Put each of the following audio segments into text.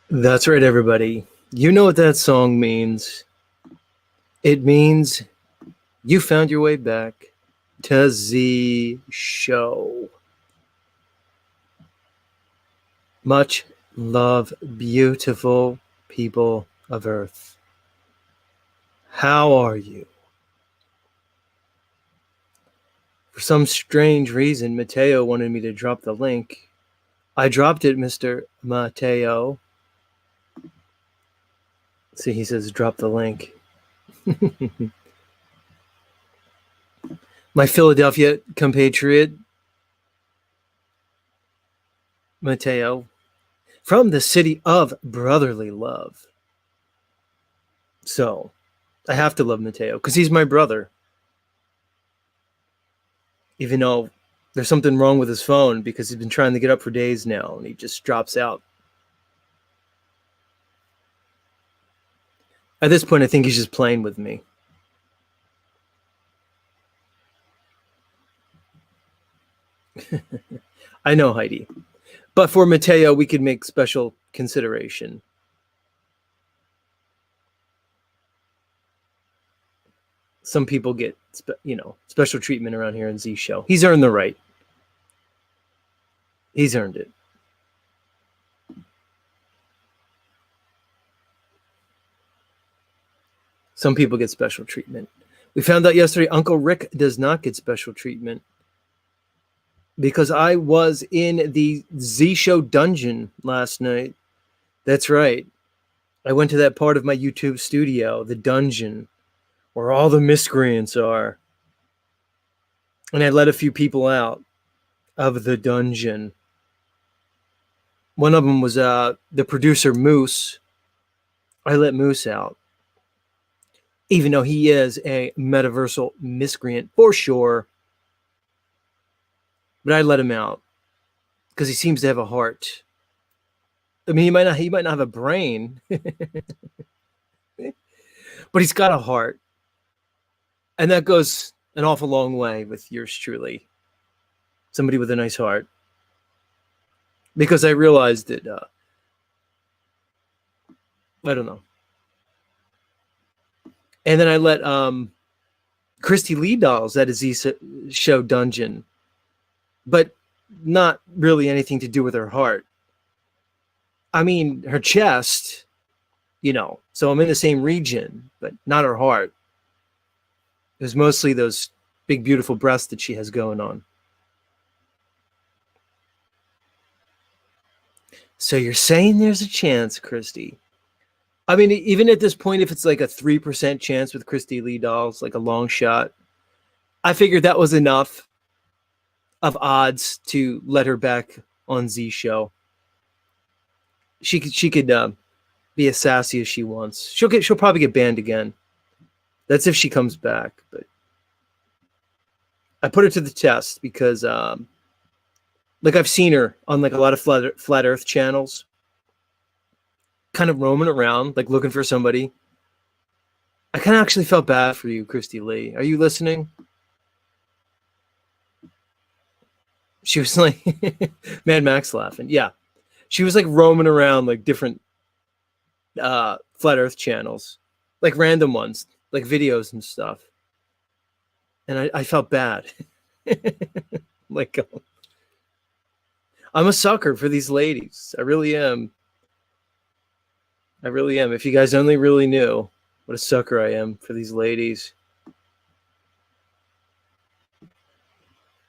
That's right, everybody. You know what that song means. It means you found your way back to Z Show. Much love, beautiful people of Earth. How are you? For some strange reason, Mateo wanted me to drop the link. I dropped it, Mr. Mateo. See, he says drop the link. My Philadelphia compatriot, Mateo, from the city of brotherly love. So, I have to love Mateo because he's my brother. Even though there's something wrong with his phone because he's been trying to get up for days now and he just drops out. At this point, I think he's just playing with me. I know, Heidi. But for Mateo, we could make special consideration. Some people get, special treatment around here in Z Show. He's earned the right. He's earned it. Some people get special treatment. We found out yesterday Uncle Rick does not get special treatment because I was in the Z Show dungeon last night. That's right. I went to that part of my YouTube studio, the dungeon, where all the miscreants are. And I let a few people out of the dungeon. One of them was the producer, Moose. I let Moose out. Even though he is a metaversal miscreant, for sure. But I let him out because he seems to have a heart. I mean, he might not have a brain, but he's got a heart. And that goes an awful long way with yours truly. Somebody with a nice heart. Because I realized that, I don't know. And then I let Christy Lee dolls at a Z Show dungeon. But not really anything to do with her heart. I mean, her chest, so I'm in the same region, but not her heart. It was mostly those big, beautiful breasts that she has going on. So you're saying there's a chance, Christy. I mean, even at this point, if it's like a 3% chance with Christy Lee dolls, like a long shot, I figured that was enough of odds to let her back on Z Show. She could be as sassy as she wants. She'll probably get banned again. That's if she comes back. But I put her to the test because, I've seen her on like a lot of flat Earth channels, kind of roaming around, like looking for somebody. I kind of actually felt bad for you, Christy Lee. Are you listening? She was like, Mad Max laughing. Yeah. She was like roaming around like different flat Earth channels, like random ones, like videos and stuff. And I felt bad. Like, I'm a sucker for these ladies. I really am. I really am. If you guys only really knew what a sucker I am for these ladies.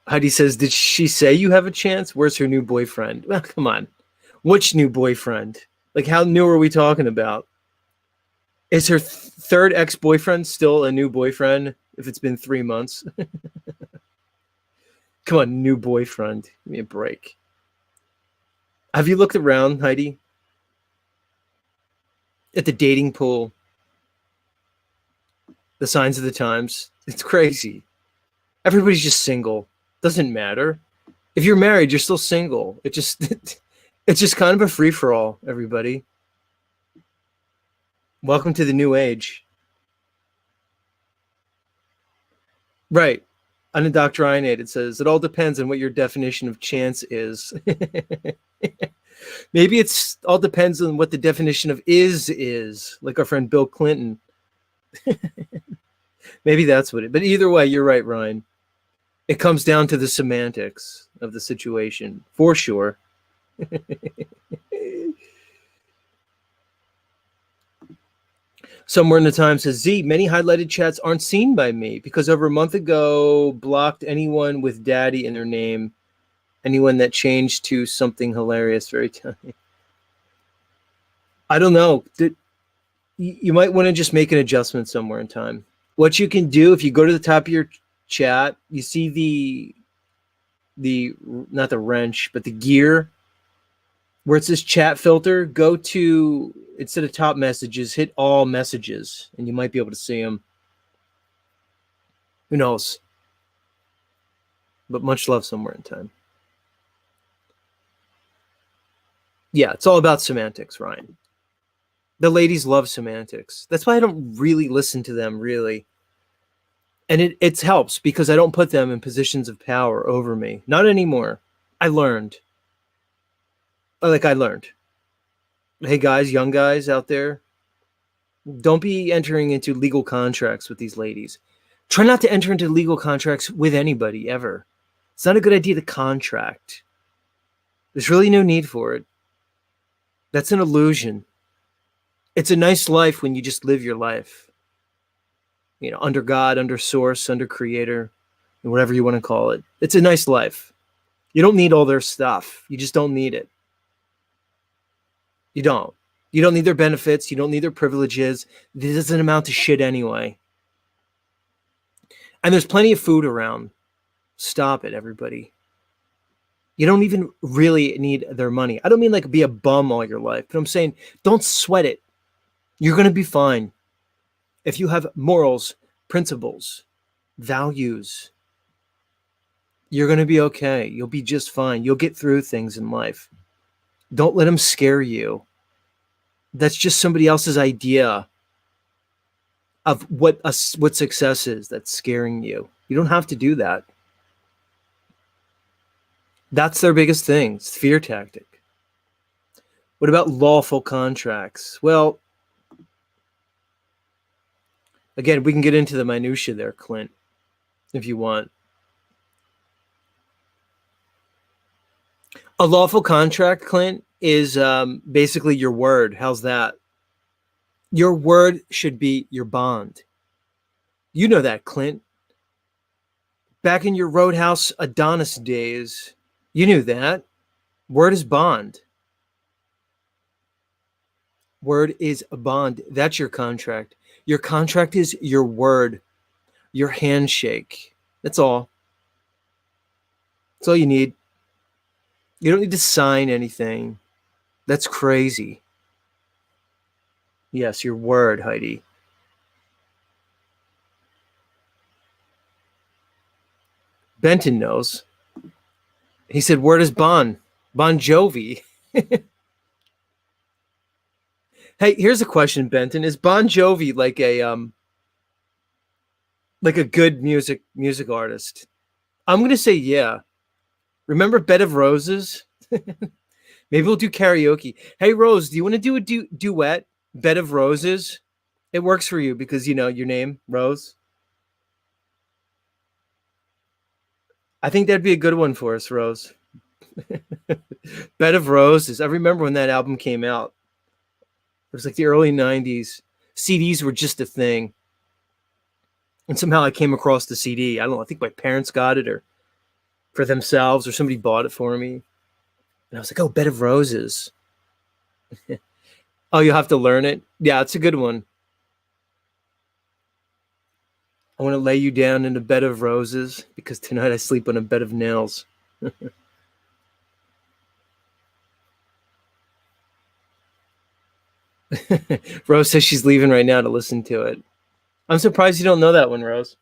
Heidi says, did she say you have a chance? Where's her new boyfriend? Well, come on. Which new boyfriend? Like, how new are we talking about? Is her third ex-boyfriend still a new boyfriend if it's been 3 months? Come on, new boyfriend. Give me a break. Have you looked around, Heidi, at the dating pool, the signs of the times? It's crazy. Everybody's just single. Doesn't matter. If you're married, you're still single. It's just kind of a free for all, everybody. Welcome to the new age. Right. Unindoctrinated says it all depends on what your definition of chance is. Maybe it's all depends on what the definition of is, like our friend Bill Clinton. Maybe that's what it. But either way, you're right, Ryan. It comes down to the semantics of the situation, for sure. Somewhere in the Times says, Z, many highlighted chats aren't seen by me because over a month ago blocked anyone with daddy in their name. Anyone that changed to something hilarious, very tiny. I don't know. You might want to just make an adjustment somewhere in time. What you can do, if you go to the top of your chat, you see the not the wrench, but the gear where it says chat filter. Go to, instead of top messages, hit all messages, and you might be able to see them. Who knows? But much love somewhere in time. Yeah, it's all about semantics, Ryan. The ladies love semantics. That's why I don't really listen to them, really. And it helps because I don't put them in positions of power over me. Not anymore. I learned. I learned. Hey, guys, young guys out there, don't be entering into legal contracts with these ladies. Try not to enter into legal contracts with anybody, ever. It's not a good idea to contract. There's really no need for it. That's an illusion. It's a nice life when you just live your life. You know, under God, under source, under creator, whatever you want to call it. It's a nice life. You don't need all their stuff. You just don't need it. You don't. You don't need their benefits. You don't need their privileges. This doesn't amount to shit anyway. And there's plenty of food around. Stop it, everybody. You don't even really need their money. I don't mean like be a bum all your life, but I'm saying don't sweat it. You're going to be fine. If you have morals, principles, values, you're going to be okay. You'll be just fine. You'll get through things in life. Don't let them scare you. That's just somebody else's idea of what success is that's scaring you. You don't have to do that. That's their biggest thing. It's fear tactic. What about lawful contracts? Well, again, we can get into the minutia there, Clint, if you want. A lawful contract, Clint, is basically your word. How's that? Your word should be your bond. You know that, Clint. Back in your Roadhouse Adonis days, you knew that. Word is bond. Word is a bond. That's your contract. Your contract is your word, your handshake. That's all. That's all you need. You don't need to sign anything. That's crazy. Yes, your word, Heidi. Benton knows. He said, word is Bon Jovi. Hey, here's a question, Benton. Is Bon Jovi like a good music artist? I'm gonna say yeah. Remember Bed of Roses? Maybe we'll do karaoke. Hey Rose, do you want to do a duet? Bed of Roses? It works for you because you know your name, Rose. I think that'd be a good one for us, Rose. Bed of Roses. I remember when that album came out. It was like the early 90s. CDs were just a thing. And somehow I came across the CD. I don't know. I think my parents got it or for themselves or somebody bought it for me. And I was like, oh, Bed of Roses. Oh, you'll have to learn it? Yeah, it's a good one. I want to lay you down in a bed of roses because tonight I sleep on a bed of nails. Rose says she's leaving right now to listen to it. I'm surprised you don't know that one, Rose.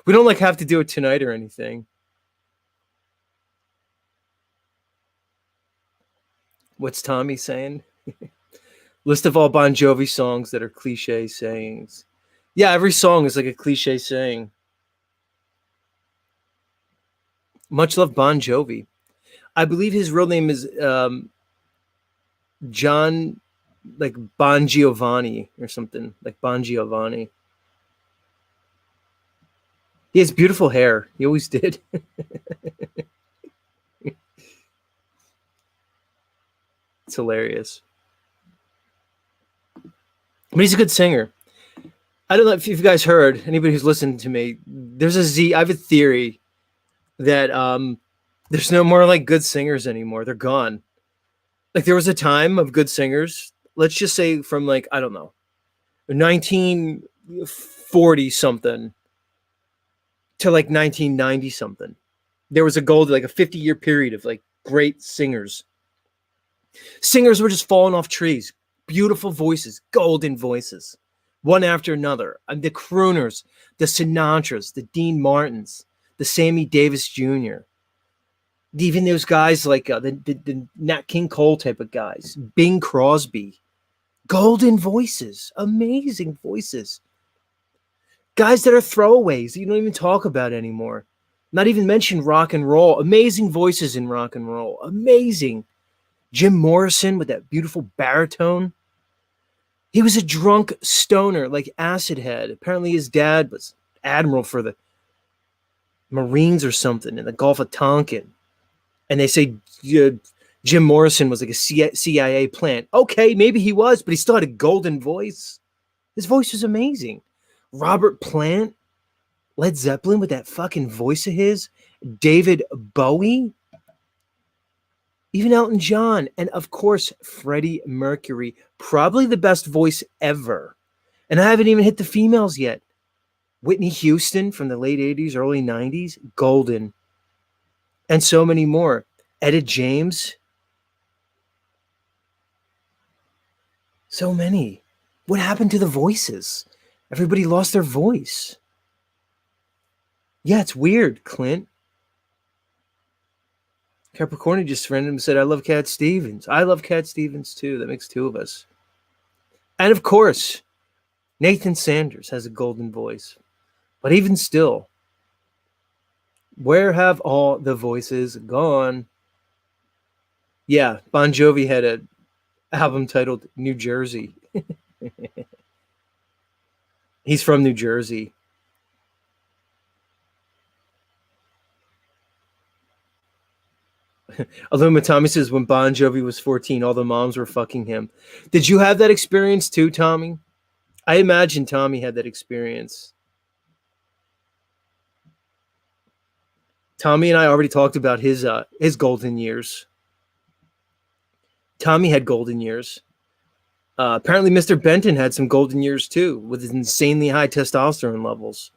We don't like have to do it tonight or anything. What's Tommy saying? List of all Bon Jovi songs that are cliche sayings. Yeah, every song is like a cliche saying. Much love, Bon Jovi. I believe his real name is John, like Bon Giovanni or something, like Bon Giovanni. He has beautiful hair. He always did. It's hilarious. But he's a good singer. I don't know if you guys heard, anybody who's listened to me, I have a theory that there's no more like good singers anymore. They're gone. Like there was a time of good singers. Let's just say from like, I don't know, 1940 something to like 1990 something. There was like a 50-year period of like great singers. Singers were just falling off trees. Beautiful voices, golden voices, one after another. And the crooners, the Sinatras, the Dean Martins, the Sammy Davis Jr., even those guys like the Nat King Cole type of guys, Bing Crosby, golden voices, amazing voices. Guys that are throwaways that you don't even talk about anymore. Not even mention rock and roll. Amazing voices in rock and roll. Amazing. Jim Morrison with that beautiful baritone. He was a drunk stoner, like acid head. Apparently his dad was admiral for the Marines or something in the Gulf of Tonkin. And they say Jim Morrison was like a CIA plant. Okay, maybe he was, but he still had a golden voice. His voice was amazing. Robert Plant, Led Zeppelin with that fucking voice of his. David Bowie. Even Elton John. And of course, Freddie Mercury. Probably the best voice ever. And I haven't even hit the females yet. Whitney Houston from the late 80s, early 90s. Golden. And so many more. Etta James. So many. What happened to the voices? Everybody lost their voice. Yeah, it's weird, Clint. Capricorn just random said, I love Cat Stevens. I love Cat Stevens too. That makes two of us. And of course, Nathan Sanders has a golden voice. But even still, where have all the voices gone? Yeah, Bon Jovi had an album titled New Jersey. He's from New Jersey. Aluma Tommy says when Bon Jovi was 14, all the moms were fucking him. Did you have that experience too, Tommy? I imagine Tommy had that experience. Tommy and I already talked about his golden years. Tommy had golden years. Apparently, Mr. Benton had some golden years too, with his insanely high testosterone levels.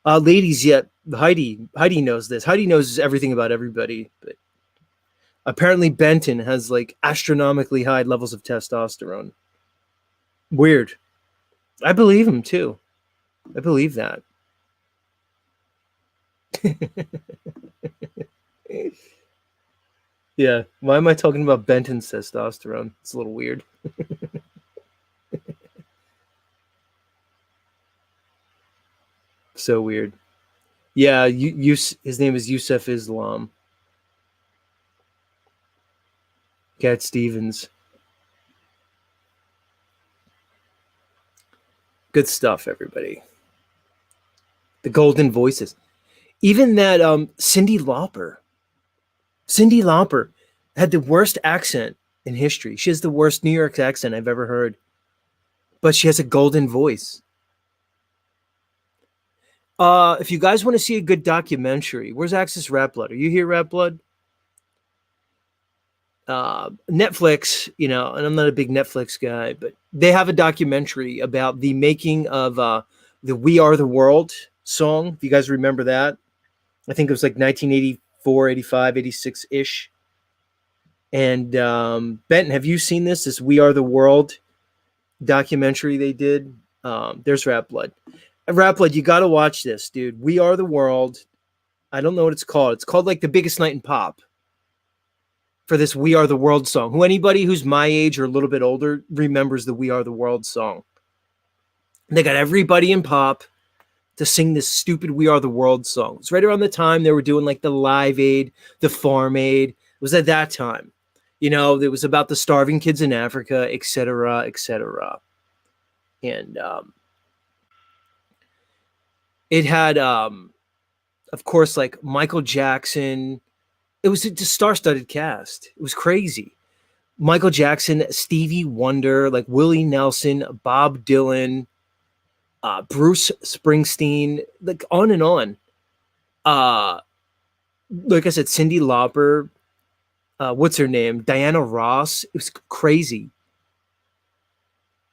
Ladies, yet Heidi knows this. Heidi knows everything about everybody, but apparently Benton has like astronomically high levels of testosterone. Weird. I believe him too. I believe that. Yeah. Why am I talking about Benton's testosterone? It's a little weird. So weird. Yeah, his name is Yusuf Islam. Cat Stevens. Good stuff, everybody. The golden voices. Even that Cyndi Lauper. Cyndi Lauper had the worst accent in history. She has the worst New York accent I've ever heard. But she has a golden voice. If you guys want to see a good documentary, where's Access Rap Blood? Are you here, Rap Blood? Netflix, and I'm not a big Netflix guy, but they have a documentary about the making of the We Are the World song. If you guys remember that, I think it was like 1984, 85, 86-ish. And Benton, have you seen this We Are the World documentary they did? There's Rat Blood. Rat Blood, you got to watch this, dude. We Are the World. I don't know what it's called. It's called like The Biggest Night in Pop, for this We Are the World song. Who anybody who's my age or a little bit older remembers the We Are the World song. They got everybody in pop to sing this stupid We Are the World song. It's right around the time they were doing like the Live Aid, the Farm Aid. It was at that time. You know, it was about the starving kids in Africa, et cetera, et cetera. And it had, of course, like Michael Jackson. It was a star-studded cast. It was crazy. Michael Jackson, Stevie Wonder, like Willie Nelson, Bob Dylan, Bruce Springsteen, like on and on. Like I said, Cyndi Lauper, what's her name? Diana Ross. It was crazy.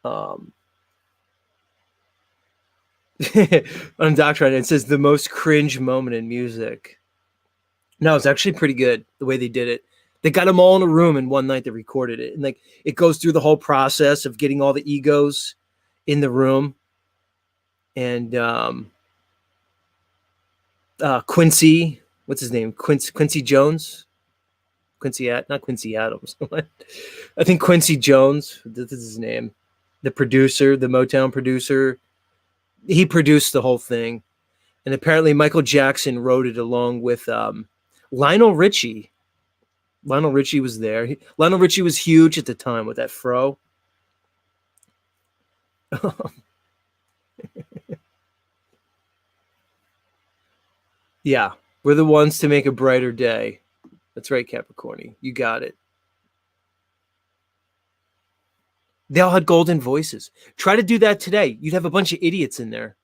Um, on Doctrine, it says the most cringe moment in music. No, it's actually pretty good the way they did it. They got them all in a room in one night. They recorded it, and like it goes through the whole process of getting all the egos in the room. And Quincy, what's his name? Quincy Jones. Not Quincy Adams. I think Quincy Jones. This is his name. The producer, the Motown producer. He produced the whole thing, and apparently Michael Jackson wrote it along with Lionel Richie. Lionel Richie was there. Lionel Richie was huge at the time with that fro. Yeah, we're the ones to make a brighter day. That's right, Capricorni. You got it. They all had golden voices. Try to do that today. You'd have a bunch of idiots in there.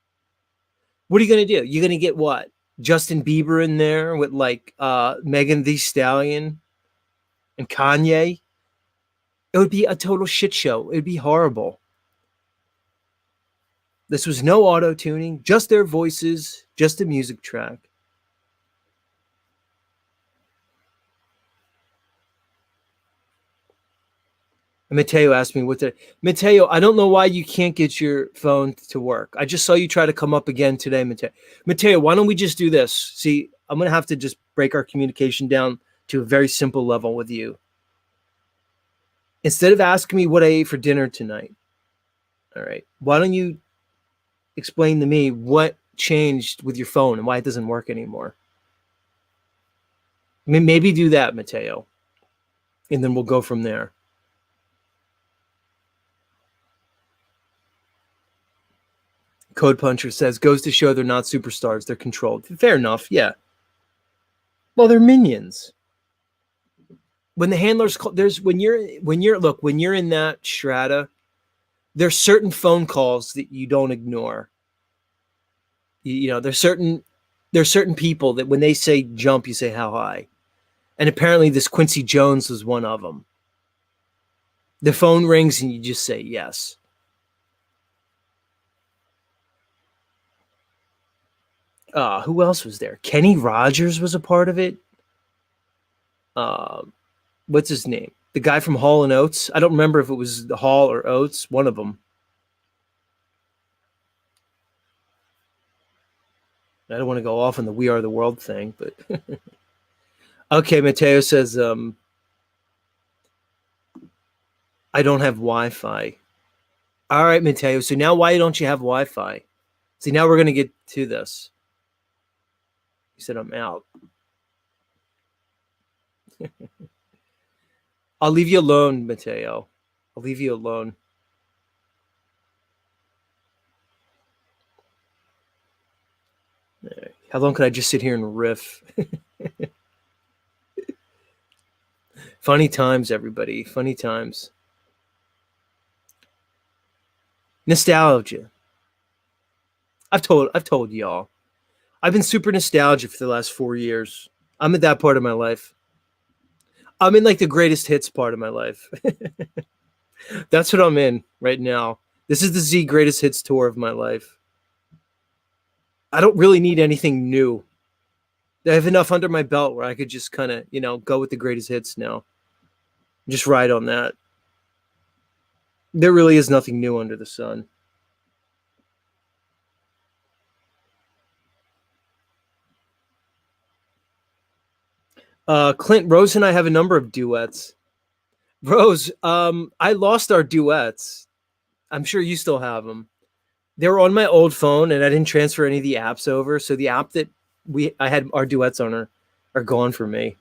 What are you going to do? You're going to get what? Justin Bieber in there with like Megan Thee Stallion and Kanye? It would be a total shit show. It would be horrible. This was no auto tuning, just their voices, just a music track. And Mateo asked me what the Mateo, I don't know why you can't get your phone to work. I just saw you try to come up again today, Mateo. Mateo, why don't we just do this? See, I'm gonna have to just break our communication down to a very simple level with you. Instead of asking me what I ate for dinner tonight, all right, why don't you explain to me what changed with your phone and why it doesn't work anymore? I mean, maybe do that, Mateo, and then we'll go from there. Code Puncher says, goes to show they're not superstars. They're controlled. Fair enough. Yeah. Well, they're minions. When the handlers call, when you're in that strata, there's certain phone calls that you don't ignore. You know, there's certain people that when they say jump, you say how high. And apparently this Quincy Jones was one of them. The phone rings and you just say yes. Who else was there? Kenny Rogers was a part of it. What's his name? The guy from Hall and Oates. I don't remember if it was the Hall or Oates. One of them. I don't want to go off on the We Are the World thing, but okay. Mateo says, I don't have Wi-Fi. All right, Mateo. So now why don't you have Wi-Fi? See, now we're going to get to this. He said, I'm out. I'll leave you alone, Mateo. I'll leave you alone. How long could I just sit here and riff? Funny times, everybody. Funny times. Nostalgia. I've told y'all. I've been super nostalgic for the last 4 years. I'm at that part of my life. I'm in like the greatest hits part of my life. That's what I'm in right now. This is the Z greatest hits tour of my life. I don't really need anything new. I have enough under my belt where I could just kind of, go with the greatest hits now. Just ride on that. There really is nothing new under the sun. Clint, Rose and I have a number of duets. Rose, I lost our duets. I'm sure you still have them. They were on my old phone, and I didn't transfer any of the apps over. So the app that I had our duets on are gone for me.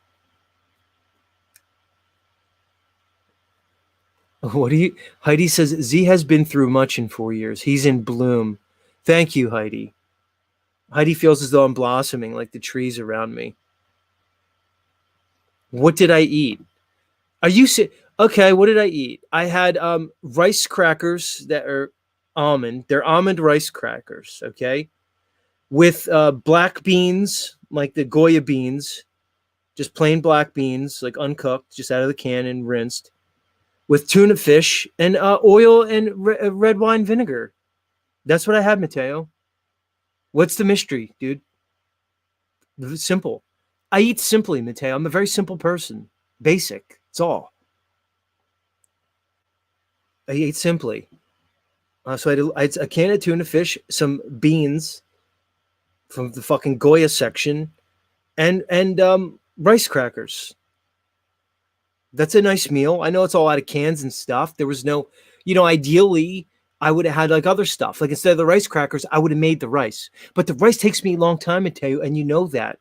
What do you? Heidi says Z has been through much in 4 years. He's in bloom. Thank you, Heidi. Heidi feels as though I'm blossoming like the trees around me. What did I eat? Are you okay? What did I eat? I had rice crackers that are almond. They're almond rice crackers. Okay, with black beans, like the Goya beans, just plain black beans, like uncooked, just out of the can and rinsed, with tuna fish and oil and red wine vinegar. That's what I had, Mateo. What's the mystery, dude? Simple. I eat simply, Mateo. I'm a very simple person. Basic. It's all. I ate simply. I had a can of tuna fish, some beans from the fucking Goya section, and rice crackers. That's a nice meal. I know it's all out of cans and stuff. There was no, ideally, I would have had like other stuff. Like instead of the rice crackers, I would have made the rice. But the rice takes me a long time to tell you, and you know that.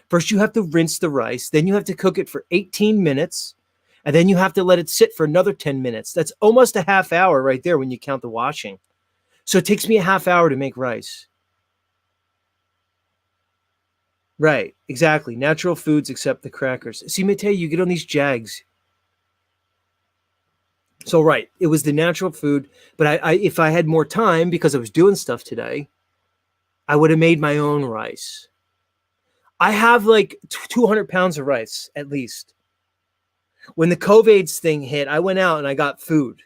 First, you have to rinse the rice. Then you have to cook it for 18 minutes. And then you have to let it sit for another 10 minutes. That's almost a half hour right there when you count the washing. So it takes me a half hour to make rice. Right, exactly. Natural foods except the crackers. See, Mateo, you get on these jags. So, right, it was the natural food. But if I had more time because I was doing stuff today, I would have made my own rice. I have like 200 pounds of rice at least. When the COVID's thing hit, I went out and I got food.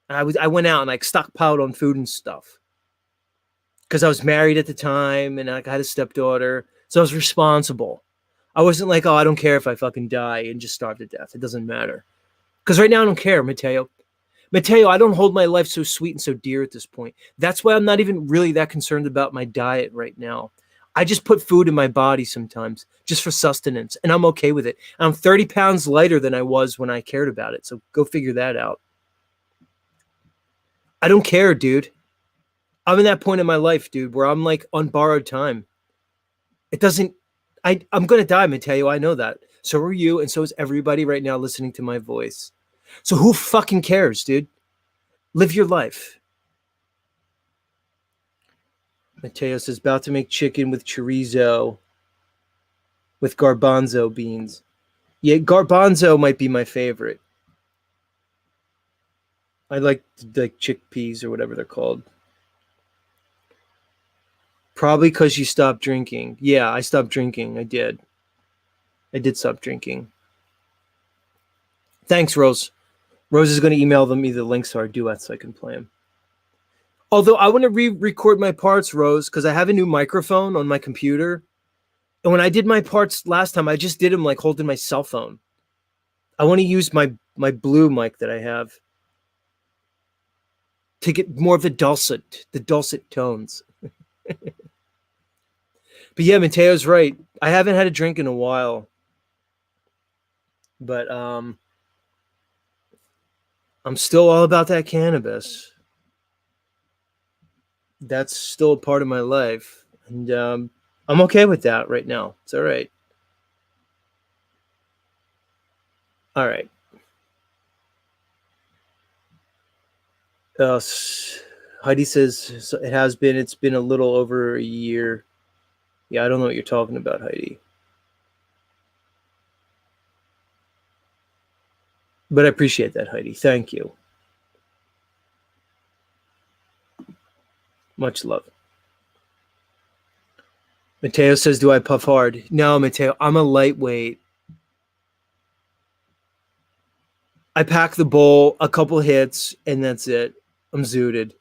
I went out and like stockpiled on food and stuff because I was married at the time and I had a stepdaughter, so I was responsible. I wasn't like, oh, I don't care if I fucking die and just starve to death. It doesn't matter. Because right now I don't care, Mateo. Mateo, I don't hold my life so sweet and so dear at this point. That's why I'm not even really that concerned about my diet right now. I just put food in my body sometimes just for sustenance, and I'm okay with it. I'm 30 pounds lighter than I was when I cared about it, so go figure that out. I don't care, dude. I'm in that point in my life, dude, where I'm like on borrowed time. It doesn't, I'm going to die, Mateo. I know that. So are you, and so is everybody right now listening to my voice. So who fucking cares, dude? Live your life. Mateo says, about to make chicken with chorizo with garbanzo beans. Yeah, garbanzo might be my favorite. I like chickpeas or whatever they're called. Probably because you stopped drinking. Yeah, I stopped drinking. I did stop drinking. Thanks, Rose. Rose is going to email me the links to our duets so I can play them. Although I want to re-record my parts, Rose, because I have a new microphone on my computer. And when I did my parts last time, I just did them like holding my cell phone. I want to use my blue mic that I have to get more of the dulcet tones. But yeah, Mateo's right. I haven't had a drink in a while. But I'm still all about that cannabis. That's still a part of my life. And I'm okay with that right now. It's all right. All right. Heidi says it's been a little over a year. Yeah, I don't know what you're talking about, Heidi. But I appreciate that, Heidi. Thank you. Much love. Mateo says, do I puff hard? No, Mateo, I'm a lightweight. I pack the bowl, a couple hits, and that's it. I'm zooted.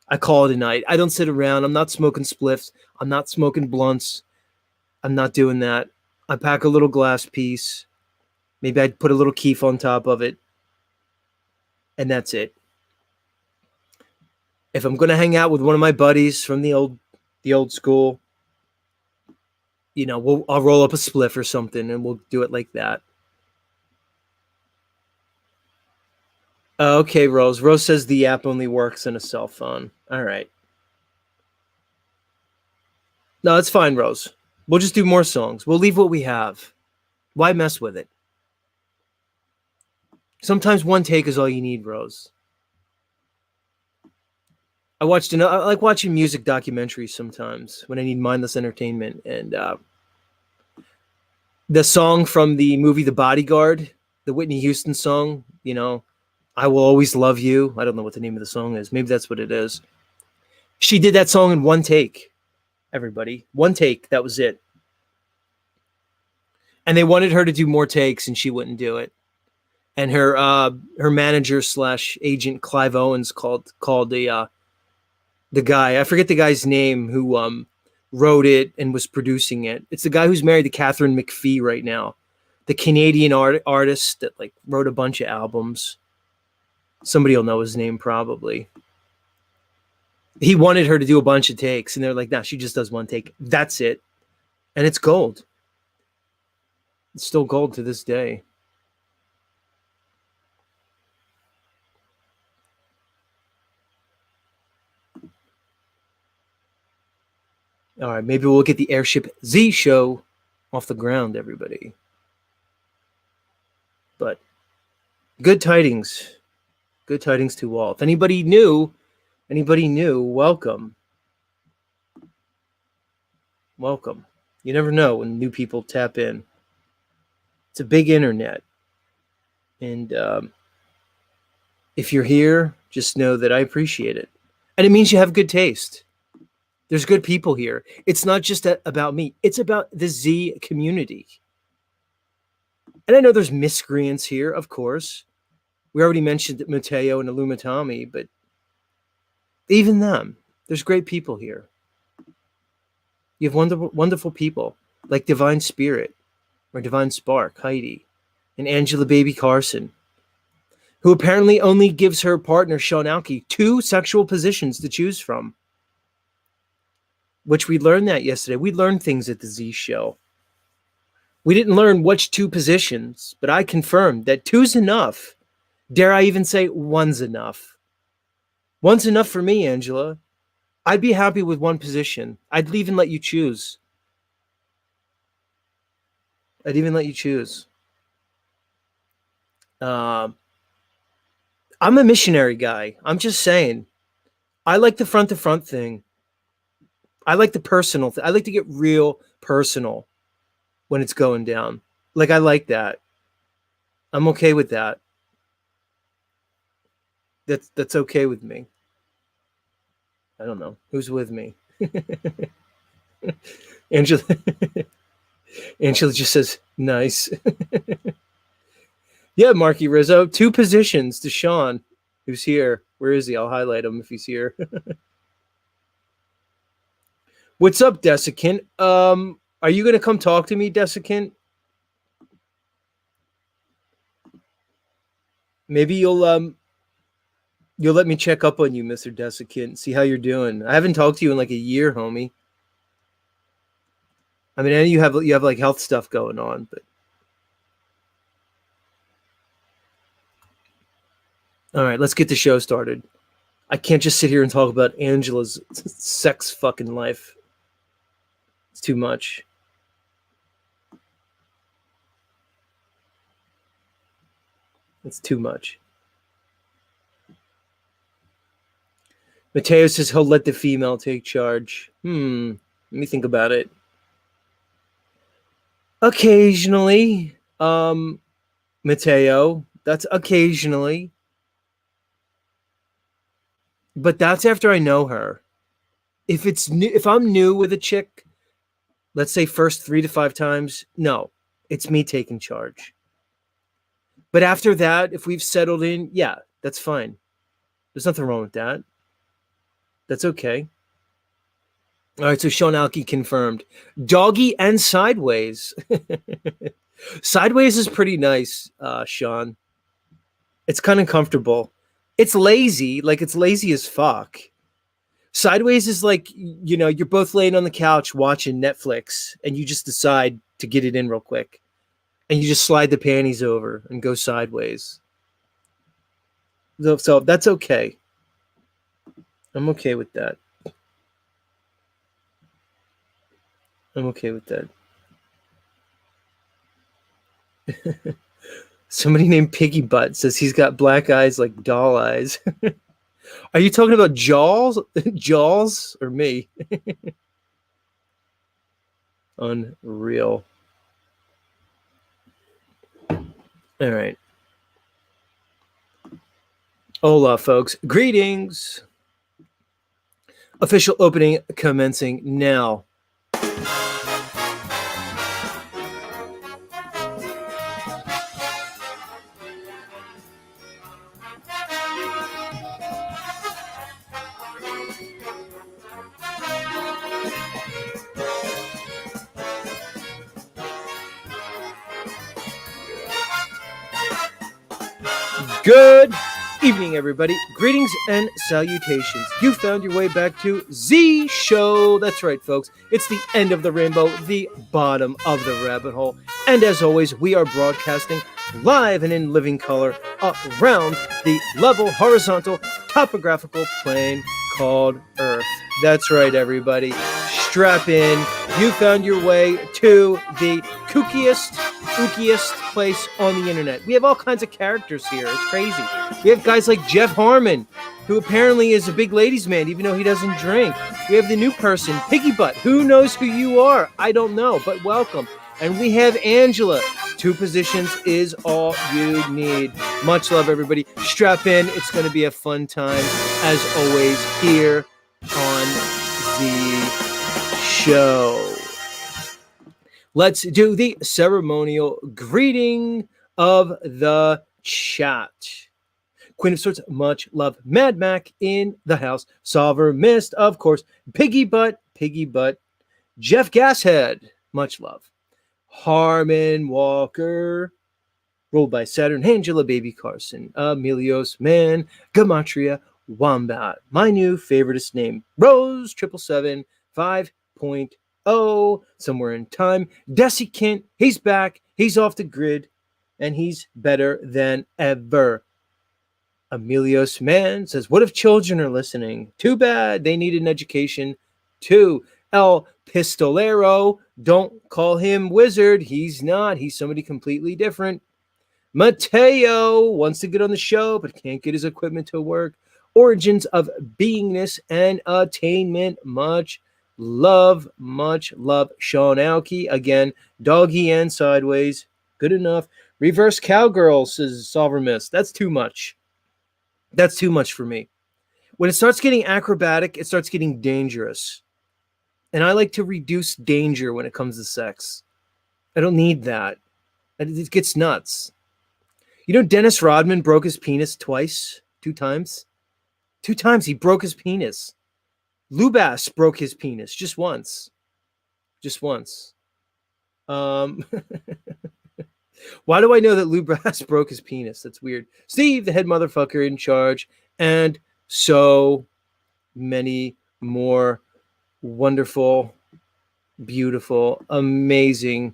I call it a night. I don't sit around. I'm not smoking spliffs. I'm not smoking blunts. I'm not doing that. I pack a little glass piece, Maybe I'd put a little keef on top of it, and that's it. If I'm gonna hang out with one of my buddies from the old school, I'll roll up a spliff or something, and we'll do it like that. Okay, Rose. Rose says the app only works on a cell phone. All right. No, it's fine, Rose. We'll just do more songs. We'll leave what we have. Why mess with it? Sometimes one take is all you need, Rose. I like watching music documentaries sometimes when I need mindless entertainment. And the song from the movie The Bodyguard, the Whitney Houston song, I Will Always Love You. I don't know what the name of the song is. Maybe that's what it is. She did that song in one take, everybody. One take. That was it. And they wanted her to do more takes, and she wouldn't do it. And her manager / agent Clive Owens called the guy. I forget the guy's name who wrote it and was producing it. It's the guy who's married to Catherine McPhee right now, the Canadian artist that wrote a bunch of albums. Somebody will know his name probably. He wanted her to do a bunch of takes, and they're like, "Nah, she just does one take. That's it," and it's gold. It's still gold to this day. All right, maybe we'll get the Airship Z show off the ground, everybody. But good tidings. Good tidings to all. If anybody new, welcome. Welcome. You never know when new people tap in. It's a big internet. And if you're here, just know that I appreciate it. And it means you have good taste. There's good people here. It's not just about me. It's about the Z community. And I know there's miscreants here, of course. We already mentioned Mateo and Illumitami, but even them, there's great people here. You have wonderful, wonderful people like Divine Spirit or Divine Spark, Heidi, and Angela Baby Carson, who apparently only gives her partner, Sean Alke, 2 sexual positions to choose from. Which we learned that yesterday. We learned things at the Z show. We didn't learn which 2 positions, but I confirmed that 2's enough. Dare I even say 1's enough? 1's enough for me, Angela. I'd be happy with 1 position. I'd even let you choose. I'm a missionary guy. I'm just saying. I like the front-to-front thing. I like the personal thing. I like to get real personal when it's going down. I like that. I'm okay with that. That's okay with me. I don't know. Who's with me? Angela just says, nice. Yeah, Marky Rizzo. 2 positions to Sean, who's here. Where is he? I'll highlight him if he's here. What's up, Desiccant? Are you going to come talk to me, Desiccant? Maybe you'll let me check up on you, Mr. Desiccant, see how you're doing. I haven't talked to you in a year, homie. I mean, I know you have health stuff going on, but all right, let's get the show started. I can't just sit here and talk about Angela's sex fucking life. It's too much. It's too much. Mateo says he'll let the female take charge. Let me think about it. Occasionally, Mateo, that's occasionally. But that's after I know her. If I'm new with a chick, let's say first 3 to 5 times, no, it's me taking charge. But after that, if we've settled in, yeah, that's fine. There's nothing wrong with that. That's okay. All right, so Sean Alke confirmed. Doggy and sideways. Sideways is pretty nice, Sean. It's kind of comfortable. It's lazy, like it's lazy as fuck. Sideways is like, you're both laying on the couch watching Netflix and you just decide to get it in real quick. And you just slide the panties over and go sideways. So that's okay. I'm okay with that. I'm okay with that. Somebody named Piggy Butt says he's got black eyes like doll eyes. Are you talking about Jaws? Jaws or me? Unreal. All right. Hola, folks. Greetings. Official opening commencing now. Good evening, everybody. Greetings and salutations. You found your way back to Z Show. That's right, folks. It's the end of the rainbow, the bottom of the rabbit hole. And as always, we are broadcasting live and in living color around the level, horizontal, topographical plane called Earth. That's right, everybody. Strap in. You found your way to the kookiest place on the internet. We have all kinds of characters here. It's crazy. We have guys like Jeff Harmon, who apparently is a big ladies' man, even though he doesn't drink. We have the new person, Piggy Butt. Who knows who you are? I don't know, but welcome. And we have Angela. 2 positions is all you need. Much love, everybody. Strap in. It's going to be a fun time, as always, here on the show. Let's do the ceremonial greeting of the chat. Queen of Swords, much love. Mad Mac in the house. Solver missed, of course. Piggy Butt. Jeff Gashead, much love. Harmon Walker, ruled by Saturn. Angela Baby Carson. Emilios Man. Gematria Wombat. My new favoriteest name. Rose 777 5.0. Somewhere in time. Desiccant, he's back. He's off the grid. And he's better than ever. Emilios Man says, what if children are listening? Too bad. They need an education too. El Pistolero, don't call him wizard. He's not. He's somebody completely different. Mateo wants to get on the show, but can't get his equipment to work. Origins of Beingness and Attainment. Much love. Sean Alke, again, doggy and sideways. Good enough. Reverse Cowgirl, says Solver Miss. That's too much. That's too much for me. When it starts getting acrobatic, it starts getting dangerous. And I like to reduce danger when it comes to sex. I don't need that. It gets nuts. You know, Dennis Rodman broke his penis twice? 2 times? 2 times he broke his penis. Lubas broke his penis just once. Why do I know that Lubas broke his penis? That's weird. Steve, the head motherfucker in charge, and so many more wonderful, beautiful, amazing,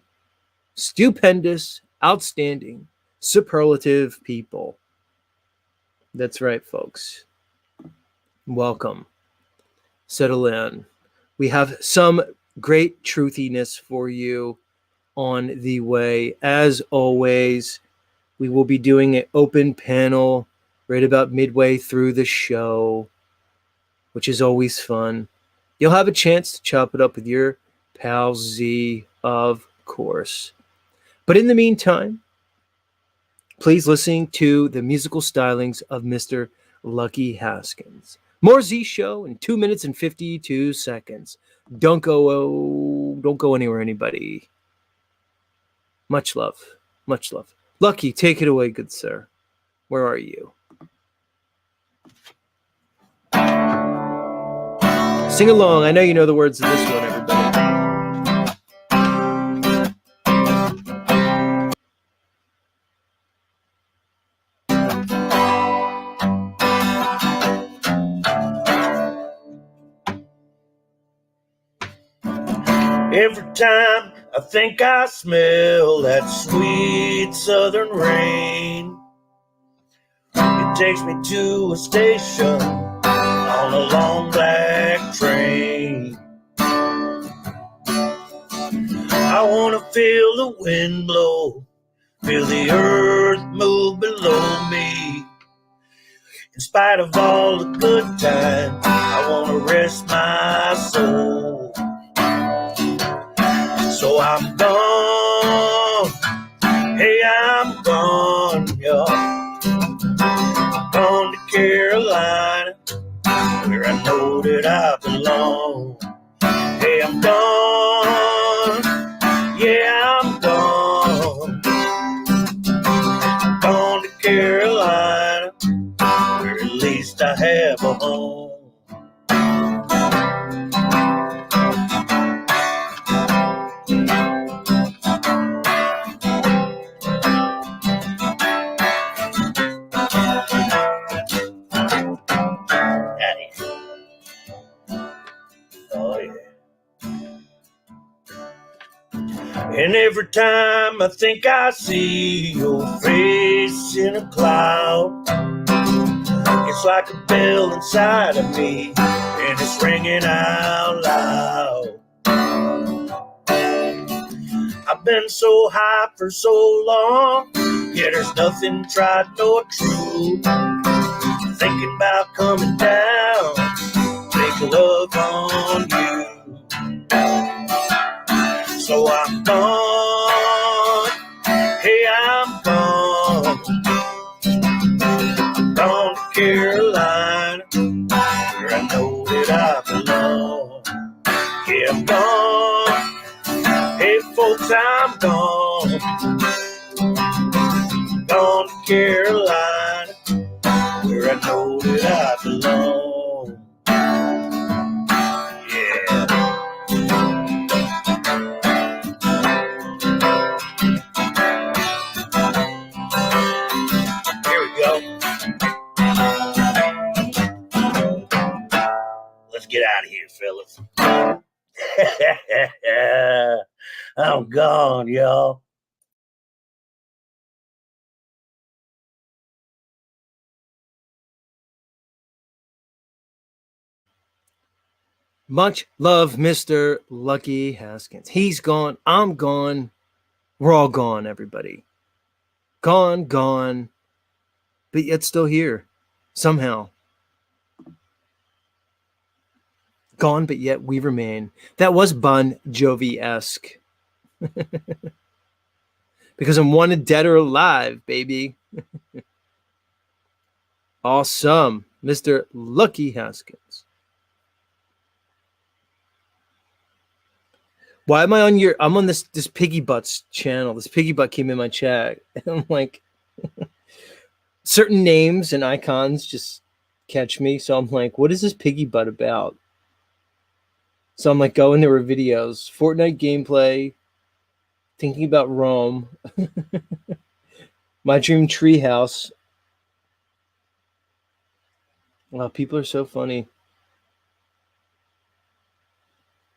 stupendous, outstanding, superlative people. That's right, folks. Welcome. Settle in. We have some great truthiness for you on the way. As always, we will be doing an open panel right about midway through the show, which is always fun. You'll have a chance to chop it up with your pal Z, of course. But in the meantime, please listen to the musical stylings of Mr. Lucky Haskins. More Z Show in 2 minutes and 52 seconds. Don't go anywhere, anybody. Much love. Lucky, take it away, good sir. Where are you? Sing along. I know you know the words of this one, everybody. Every time I think I smell that sweet southern rain, it takes me to a station on a long black train. I want to feel the wind blow, feel the earth move below me. In spite of all the good times, I want to rest my soul. So I'm gone, hey, I'm gone, y'all. I'm gone to Carolina, where I know that I belong. Hey, I'm gone, yeah, I'm gone. Gone to Carolina, where at least I have a home. Oh, yeah. And every time I think I see your face in a cloud, it's like a bell inside of me, and it's ringing out loud. I've been so high for so long, yeah, there's nothing tried nor true. Thinking about coming down, make love on you. So I'm gone, hey, I'm gone. Gone to Carolina, where I know that I belong. Yeah, I'm gone, hey, folks, I'm gone. Gone to Carolina, where I know that I belong. Yeah. Here we go. Let's get out of here, fellas. I'm gone, y'all. Much love, Mr. Lucky Haskins. He's gone. I'm gone. We're all gone, everybody. Gone, but yet still here. Somehow. Gone, but yet we remain. That was Bon Jovi-esque. Because I'm wanted dead or alive, baby. Awesome. Mr. Lucky Haskins. Why am I on your... I'm on this Piggy Butts channel. This Piggy Butt came in my chat. And I'm like... certain names and icons just catch me. So I'm like, what is this Piggy Butt about? So I'm like going to her videos. Fortnite gameplay. Thinking about Rome. My dream treehouse. Wow, people are so funny.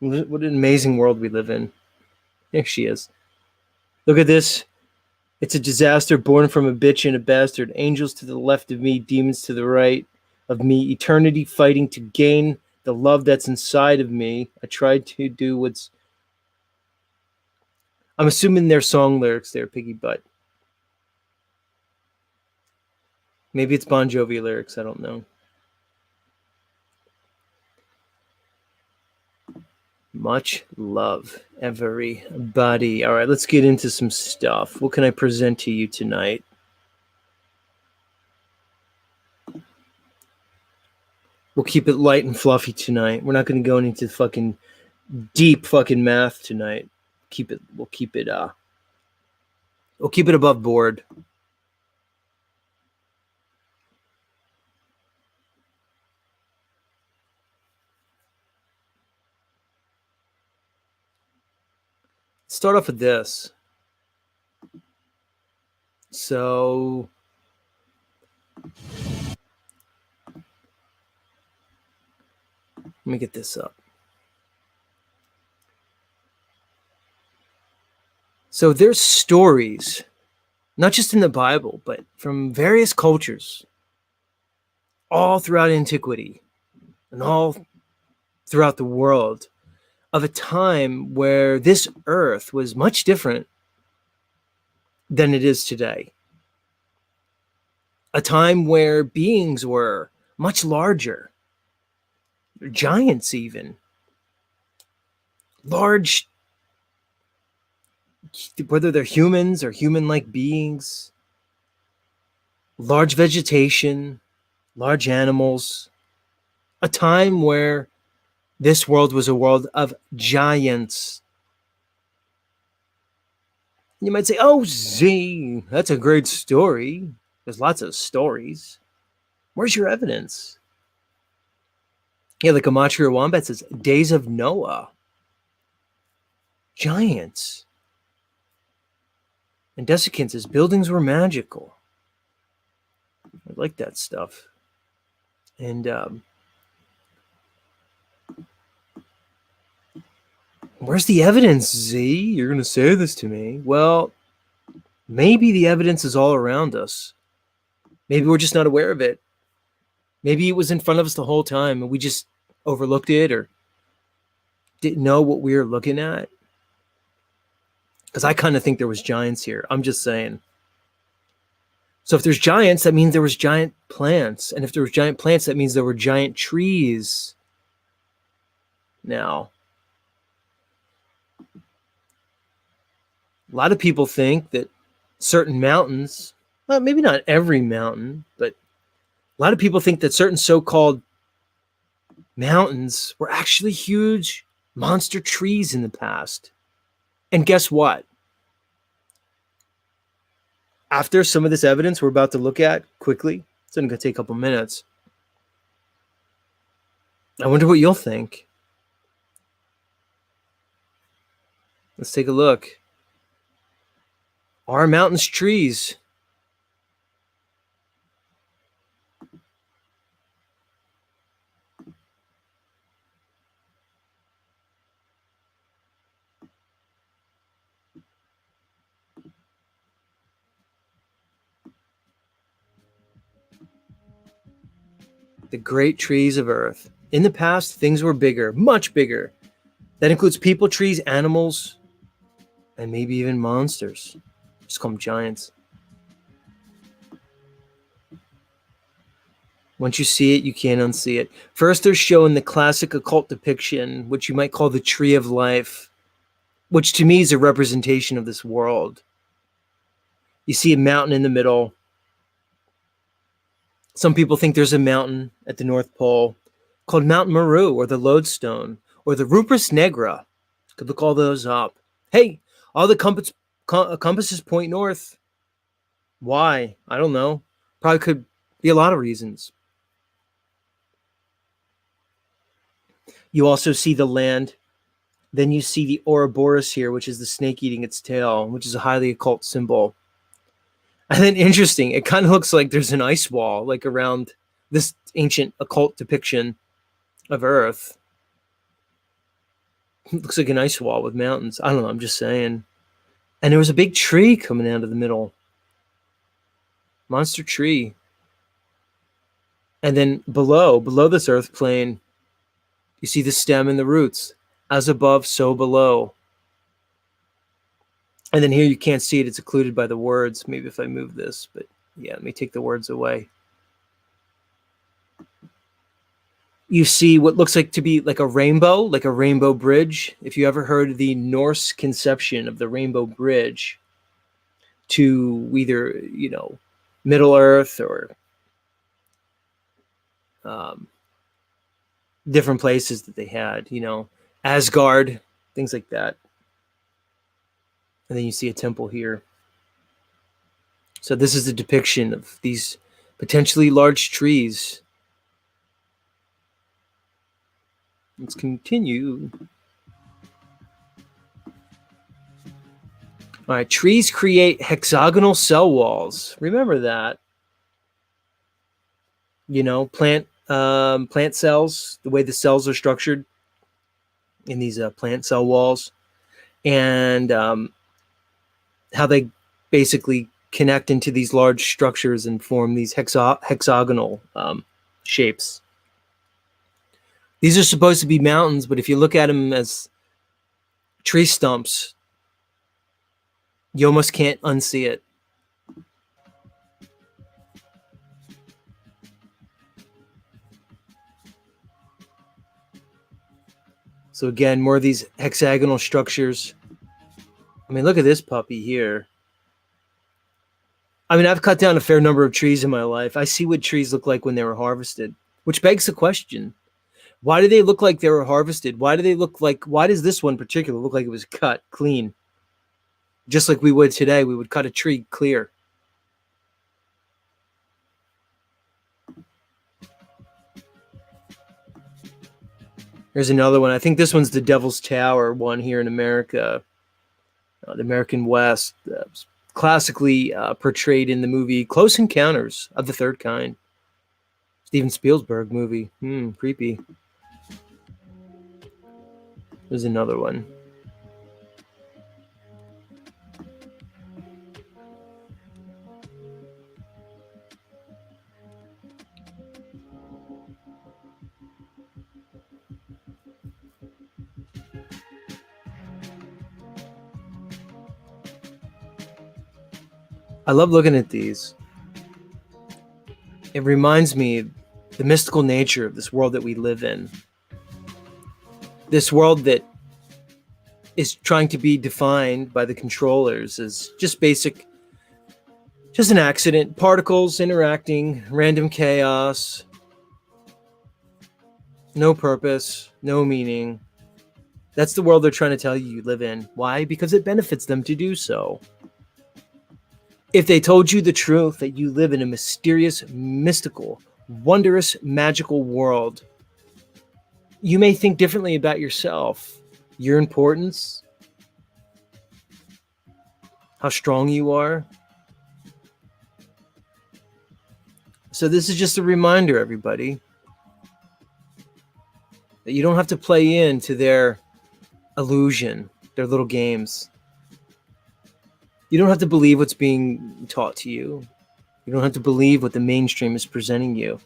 What an amazing world we live in. There she is. Look at this. It's a disaster born from a bitch and a bastard. Angels to the left of me, demons to the right of me. Eternity fighting to gain the love that's inside of me. I tried to do what's... I'm assuming they're song lyrics there, Piggy Butt. Maybe it's Bon Jovi lyrics. I don't know. Much love, everybody. All right, let's get into some stuff. What can I present to you tonight? We'll keep it light and fluffy tonight. We're not going to go into fucking deep fucking math tonight. We'll keep it above board. Start off with this. So let me get this up. So there's stories, not just in the Bible, but from various cultures all throughout antiquity and all throughout the world of a time where this earth was much different than it is today. A time where beings were much larger, giants even, large, whether they're humans or human-like beings, large vegetation, large animals, a time where this world was a world of giants. You might say, oh, Z, that's a great story. There's lots of stories. Where's your evidence? Yeah, like Amatria Wombat says, Days of Noah. Giants. And Desiccant says, buildings were magical. I like that stuff. And where's the evidence, Z? You're going to say this to me. Well, maybe the evidence is all around us. Maybe we're just not aware of it. Maybe it was in front of us the whole time and we just overlooked it or didn't know what we were looking at. Because I kind of think there was giants here. I'm just saying. So if there's giants, that means there was giant plants. And if there was giant plants, that means there were giant trees. Now, a lot of people think that certain mountains, well, maybe not every mountain, but a lot of people think that certain so-called mountains were actually huge monster trees in the past. And guess what? After some of this evidence we're about to look at quickly, it's only going to take a couple minutes. I wonder what you'll think. Let's take a look. Are mountains trees? The great trees of Earth. In the past, things were bigger, much bigger. That includes people, trees, animals, and maybe even monsters. Just call them giants. Once you see it, you can't unsee it. First, they're showing the classic occult depiction, which you might call the Tree of Life, which to me is a representation of this world. You see a mountain in the middle. Some people think there's a mountain at the North Pole called Mount Meru or the Lodestone or the Rupus Negra. Could look all those up. Hey, all the compasses point north. Why? I don't know. Probably could be a lot of reasons. You also see the land. Then you see the Ouroboros here, which is the snake eating its tail, which is a highly occult symbol. And then interesting, it kind of looks like there's an ice wall like around this ancient occult depiction of Earth. It looks like an ice wall with mountains. I don't know, I'm just saying. And there was a big tree coming out of the middle. Monster tree. And then below this earth plane, you see the stem and the roots. As above, so below. And then here you can't see it. It's occluded by the words. Maybe if I move this, but yeah, let me take the words away. You see what looks like to be like a rainbow bridge. If you ever heard the Norse conception of the rainbow bridge to either, Middle Earth or different places that they had, Asgard, things like that. And then you see a temple here. So this is a depiction of these potentially large trees. Let's continue. All right, trees create hexagonal cell walls. Remember that. Plant cells, the way the cells are structured in these plant cell walls. And how they basically connect into these large structures and form these hexagonal shapes. These are supposed to be mountains, but if you look at them as tree stumps, you almost can't unsee it. So again, more of these hexagonal structures. I mean, look at this puppy here. I mean, I've cut down a fair number of trees in my life. I see what trees look like when they were harvested, which begs the question, why do they look like they were harvested? Why does this one particular look like it was cut clean? Just like we would today, we would cut a tree clear. Here's another one. I think this one's the Devil's Tower one here in America, the American West, classically portrayed in the movie Close Encounters of the Third Kind. Steven Spielberg movie. Creepy. There's another one. I love looking at these. It reminds me of the mystical nature of this world that we live in. This world that is trying to be defined by the controllers as just an accident, particles interacting, random chaos, no purpose, no meaning. That's the world they're trying to tell you live in. Why? Because it benefits them to do so. If they told you the truth that you live in a mysterious, mystical, wondrous, magical world, you may think differently about yourself, your importance, how strong you are. So this is just a reminder, everybody, that you don't have to play into their illusion, their little games. You don't have to believe what's being taught to you. You don't have to believe what the mainstream is presenting you.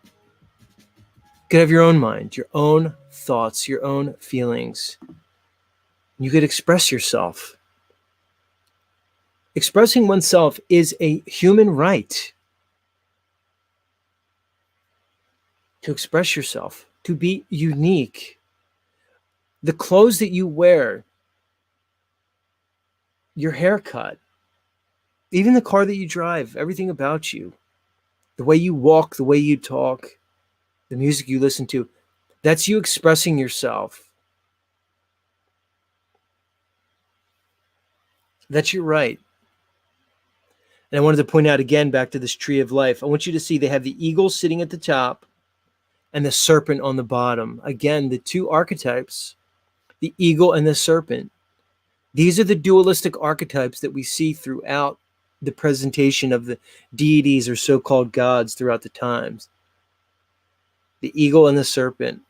You could have your own mind, your own thoughts, your own feelings. You could express yourself. Expressing oneself is a human right. To express yourself, to be unique. The clothes that you wear, your haircut, even the car that you drive, everything about you, the way you walk, the way you talk, the music you listen to, that's you expressing yourself. That's your right. And I wanted to point out again, back to this tree of life, I want you to see they have the eagle sitting at the top and the serpent on the bottom. Again, the two archetypes, the eagle and the serpent. These are the dualistic archetypes that we see throughout the presentation of the deities or so-called gods throughout the times. The eagle and the serpent.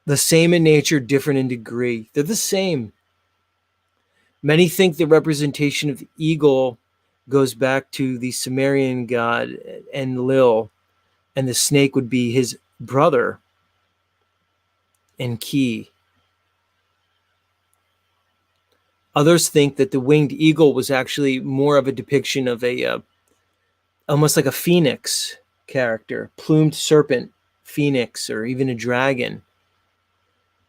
The same in nature, different in degree. They're the same. Many think the representation of the eagle goes back to the Sumerian god Enlil, and the snake would be his brother, Enki. Others think that the winged eagle was actually more of a depiction of a almost like a phoenix character, plumed serpent, phoenix, or even a dragon.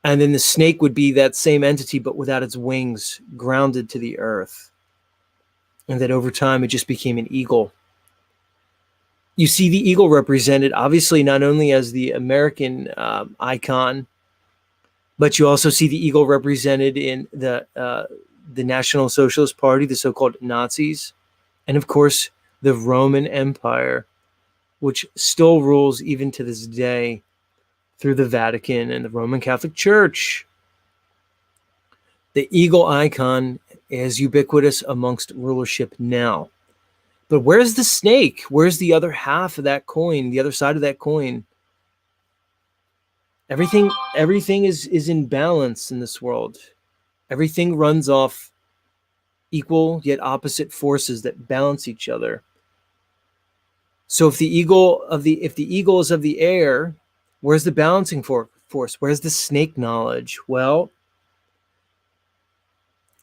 And then the snake would be that same entity, but without its wings, grounded to the earth. And that over time, it just became an eagle. You see the eagle represented, obviously, not only as the American icon, but you also see the eagle represented in the National Socialist Party, the so-called Nazis, and of course, the Roman Empire, which still rules even to this day through the Vatican and the Roman Catholic Church. The eagle icon is ubiquitous amongst rulership now. But where's the snake? Where's the other half of that coin, the other side of that coin? Everything is in balance in this world. Everything runs off equal yet opposite forces that balance each other. So if the eagle is of the air, where's the balancing force? Where's the snake knowledge? Well,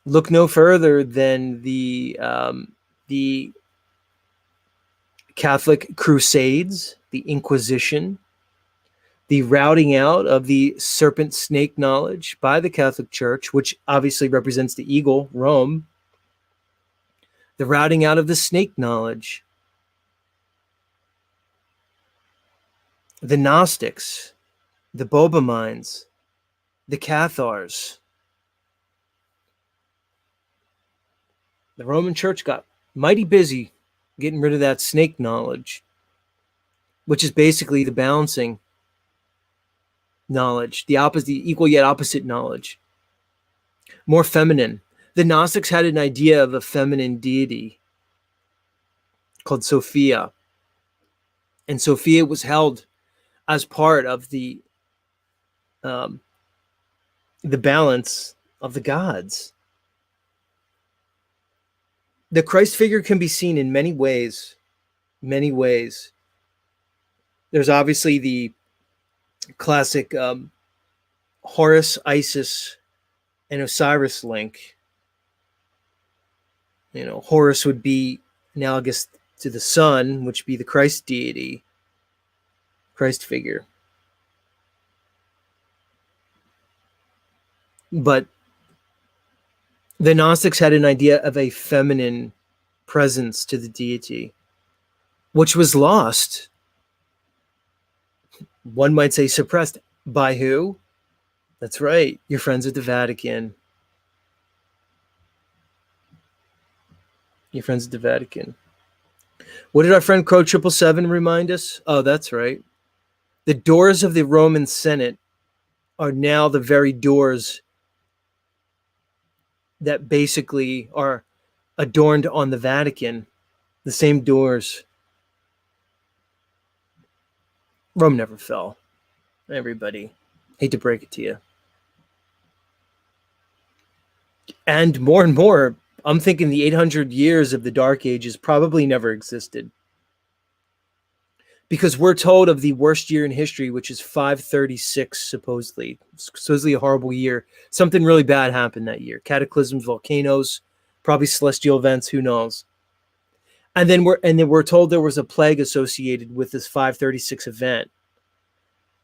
look no further than the Catholic Crusades, the Inquisition, the routing out of the serpent snake knowledge by the Catholic Church, which obviously represents the eagle, Rome, the routing out of the snake knowledge. The Gnostics, the Bohemians, the Cathars. The Roman Church got mighty busy getting rid of that snake knowledge, which is basically the balancing knowledge, the opposite, the equal yet opposite knowledge. More feminine. The Gnostics had an idea of a feminine deity called Sophia. And Sophia was held as part of the balance of the gods. The Christ figure can be seen in many ways. Many ways. There's obviously the classic Horus, Isis, and Osiris link. You know, Horus would be analogous to the sun, which would be the Christ deity, Christ figure. But the Gnostics had an idea of a feminine presence to the deity, which was lost. One might say suppressed. By who? That's right, your friends at the Vatican. Your friends at the Vatican. What did our friend Crow 777 remind us? Oh, that's right. The doors of the Roman Senate are now the very doors that basically are adorned on the Vatican. The same doors. Rome never fell. Everybody. Hate to break it to you. And more, I'm thinking the 800 years of the Dark Ages probably never existed. Because we're told of the worst year in history, which is 536, supposedly. Supposedly a horrible year. Something really bad happened that year. Cataclysms, volcanoes, probably celestial events, who knows. And then we're told there was a plague associated with this 536 event,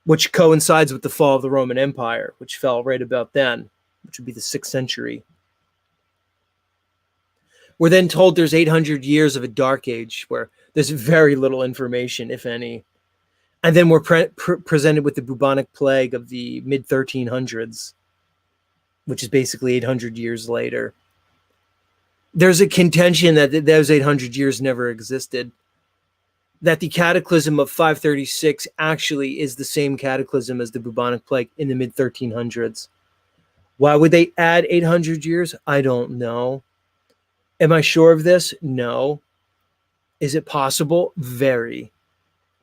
which coincides with the fall of the Roman Empire, which fell right about then, which would be the 6th century. We're then told there's 800 years of a dark age where there's very little information, if any. And then we're presented with the bubonic plague of the mid-1300s, which is basically 800 years later. There's a contention that those 800 years never existed, that the cataclysm of 536 actually is the same cataclysm as the bubonic plague in the mid-1300s. Why would they add 800 years? I don't know. Am I sure of this? No. Is it possible? Very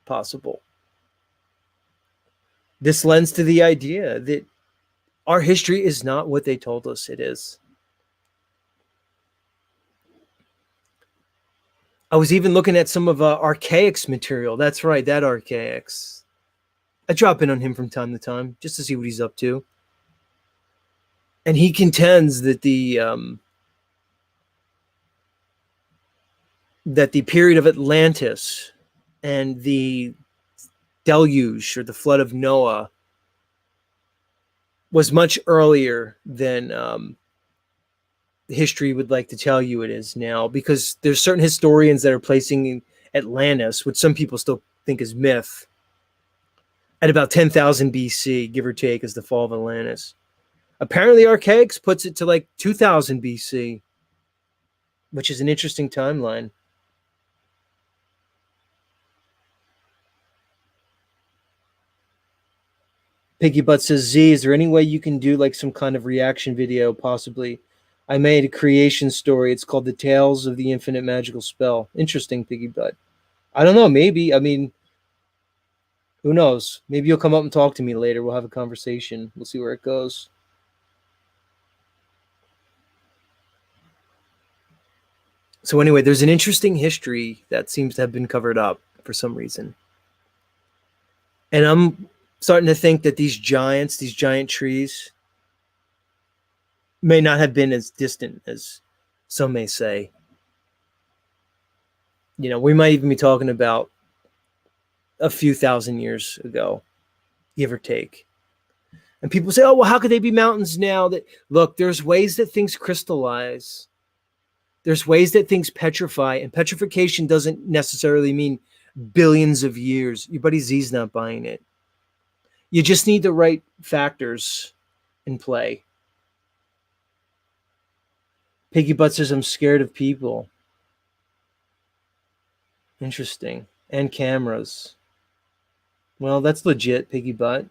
possible. This lends to the idea that our history is not what they told us it is. I was even looking at some of Archaics material. That's right, that Archaics. I drop in on him from time to time just to see what he's up to. And he contends that the period of Atlantis and the deluge, or the flood of Noah, was much earlier than history would like to tell you it is now, because there's certain historians that are placing Atlantis, which some people still think is myth, at about 10,000 BC, give or take, as the fall of Atlantis. Apparently Archaics puts it to like 2000 BC, which is an interesting timeline. Piggy Butt says, Z, is there any way you can do like some kind of reaction video, possibly? I made a creation story. It's called The Tales of the Infinite Magical Spell. Interesting, Piggy Butt. I don't know. Maybe. I mean, who knows? Maybe you'll come up and talk to me later. We'll have a conversation. We'll see where it goes. So anyway, there's an interesting history that seems to have been covered up for some reason. And I'm starting to think that these giant trees, may not have been as distant as some may say. You know, we might even be talking about a few thousand years ago, give or take. And people say, oh, well, how could they be mountains now? That look, there's ways that things crystallize. There's ways that things petrify, and petrification doesn't necessarily mean billions of years. Your buddy Z's not buying it. You just need the right factors in play. Piggy Butt says, I'm scared of people. Interesting. And cameras. Well, that's legit, Piggy Butt.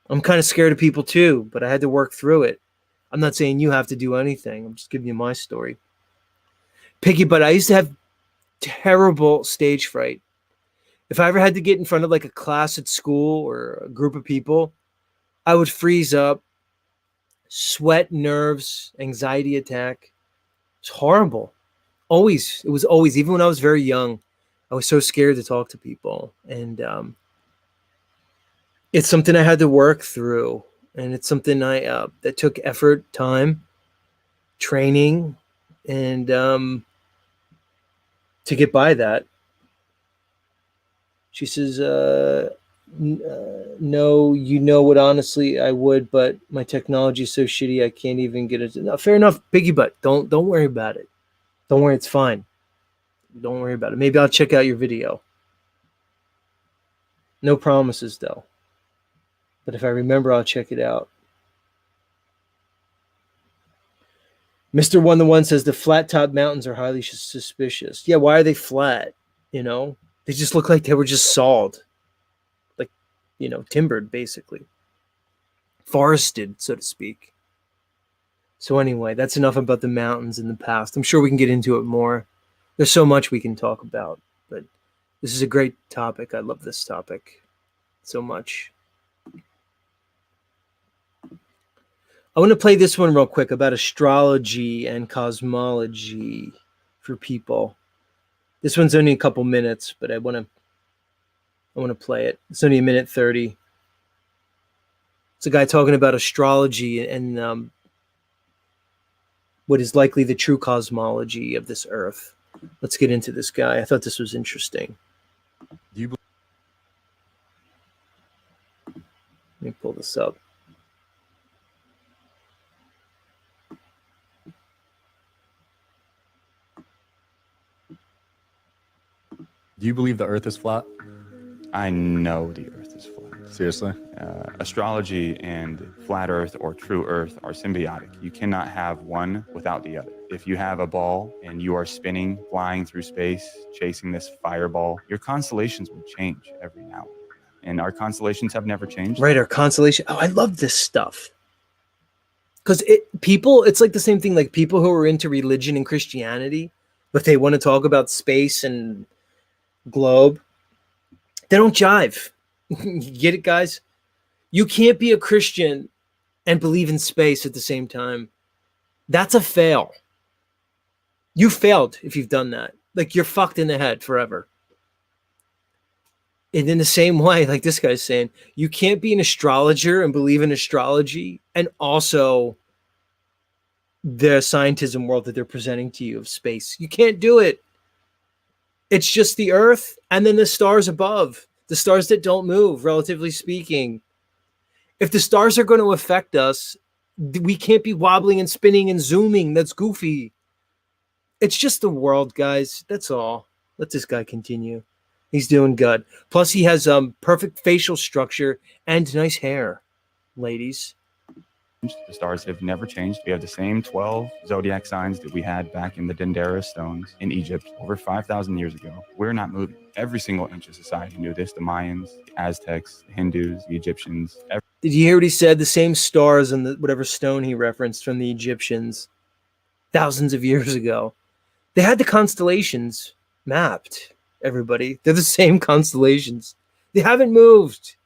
I'm kind of scared of people too, but I had to work through it. I'm not saying you have to do anything. I'm just giving you my story. Piggy Butt, I used to have terrible stage fright. If I ever had to get in front of like a class at school or a group of people, I would freeze up, sweat, nerves, anxiety attack. It's horrible. Always. It was always, even when I was very young, I was so scared to talk to people. And it's something I had to work through. And it's something that took effort, time, training, and to get by that. She says, no, you know what, honestly, I would, but my technology is so shitty, I can't even get it. No, fair enough, Piggy Butt. Don't worry about it. Don't worry, it's fine. Don't worry about it. Maybe I'll check out your video. No promises, though. But if I remember, I'll check it out. Mr. 1-1 says the flat top mountains are highly suspicious. Yeah, why are they flat? You know, they just look like they were just sawed. Like, you know, timbered, basically. Forested, so to speak. So anyway, that's enough about the mountains in the past. I'm sure we can get into it more. There's so much we can talk about, but this is a great topic. I love this topic so much. I want to play this one real quick about astrology and cosmology for people. This one's only a couple minutes, but I want to play it. It's only 1:30. It's a guy talking about astrology and what is likely the true cosmology of this earth. Let's get into this guy. I thought this was interesting. Let me pull this up. Do you believe the earth is flat? I know the earth is flat. Seriously? Astrology and flat earth or true earth are symbiotic. You cannot have one without the other. If you have a ball and you are spinning, flying through space, chasing this fireball, your constellations will change every now and then. And our constellations have never changed. Right, our constellation. Oh, I love this stuff. Because it's like the same thing, like people who are into religion and Christianity, but they want to talk about space and globe, they don't jive. You get it, guys? You can't be a Christian and believe in space at the same time. That's a fail. You failed if you've done that. Like, you're fucked in the head forever. And in the same way, like this guy's saying, you can't be an astrologer and believe in astrology and also the scientism world that they're presenting to you of space. You can't do it. It's just the earth and then the stars above, the stars that don't move, relatively speaking. If the stars are going to affect us, we can't be wobbling and spinning and zooming. That's goofy. It's just the world, guys. That's all. Let this guy continue. He's doing good. Plus, he has perfect facial structure and nice hair, ladies. The stars have never changed. We have the same 12 zodiac signs that we had back in the Dendera stones in Egypt over 5,000 years ago. We're not moving. Every single ancient society knew this. The Mayans, the Aztecs, the Hindus, the Egyptians. Did you hear what he said? The same stars in the whatever stone he referenced from the Egyptians thousands of years ago. They had the constellations mapped, everybody. They're the same constellations. They haven't moved.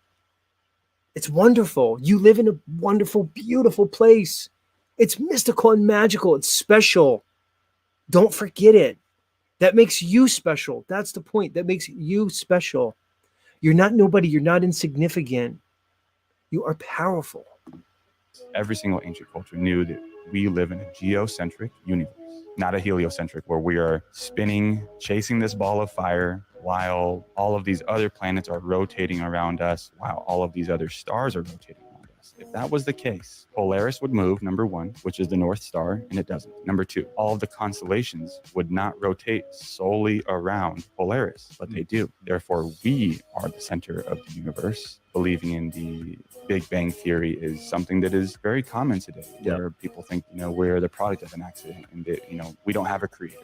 It's wonderful. You live in a wonderful, beautiful place. It's mystical and magical. It's special. Don't forget it. That makes you special. That's the point. That makes you special. You're not nobody. You're not insignificant. You are powerful. Every single ancient culture knew that we live in a geocentric universe, not a heliocentric, where we are spinning, chasing this ball of fire while all of these other planets are rotating around us, while all of these other stars are rotating around us. If that was the case, Polaris would move, number one, which is the North Star, and it doesn't. Number two, all of the constellations would not rotate solely around Polaris, but they do. Therefore, we are the center of the universe. Believing in the Big Bang Theory is something that is very common today, where people think, we're the product of an accident and that, we don't have a creator.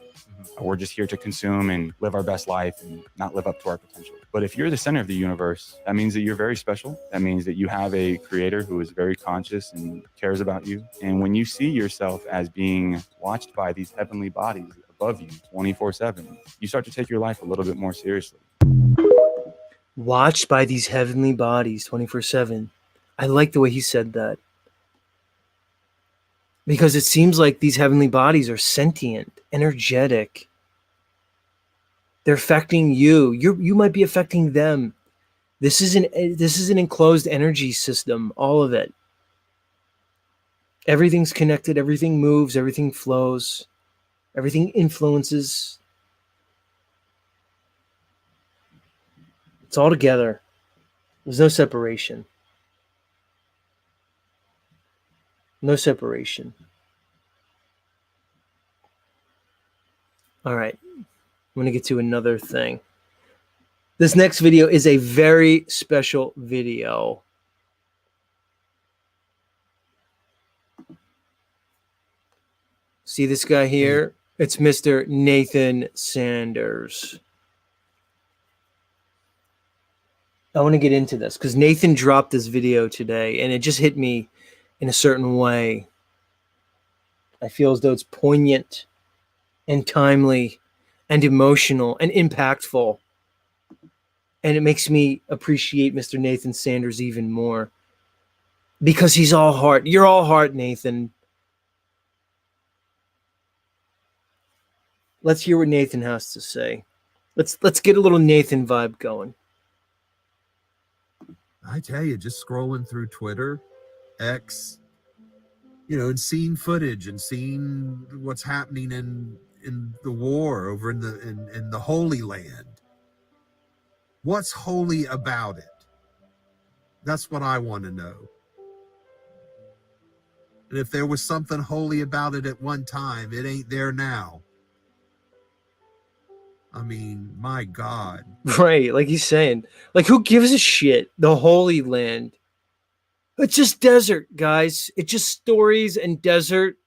We're just here to consume and live our best life and not live up to our potential. But if you're the center of the universe, that means that you're very special. That means that you have a creator who is very conscious and cares about you. And when you see yourself as being watched by these heavenly bodies above you 24/7, you start to take your life a little bit more seriously. Watched by these heavenly bodies 24/7. I like the way he said that. Because it seems like these heavenly bodies are sentient, energetic. They're affecting you. You might be affecting them. This is an enclosed energy system, all of it. Everything's connected, everything moves, everything flows, everything influences. It's all together. There's no separation. No separation. All right. I'm going to get to another thing. This next video is a very special video. See this guy here? It's Mr. Nathan Sanders. I want to get into this because Nathan dropped this video today and it just hit me in a certain way. I feel as though it's poignant and timely and emotional and impactful. And it makes me appreciate Mr. Nathan Sanders even more because he's all heart. You're all heart, Nathan. Let's hear what Nathan has to say. Let's get a little Nathan vibe going. I tell you, just scrolling through Twitter, X, and seeing footage and seeing what's happening in the war over in the Holy Land. What's holy about it? That's what I want to know. And if there was something holy about it at one time, it ain't there now. I mean, my God. Right, like he's saying. Like, who gives a shit? The Holy Land. It's just desert, guys. It's just stories and desert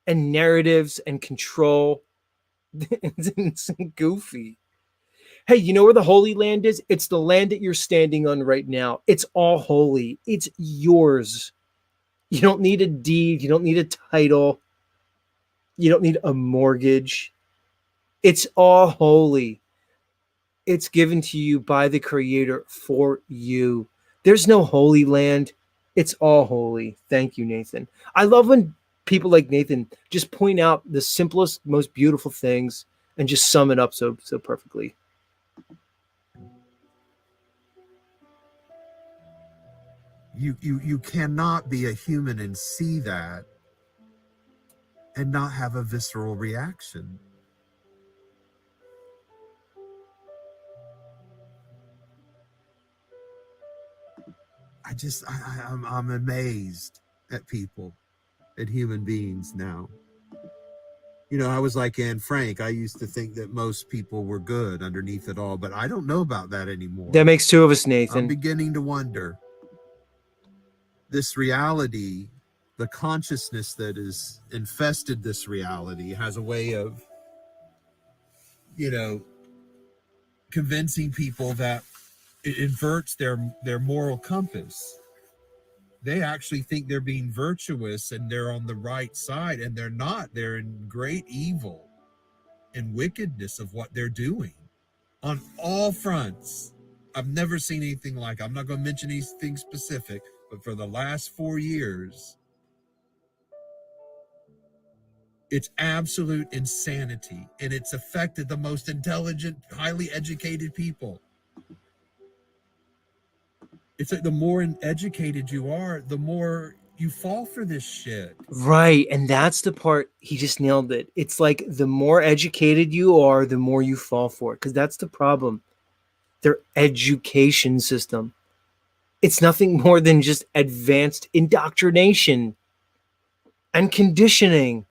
and narratives and control. It's goofy. Hey, you know where the Holy Land is? It's the land that you're standing on right now. It's all holy. It's yours. You don't need a deed. You don't need a title. You don't need a mortgage. It's all holy. It's given to you by the Creator for you. There's no Holy Land. It's all holy. Thank you, Nathan. I love when people like Nathan just point out the simplest, most beautiful things and just sum it up so perfectly. You cannot be a human and see that and not have a visceral reaction. I'm amazed at people, at human beings now. I was like Anne Frank. I used to think that most people were good underneath it all, but I don't know about that anymore. That makes two of us, Nathan. I'm beginning to wonder. This reality, the consciousness that is infested this reality has a way of, convincing people that it inverts their moral compass. They actually think they're being virtuous and they're on the right side, and they're not. They're in great evil and wickedness of what they're doing on all fronts. I've never seen anything like it. I'm not going to mention anything specific, but for the last 4 years, It's absolute insanity, and it's affected the most intelligent, highly educated people. It's like the more educated you are, the more you fall for this shit. Right. And that's the part he just nailed it. It's like the more educated you are, the more you fall for it. Because that's the problem. Their education system. It's nothing more than just advanced indoctrination and conditioning.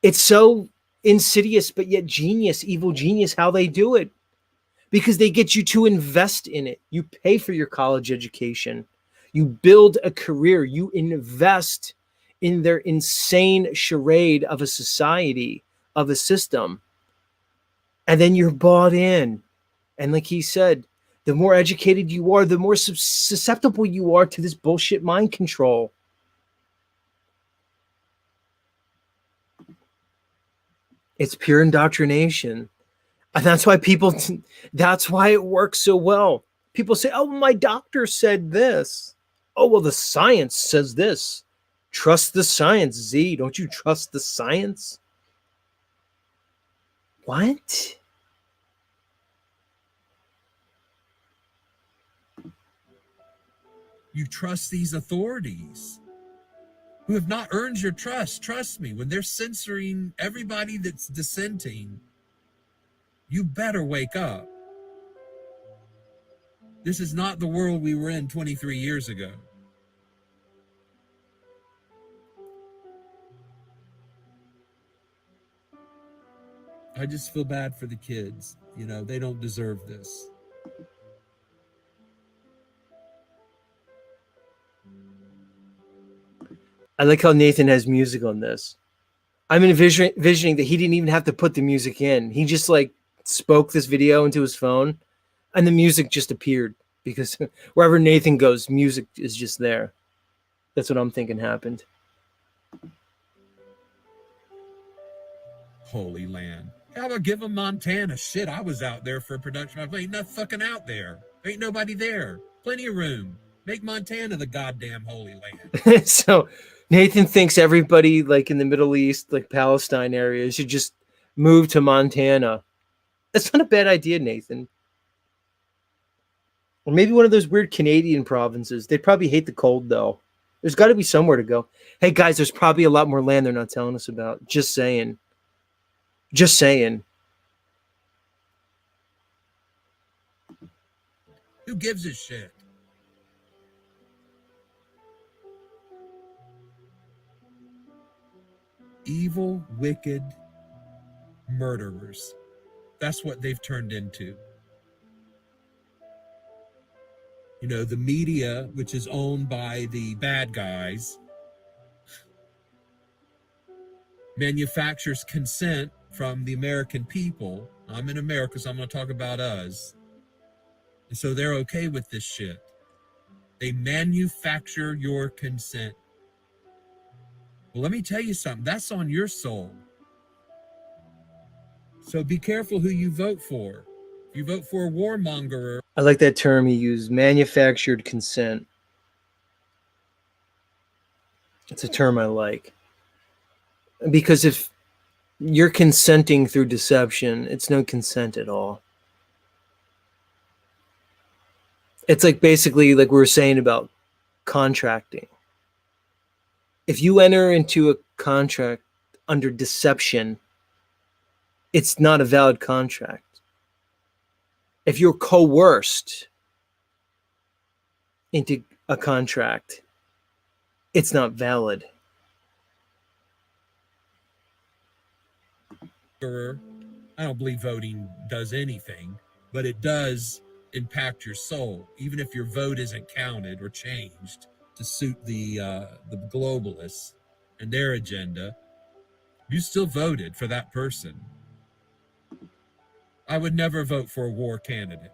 It's so insidious, but yet genius, evil genius, how they do it. Because they get you to invest in it. You pay for your college education. You build a career. You invest in their insane charade of a society, of a system. And then you're bought in. And like he said, the more educated you are, the more susceptible you are to this bullshit mind control. It's pure indoctrination. And that's why that's why it works so well. People say, oh, my doctor said this. Oh, well, the science says this. Trust the science, Z. Don't you trust the science? What? You trust these authorities who have not earned your trust. Trust me, when they're censoring everybody that's dissenting, you better wake up. This is not the world we were in 23 years ago. I just feel bad for the kids. You know, they don't deserve this. I like how Nathan has music on this. I'm envisioning that he didn't even have to put the music in. He just like spoke this video into his phone and the music just appeared because wherever Nathan goes, music is just there. That's what I'm thinking happened. Holy land. How about give them Montana? Shit, I was out there for a production. I ain't not fucking out there. Ain't nobody there. Plenty of room. Make Montana the goddamn holy land. So Nathan thinks everybody like in the Middle East, like Palestine area, should just move to Montana. That's not a bad idea, Nathan. Or maybe one of those weird Canadian provinces. They'd probably hate the cold, though. There's got to be somewhere to go. Hey, guys, there's probably a lot more land they're not telling us about. Just saying. Just saying. Who gives a shit? Evil, wicked murderers. That's what they've turned into. You know, the media, which is owned by the bad guys, manufactures consent from the American people. I'm in America, so I'm going to talk about us. And so they're okay with this shit. They manufacture your consent. Well, let me tell you something. That's on your soul. So be careful who you vote for. If you vote for a warmonger. I like that term he used, manufactured consent. It's a term I like. Because if you're consenting through deception, it's no consent at all. It's like basically like we were saying about contracting. If you enter into a contract under deception, it's not a valid contract. If you're coerced into a contract, it's not valid. I don't believe voting does anything, but it does impact your soul, even if your vote isn't counted or changed to suit the globalists and their agenda. You still voted for that person. I would never vote for a war candidate.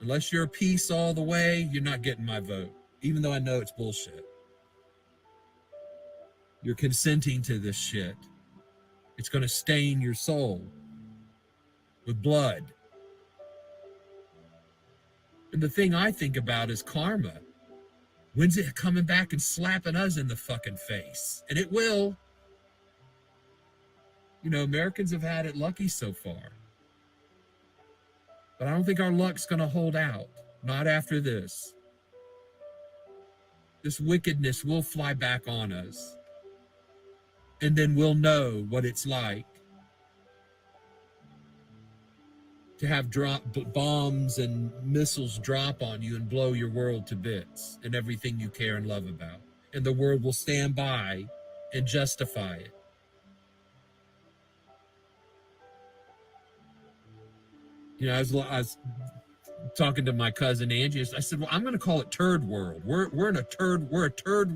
Unless you're peace all the way, you're not getting my vote, even though I know it's bullshit. You're consenting to this shit. It's going to stain your soul with blood. And the thing I think about is karma. When's it coming back and slapping us in the fucking face? And it will. You know, Americans have had it lucky so far. But I don't think our luck's going to hold out. Not after this. This wickedness will fly back on us. And then we'll know what it's like to have bombs and missiles drop on you and blow your world to bits and everything you care and love about. And the world will stand by and justify it. You know, I was talking to my cousin Angie. I said, "Well, I'm going to call it Turd World. We're a turd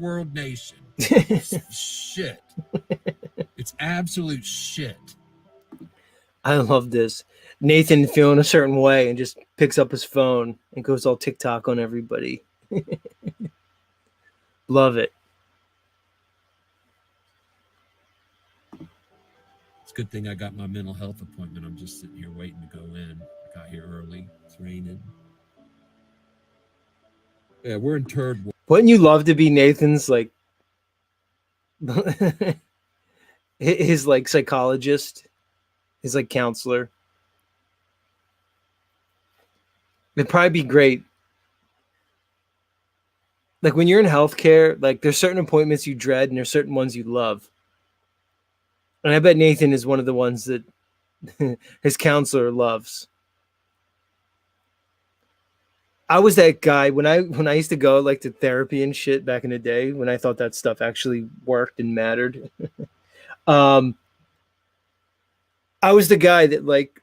world nation." Shit. It's absolute shit. I love this. Nathan feeling a certain way and just picks up his phone and goes all TikTok on everybody. Love it. It's a good thing I got my mental health appointment. I'm just sitting here waiting to go in. I got here early. It's raining. Yeah, we're in Turd World. Wouldn't you love to be Nathan's like his like psychologist, his like counselor? It'd probably be great. Like when you're in healthcare, like there's certain appointments you dread and there's certain ones you love. And I bet Nathan is one of the ones that his counselor loves. I was that guy when I used to go like to therapy and shit back in the day when I thought that stuff actually worked and mattered. I was the guy that like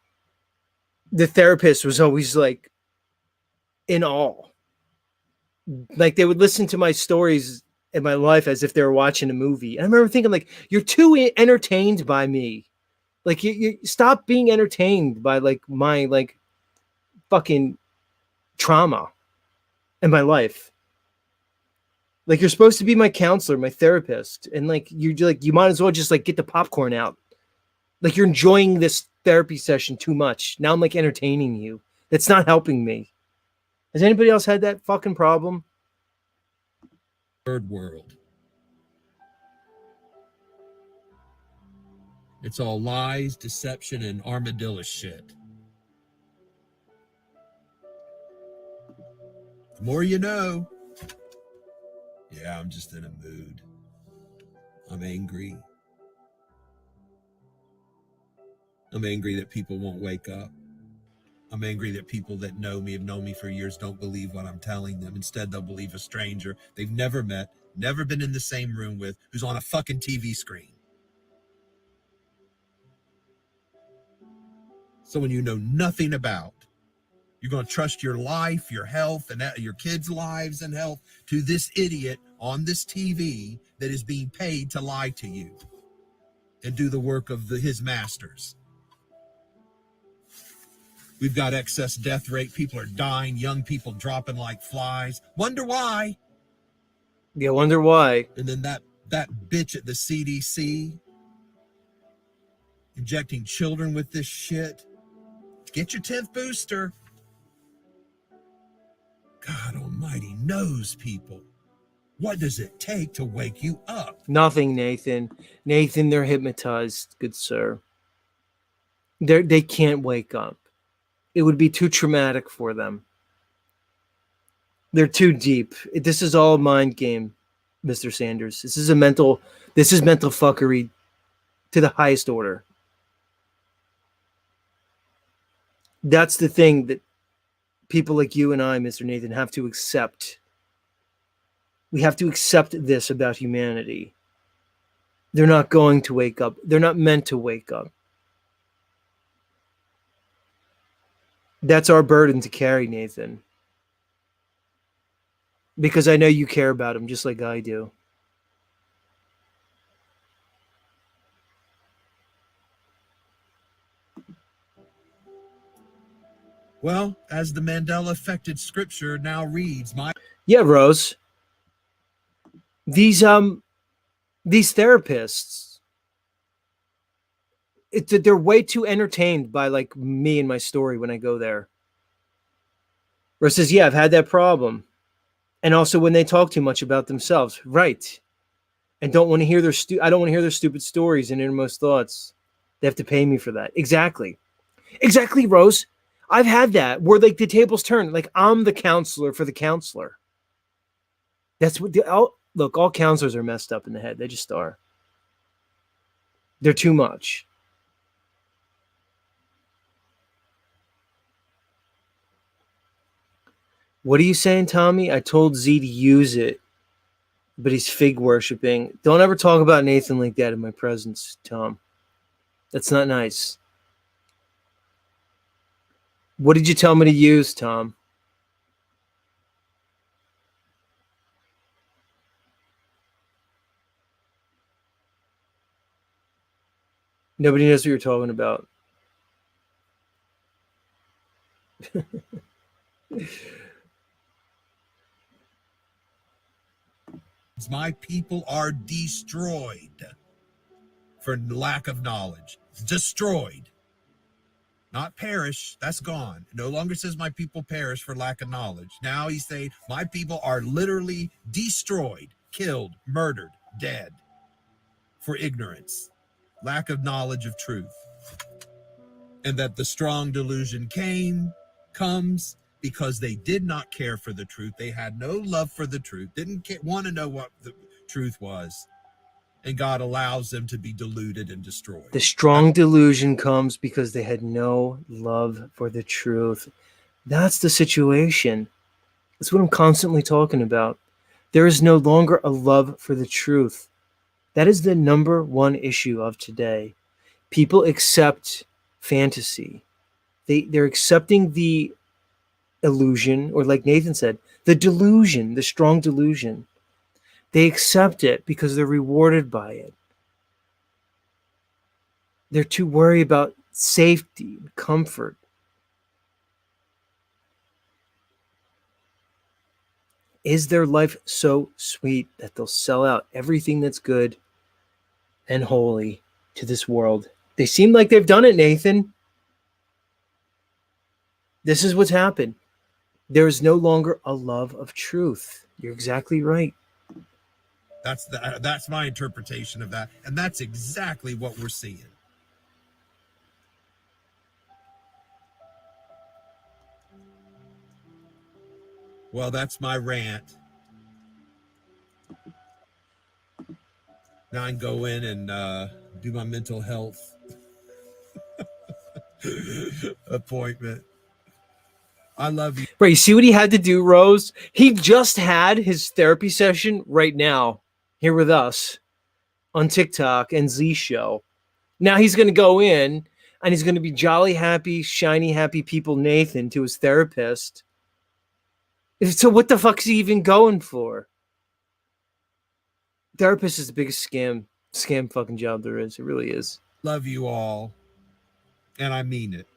the therapist was always like in awe. Like they would listen to my stories in my life as if they were watching a movie. And I remember thinking like, you're too entertained by me. Like you stop being entertained by like my like fucking trauma in my life. Like you're supposed to be my counselor, my therapist, and like you might as well just like get the popcorn out. Like you're enjoying this therapy session too much. Now I'm like entertaining you. That's not helping me. Has anybody else had that fucking problem? Third world. It's all lies, deception, and armadillo shit. The more you know. Yeah, I'm just in a mood. I'm angry. I'm angry that people won't wake up. I'm angry that people that know me, have known me for years, don't believe what I'm telling them. Instead, they'll believe a stranger they've never met, never been in the same room with, who's on a fucking TV screen. Someone you know nothing about. You're going to trust your life, your health, and your kids' lives and health to this idiot on this TV that is being paid to lie to you and do the work of his masters. We've got excess death rate. People are dying. Young people dropping like flies. Wonder why. Yeah, wonder why. And then that bitch at the CDC injecting children with this shit. Get your 10th booster. God almighty knows people. What does it take to wake you up? Nothing, Nathan. Nathan, they're hypnotized, good sir. They can't wake up. It would be too traumatic for them. They're too deep. This is all a mind game, Mr. Sanders. This is mental fuckery to the highest order. That's the thing that people like you and I, Mr. Nathan, have to accept. We have to accept this about humanity. They're not going to wake up. They're not meant to wake up. That's our burden to carry, Nathan. Because I know you care about them just like I do. Well, as the Mandela affected scripture now reads, Yeah, Rose. These therapists, they're way too entertained by like me and my story when I go there. Rose says, yeah, I've had that problem. And also when they talk too much about themselves. Right. And don't want to hear I don't want to hear their stupid stories and innermost thoughts. They have to pay me for that. Exactly, Rose. I've had that where like the tables turn. Like I'm the counselor for the counselor. That's what look. All counselors are messed up in the head. They just are. They're too much. What are you saying, Tommy? I told Z to use it, but he's fig worshiping. Don't ever talk about Nathan like that in my presence, Tom. That's not nice. What did you tell me to use, Tom? Nobody knows what you're talking about. My people are destroyed for lack of knowledge. Destroyed. Not perish. That's gone. It no longer says my people perish for lack of knowledge. Now he's saying my people are literally destroyed, killed, murdered, dead for ignorance, lack of knowledge of truth. And that the strong delusion comes because they did not care for the truth. They had no love for the truth, didn't want to know what the truth was. And God allows them to be deluded and destroyed. The strong delusion comes because they had no love for the truth. That's the situation. That's what I'm constantly talking about. There is no longer a love for the truth. That is the number one issue of today. People accept fantasy. They're accepting the illusion, or like Nathan said, the delusion, the strong delusion. They accept it because they're rewarded by it. They're too worried about safety and comfort. Is their life so sweet that they'll sell out everything that's good and holy to this world? They seem like they've done it, Nathan. This is what's happened. There is no longer a love of truth. You're exactly right. That's my interpretation of that, and that's exactly what we're seeing. Well, that's my rant. Now I can go in and do my mental health appointment. I love you. Right, you see what he had to do, Rose? He just had his therapy session right now here with us on TikTok and Z Show. Now he's going to go in and he's going to be jolly, happy, shiny, happy people Nathan to his therapist. So what the fuck is he even going for? Therapist is the biggest scam fucking job there is. It really is. Love you all. And I mean it.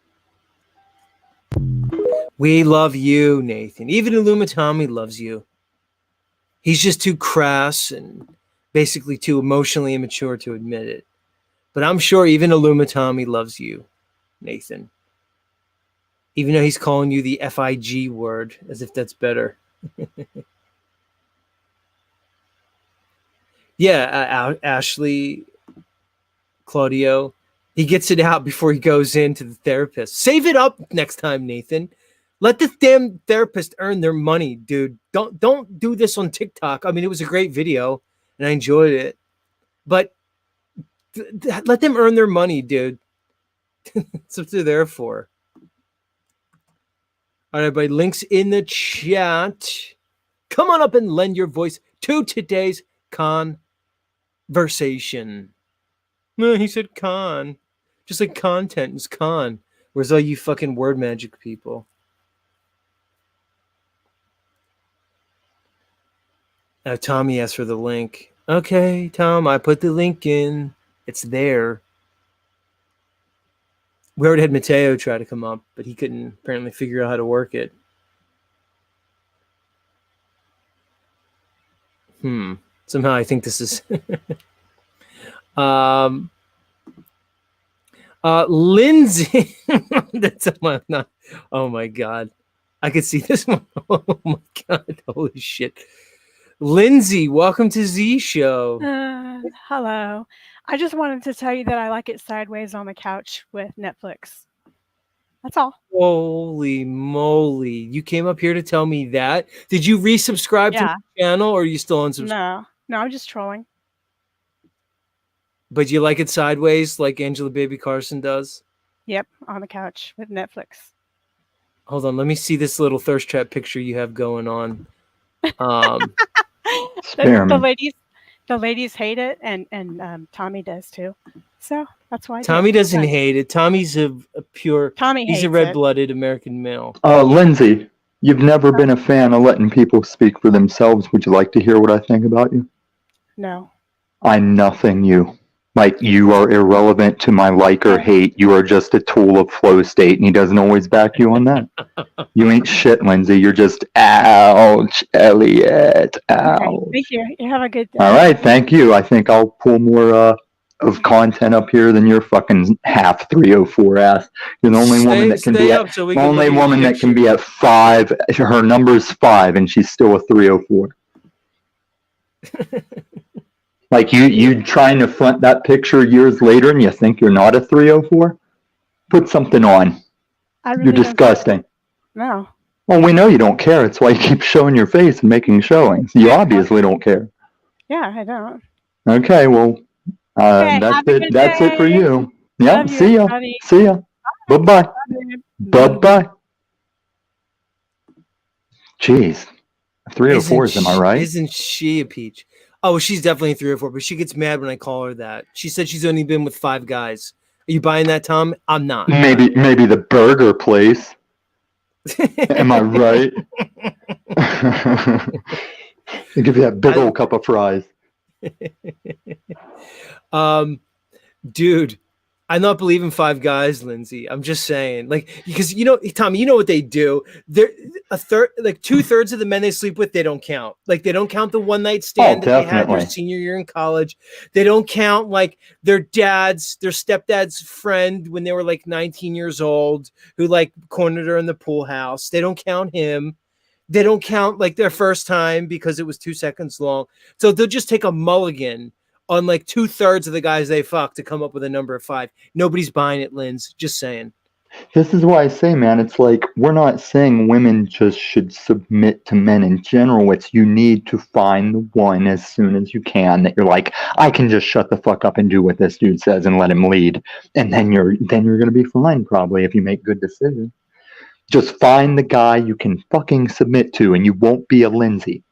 We love you, Nathan. Even Illumitami loves you. He's just too crass and basically too emotionally immature to admit it. But I'm sure even Illumitami loves you, Nathan. Even though he's calling you the FIG word, as if that's better. Yeah, Ashley, Claudio, he gets it out before he goes into the therapist. Save it up next time, Nathan. Let the damn therapist earn their money, dude. Don't do this on TikTok. I mean, it was a great video, and I enjoyed it. But let them earn their money, dude. That's what they're there for. All right, everybody. Links in the chat. Come on up and lend your voice to today's conversation. No, he said con. Just like content is con. Where's all you fucking word magic people? Tommy asked for the link. Okay, Tom, I put the link in. It's there. We already had Mateo try to come up, but he couldn't apparently figure out how to work it. Somehow I think this is... Lindsay. That's not... Oh my God. I could see this one. Oh my God. Holy shit. Lindsay, welcome to Z Show. Hello. I just wanted to tell you that I like it sideways on the couch with Netflix. That's all. Holy moly. You came up here to tell me that? Did you resubscribe to Yeah. my channel or are you still unsubscribed? No, I'm just trolling. But you like it sideways like Angela Baby Carson does? Yep, on the couch with Netflix. Hold on, let me see this little thirst trap picture you have going on. Spare The me. ladies hate it, and Tommy does too. So that's why I do Tommy it. doesn't But hate it. Tommy's a pure, Tommy he's a hates it. red-blooded American male. Lindsay, you've never been a fan of letting people speak for themselves. Would you like to hear what I think about you? No. I nothing you. Like, you are irrelevant to my like or hate. You are just a tool of flow state, and he doesn't always back you on that. You ain't shit, Lindsay. You're just, ouch, Elliot, ouch. Okay, thank you. You have a good day. All right, thank you. I think I'll pull more of content up here than your fucking half 304 ass. You're the only woman that can be at so we the can only look at your woman that can picture. be at 5. Her number's 5, and she's still a 304. Like you trying to front that picture years later, and you think you're not a 304? Put something on. I really You're don't disgusting. No. Well, we know you don't care. It's why you keep showing your face and making showings. You obviously don't care. Yeah, I don't. Okay, well, Okay, that's have a it. good That's it for day. you. Yeah, Love you, see ya. everybody. See ya. Bye-bye. Bye. Bye-bye. Jeez. 304s, am I right? Isn't she a peach? Oh, she's definitely a 304, but she gets mad when I call her that. She said she's only been with 5 guys. Are you buying that, Tom? I'm not. Maybe the burger place. Am I right? They give you that big old cup of fries. Dude, I'm not believing 5 guys, Lindsay. I'm just saying, like, because Tommy, you know what they do. They're a third, like 2/3 of the men they sleep with, they don't count. Like, they don't count the one night stand that they had their senior year in college. They don't count like their stepdad's friend when they were like 19 years old, who like cornered her in the pool house. They don't count him. They don't count like their first time because it was 2 seconds long. So they'll just take a mulligan on like 2/3 of the guys they fuck to come up with a number of 5. Nobody's buying it, Linz. Just saying. This is why I say, man, it's like, we're not saying women just should submit to men in general. It's you need to find the one as soon as you can that you're like, I can just shut the fuck up and do what this dude says and let him lead. And then you're going to be fine, probably, if you make good decisions. Just find the guy you can fucking submit to, and you won't be a Lindsay.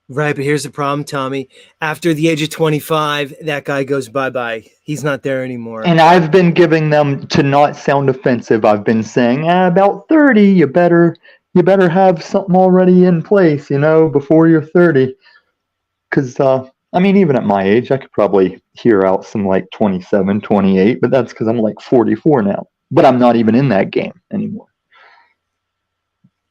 Right, but here's the problem, Tommy. After the age of 25, that guy goes bye-bye. He's not there anymore. And I've been giving them, to not sound offensive, I've been saying, about 30, you better have something already in place, before you're 30. Because, I mean, even at my age, I could probably hear out some like 27, 28, but that's because I'm like 44 now. But I'm not even in that game anymore.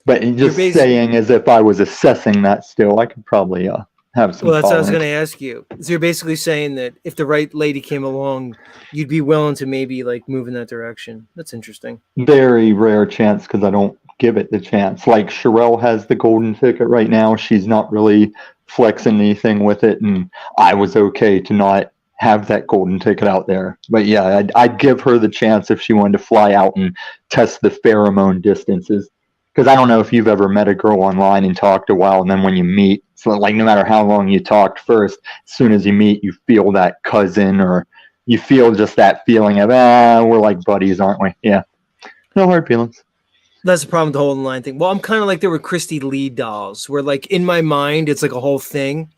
But just saying, as if I was assessing that still, I could probably have some. Well, that's tolerance. what I was going to ask you. So you're basically saying that if the right lady came along, you'd be willing to maybe like move in that direction. That's interesting. Very rare chance, because I don't give it the chance. Like Sherelle has the golden ticket right now. She's not really flexing anything with it, and I was okay to not have that golden ticket out there. But yeah, I'd give her the chance if she wanted to fly out and test the pheromone distances. Because I don't know if you've ever met a girl online and talked a while, and then when you meet, so like no matter how long you talked first, as soon as you meet, you feel that cousin, or you feel just that feeling of, we're like buddies, aren't we? Yeah. No hard feelings. That's the problem with the whole online thing. Well, I'm kind of like there were Christy Lee dolls, where like in my mind, it's like a whole thing.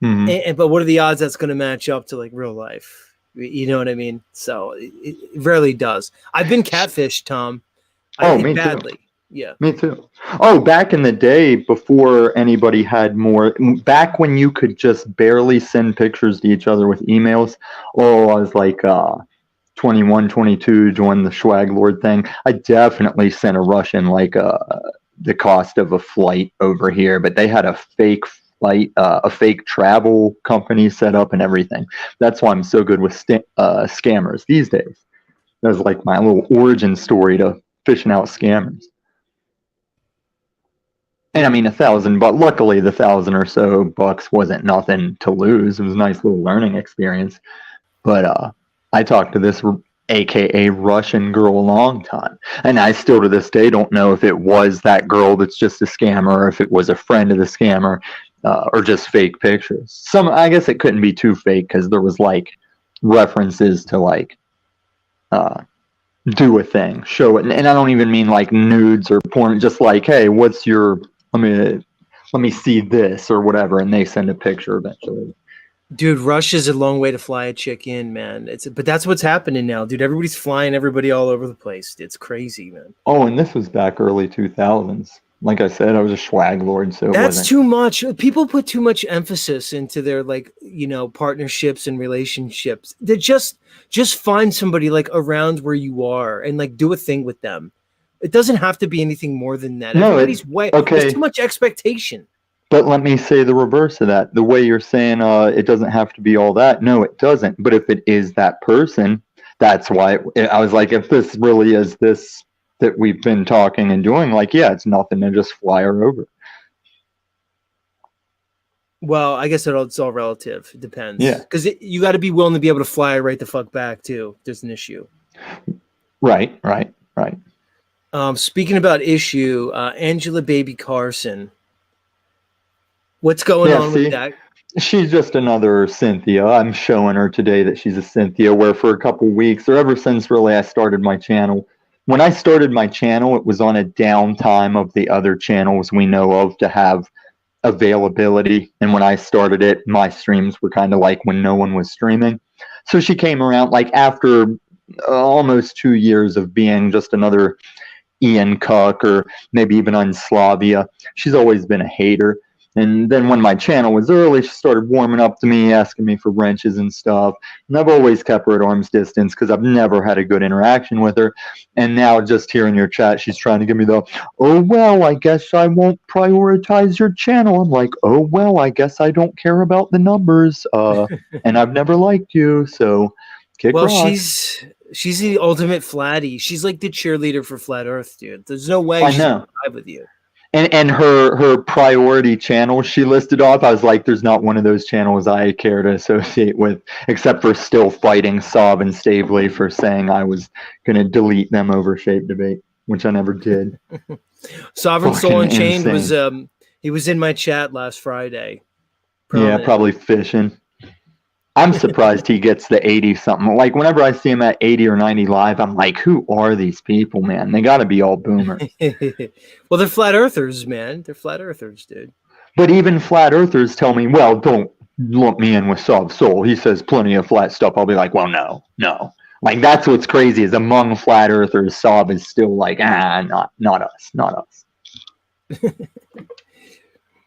Mm-hmm. But what are the odds that's going to match up to like real life? You know what I mean? So it rarely does. I've been catfished, Tom. Me badly. Too. Yeah. Me too. Oh, back in the day, before anybody had more, back when you could just barely send pictures to each other with emails. Oh, I was like 21, 22, joined the Swag Lord thing. I definitely sent a Russian like the cost of a flight over here, but they had a fake flight, a fake travel company set up and everything. That's why I'm so good with scammers these days. That was like my little origin story to fishing out scammers. And I mean, 1,000, but luckily the 1,000 or so bucks wasn't nothing to lose. It was a nice little learning experience. But I talked to this AKA Russian girl a long time, and I still to this day don't know if it was that girl that's just a scammer, or if it was a friend of the scammer, or just fake pictures. I guess it couldn't be too fake because there was like references to like do a thing, show it, and I don't even mean like nudes or porn. Just like, hey, what's your let me see this or whatever, and they send a picture eventually. Dude, Russia's a long way to fly a chick in, man. But that's what's happening now, dude. Everybody's flying everybody all over the place. It's crazy, man. Oh, and this was back early 2000s. Like I said, I was a swag lord, so that's too much. People put too much emphasis into their partnerships and relationships. They just find somebody like around where you are and like do a thing with them. It doesn't have to be anything more than that. No, Everybody's way. Okay. There's too much expectation. But let me say the reverse of that. The way you're saying it doesn't have to be all that. No, it doesn't. But if it is that person, that's why I was like, if this really is this that we've been talking and doing, like, yeah, it's nothing to just fly her over. Well, I guess it's all relative. It depends. Yeah. Because you got to be willing to be able to fly right the fuck back, too. There's an issue. Right. Speaking about issue, Angela Baby Carson. What's going on with that? She's just another Cynthia. I'm showing her today that she's a Cynthia, where for a couple weeks, or ever since really I started my channel. When I started my channel, it was on a downtime of the other channels we know of to have availability. And when I started it, my streams were kind of like when no one was streaming. So she came around like after almost 2 years of being just another Ian Cuck, or maybe even on Slavia. She's always been a hater. And then when my channel was early, she started warming up to me, asking me for wrenches and stuff. And I've always kept her at arm's distance because I've never had a good interaction with her. And now just here in your chat, she's trying to give me the, oh, well, I guess I won't prioritize your channel. I'm like, oh, well, I guess I don't care about the numbers. And I've never liked you, so kick rocks. She's the ultimate flatty. She's like the cheerleader for Flat Earth, dude. There's no way she's gonna vibe with you. And her priority channel she listed off, I was like, there's not one of those channels I care to associate with, except for still fighting Sav and Stavely for saying I was going to delete them over Shape Debate, which I never did. Sovereign Soul Unchained was he was in my chat last Friday. Yeah, probably fishing. I'm surprised he gets the 80 something. Like whenever I see him at 80 or 90 live, I'm like, who are these people, man? They got to be all boomer. Well, they're flat earthers, man. They're flat earthers, dude. But even flat earthers tell me, well, don't lump me in with Sob Soul. He says plenty of flat stuff. I'll be like, well, no. Like that's what's crazy is among flat earthers, Sob is still like, not us.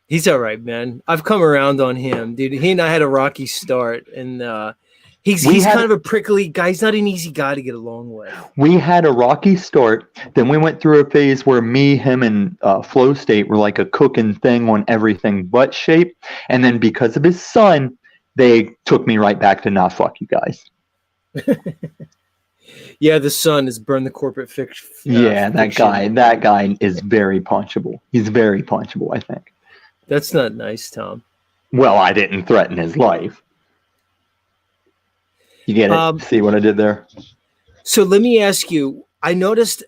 He's all right, man. I've come around on him, dude. He and I had a rocky start, and he's kind of a prickly guy. He's not an easy guy to get along with. We had a rocky start. Then we went through a phase where me, him, and Flow State were like a cooking thing on everything but Shape. And then because of his son, they took me right back to nah, fuck you guys. Yeah, the son has burned the corporate fiction. Yeah, that guy is very punchable. He's very punchable, I think. That's not nice, Tom. Well, I didn't threaten his life. You get it? See what I did there? So let me ask you, I noticed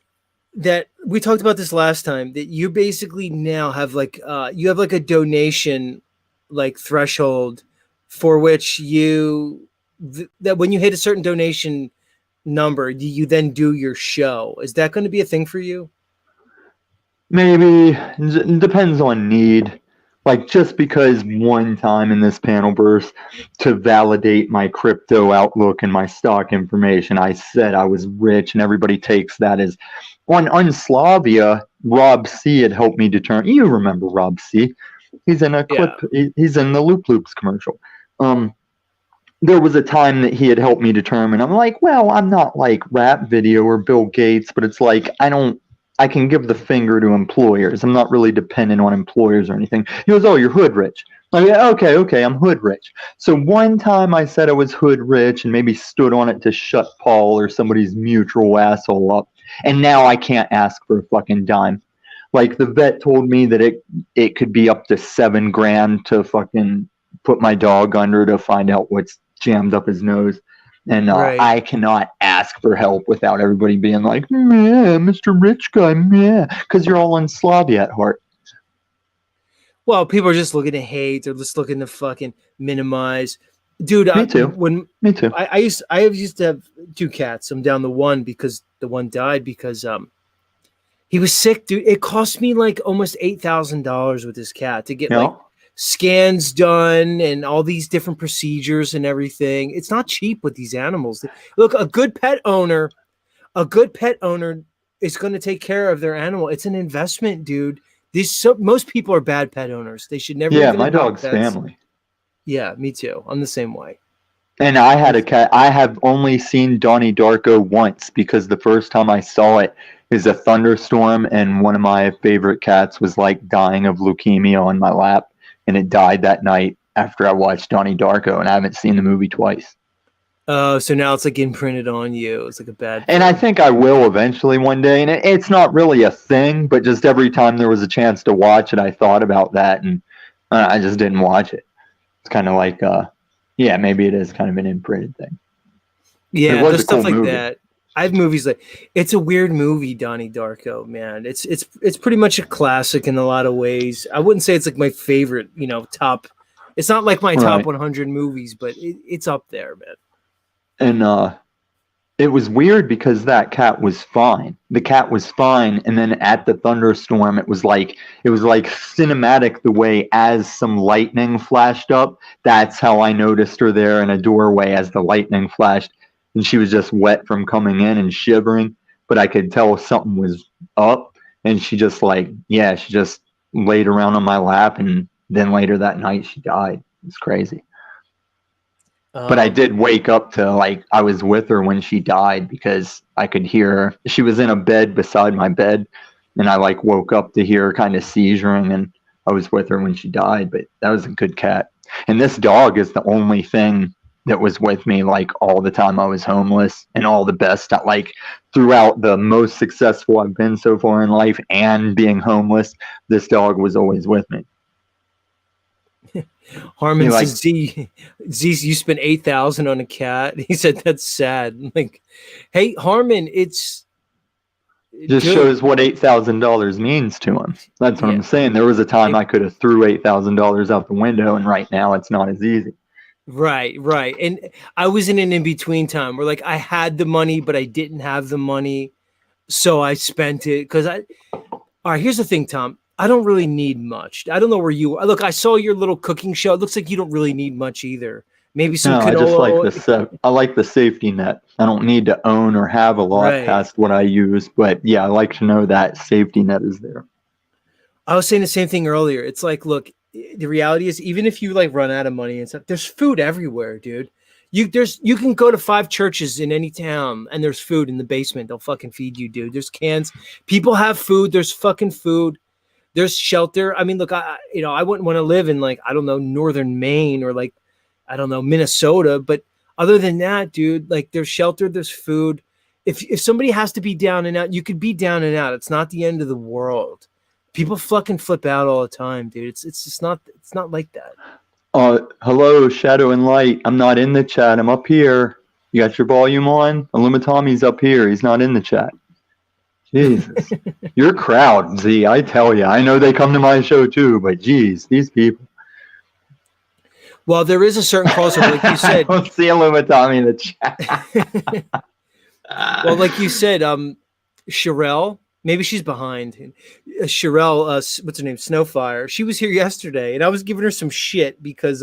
that we talked about this last time, that you basically now have like you have like a donation like threshold for which that when you hit a certain donation number, you then do your show. Is that going to be a thing for you? Maybe. It depends on need. Like just because one time in this panel burst to validate my crypto outlook and my stock information, I said I was rich, and everybody takes that as on Slavia. Rob C had helped me determine. You remember Rob C? He's in a clip. Yeah. He's in the Loop Loops commercial. There was a time that he had helped me determine. I'm like, well, I'm not like Rap Video or Bill Gates, but it's like I can give the finger to employers. I'm not really dependent on employers or anything. He goes, oh, you're hood rich. I'm like, okay, I'm hood rich. So one time I said I was hood rich and maybe stood on it to shut Paul or somebody's mutual asshole up. And now I can't ask for a fucking dime. Like the vet told me that it could be up to $7,000 to fucking put my dog under to find out what's jammed up his nose. And Right. I cannot ask for help without everybody being like, "Yeah, Mr. Rich Guy, yeah," because you're all unslavy at heart. Well, people are just looking to hate. They're just looking to fucking minimize. Dude, Me too. When Me too. I used to have 2 cats. I'm down to 1 because the one died because he was sick, dude. It cost me like almost $8,000 with this cat to get like scans done and all these different procedures and everything. It's not cheap with these animals. Look, a good pet owner is going to take care of their animal. It's an investment, dude. Most people are bad pet owners. They should never. Yeah, even my adopt dog's pets. family. Yeah, me too. I'm the same way. And I had a cat. I have only seen Donnie Darko once because the first time I saw it is a thunderstorm, and one of my favorite cats was like dying of leukemia on my lap, and it died that night after I watched Donnie Darko, and I haven't seen the movie twice. Oh, so now it's like imprinted on you. It's like a bad thing. And I think I will eventually one day, and it's not really a thing, but just every time there was a chance to watch it, I thought about that, and I just didn't watch it. It's kind of like, yeah, maybe it is kind of an imprinted thing. Yeah, there's stuff like that. I have movies like it's a weird movie, Donnie Darko, man. It's pretty much a classic in a lot of ways. I wouldn't say it's like my favorite, top. It's not like my top 100 movies, but it's up there, man. And it was weird because that cat was fine. The cat was fine, and then at the thunderstorm, it was like cinematic the way as some lightning flashed up. That's how I noticed her there in a doorway as the lightning flashed. And she was just wet from coming in and shivering, but I could tell something was up. And she just she just laid around on my lap, and then later that night she died. It's crazy. But I did wake up to I was with her when she died because I could hear her. She was in a bed beside my bed, and I woke up to hear her kind of seizuring, and I was with her when she died. But that was a good cat. And this dog is the only thing that was with me all the time I was homeless, and all the best throughout the most successful I've been so far in life and being homeless. This dog was always with me. Harmon says, Z, you spent $8,000 on a cat. He said that's sad. Hey, Harmon, it's just shows what $8,000 means to him. That's what I'm saying. There was a time I could have threw $8,000 out the window, and right now it's not as easy. Right. And I was in an in-between time where I had the money, but I didn't have the money. So I spent it all right, here's the thing, Tom. I don't really need much. I don't know where you are. Look, I saw your little cooking show. It looks like you don't really need much either. Maybe some canola. I like the safety net. I don't need to own or have a lot past what I use. But yeah, I like to know that safety net is there. I was saying the same thing earlier. It's look, the reality is even if you run out of money and stuff, there's food everywhere, dude. You can go to 5 churches in any town and there's food in the basement. They'll fucking feed you, dude. There's cans. People have food. There's fucking food. There's shelter. I mean, look, I wouldn't want to live in I don't know, northern Maine or I don't know, Minnesota. But other than that, dude, there's shelter, there's food. If somebody has to be down and out, you could be down and out. It's not the end of the world. People fucking flip out all the time, dude. It's just not. It's not like that. Hello, Shadow and Light. I'm not in the chat. I'm up here. You got your volume on? Illumitami's up here. He's not in the chat. Jesus. Your crowd, Z, I tell you. I know they come to my show too, but geez, these people. Well, there is a certain crossover, like you said. I don't see Illumitami in the chat. Well, like you said, Sherelle, maybe she's behind. Sherelle, what's her name? Snowfire. She was here yesterday, and I was giving her some shit because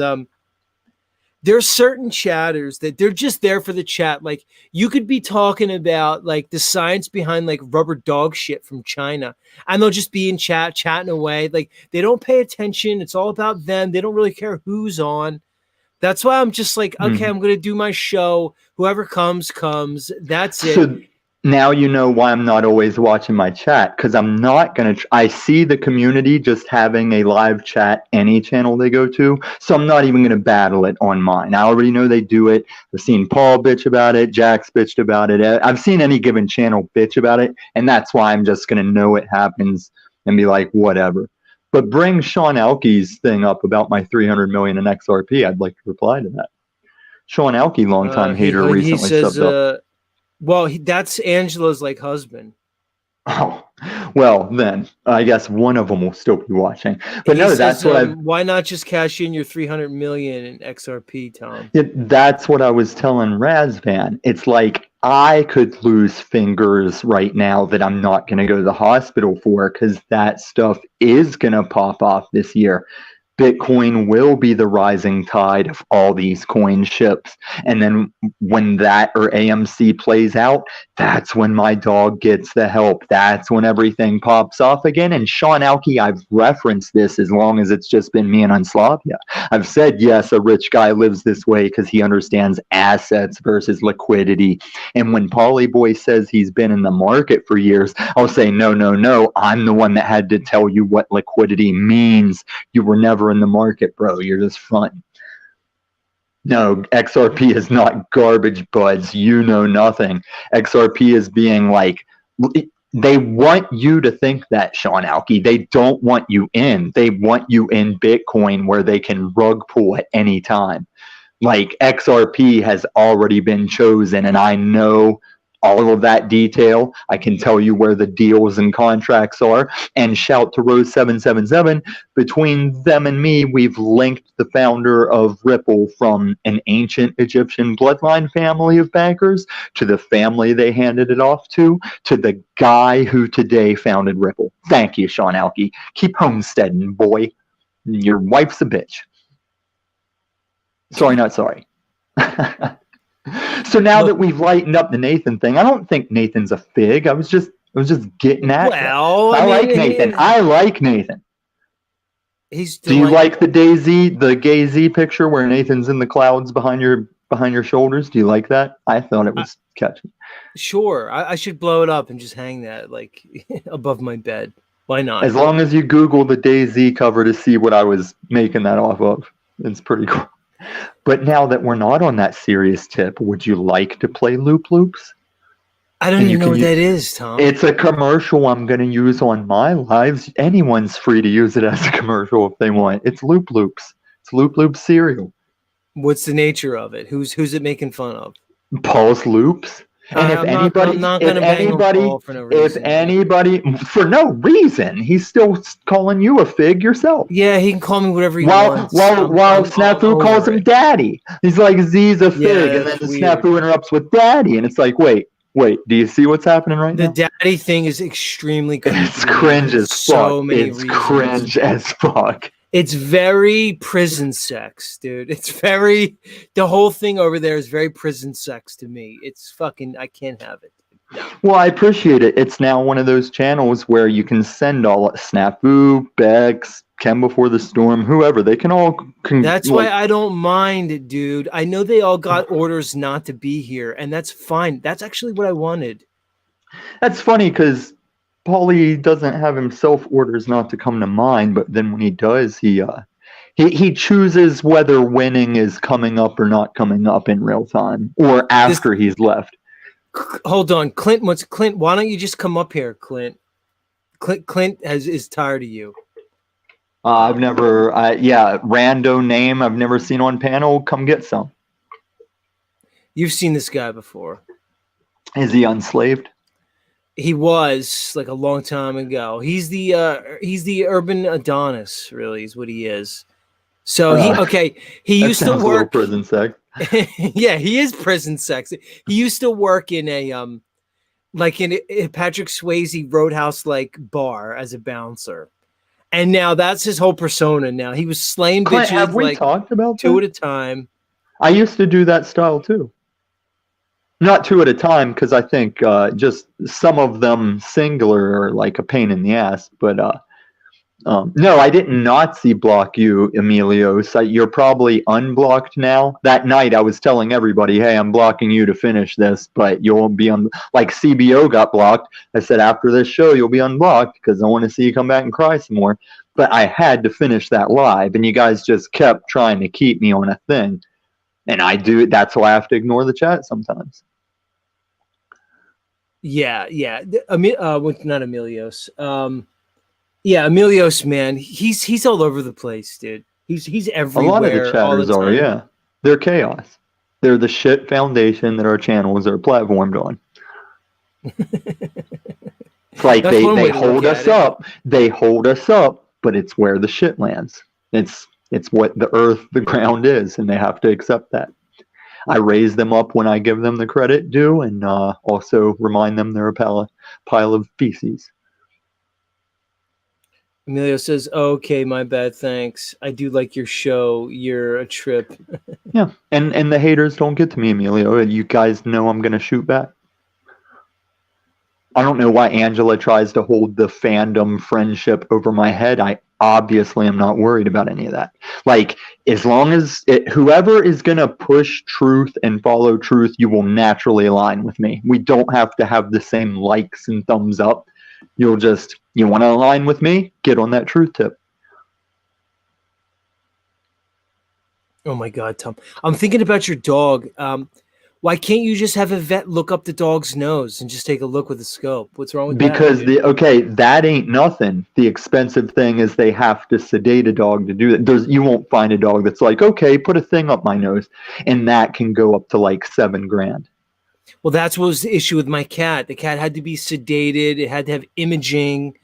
there are certain chatters that they're just there for the chat. You could be talking about the science behind rubber dog shit from China, and they'll just be in chat chatting away. They don't pay attention. It's all about them. They don't really care who's on. That's why I'm just okay, I'm going to do my show. Whoever comes. That's it. So now you know why I'm not always watching my chat, because I'm not going to. I see the community just having a live chat any channel they go to, so I'm not even going to battle it on mine. I already know they do it. I've seen Paul bitch about it. Jack's bitched about it. I've seen any given channel bitch about it, and that's why I'm just going to know it happens and be like, whatever. But bring Sean Alke's thing up about my 300 million in XRP. I'd like to reply to that. Sean Alke, longtime hater, he recently says, subbed up. well, that's Angela's like husband. Oh, well, then I guess one of them will still be watching. But He no, says, that's what why not just cash in your 300 million in XRP, Tom? that's what I was telling Razvan. It's like I could lose fingers right now that I'm not going to go to the hospital for, because that stuff is going to pop off this year. Bitcoin will be the rising tide of all these coin ships. And then when that or AMC plays out, that's when my dog gets the help. That's when everything pops off again. And Sean Alke, I've referenced this as long as it's just been me and Unslavia. I've said, yes, a rich guy lives this way because he understands assets versus liquidity. And when Polyboy says he's been in the market for years, I'll say, no, no, no. I'm the one that had to tell you what liquidity means. You were never in the market, bro. You're just fronting. No, XRP is not garbage, buds. You know nothing. XRP is being like, they want you to think that, Sean Alke. They don't want you in. They want you in Bitcoin where they can rug pull at any time. Like, XRP has already been chosen, and I know all of that detail. I can tell you where the deals and contracts are. And shout to Rose777. Between them and me, we've linked the founder of Ripple from an ancient Egyptian bloodline family of bankers to the family they handed it off to the guy who today founded Ripple. Thank you, Sean Alke. Keep homesteading, boy. Your wife's a bitch. Sorry, not sorry. So now that we've lightened up the Nathan thing, I don't think Nathan's a fig. I was just getting at Well, I like Nathan. I like Nathan. Do you like the gay Z picture where Nathan's in the clouds behind your shoulders? Do you like that? I thought it was catchy. Sure, I should blow it up and just hang that like above my bed. Why not? As long as you Google the DayZ cover to see what I was making that off of, it's pretty cool. But now that we're not on that serious tip, would you like to play Loop Loops? I don't even know what that is, Tom. It's a commercial I'm going to use on my lives. Anyone's free to use it as a commercial if they want. It's Loop Loops. It's Loop Loops cereal. What's the nature of it? Who's it making fun of? Paul's Loops. And if anybody, for no reason, he's still calling you a fig yourself. Yeah, he can call me whatever he wants. While Snafu calls him daddy. He's like, Z's a fig, and then the Snafu interrupts with daddy, and it's like, wait, do you see what's happening right now? The daddy thing is extremely cringe. It's cringe as fuck. It's cringe as fuck. It's very prison sex, dude. The whole thing over there is very prison sex to me. It's fucking, I can't have it. No. Well, I appreciate it. It's now one of those channels where you can send all Snafu, Bex, Ken Before the Storm, whoever. They can all... That's why I don't mind it, dude. I know they all got orders not to be here, and that's fine. That's actually what I wanted. That's funny, because Paulie doesn't have himself orders not to come to mind, but then when he does, he chooses whether winning is coming up or not coming up in real time, or after he's left. Hold on, Clint. Why don't you just come up here, Clint? Clint is tired of you. Rando name I've never seen on panel. Come get some. You've seen this guy before. Is he unslaved? He was like a long time ago. He's the urban Adonis, really, is what he is. So he used to work prison sex. Yeah, he is prison sex. He used to work in a Patrick Swayze Roadhouse like bar as a bouncer, and now that's his whole persona. Now he was slaying bitches. Have we talked about two at a time? I used to do that style too. Not two at a time, because I think just some of them singular are like a pain in the ass. But no, I didn't Nazi block you, Emilio. So you're probably unblocked now. That night I was telling everybody, hey, I'm blocking you to finish this, but you'll be on. Like CBO got blocked. I said, after this show, you'll be unblocked because I want to see you come back and cry some more. But I had to finish that live, and you guys just kept trying to keep me on a thing. And I do. That's why I have to ignore the chat sometimes. Yeah. Not Emilios. Yeah, Emilios, man, he's all over the place, dude. He's A everywhere lot of the all the chatters are, time. yeah. They're chaos. They're the shit foundation that our channels are platformed on. It's like That's one they way to look hold at us it. up. They hold us up, but it's where the shit lands. It's what the earth, the ground is, and they have to accept that. I raise them up when I give them the credit due, and also remind them they're a pile of feces. Emilio says, "Okay, my bad. Thanks. I do like your show. You're a trip." Yeah, and the haters don't get to me, Emilio. You guys know I'm gonna shoot back. I don't know why Angela tries to hold the fandom friendship over my head. I obviously am not worried about any of that. Like, as long as whoever is going to push truth and follow truth, you will naturally align with me. We don't have to have the same likes and thumbs up. You want to align with me? Get on that truth tip. Oh my God, Tom! I'm thinking about your dog. Why can't you just have a vet look up the dog's nose and just take a look with a scope? What's wrong with Because that? that ain't nothing. The expensive thing is they have to sedate a dog to do that. You won't find a dog that's like, okay, put a thing up my nose, and that can go up to like $7,000. Well, that's what was the issue with my cat. The cat had to be sedated. It had to have imaging.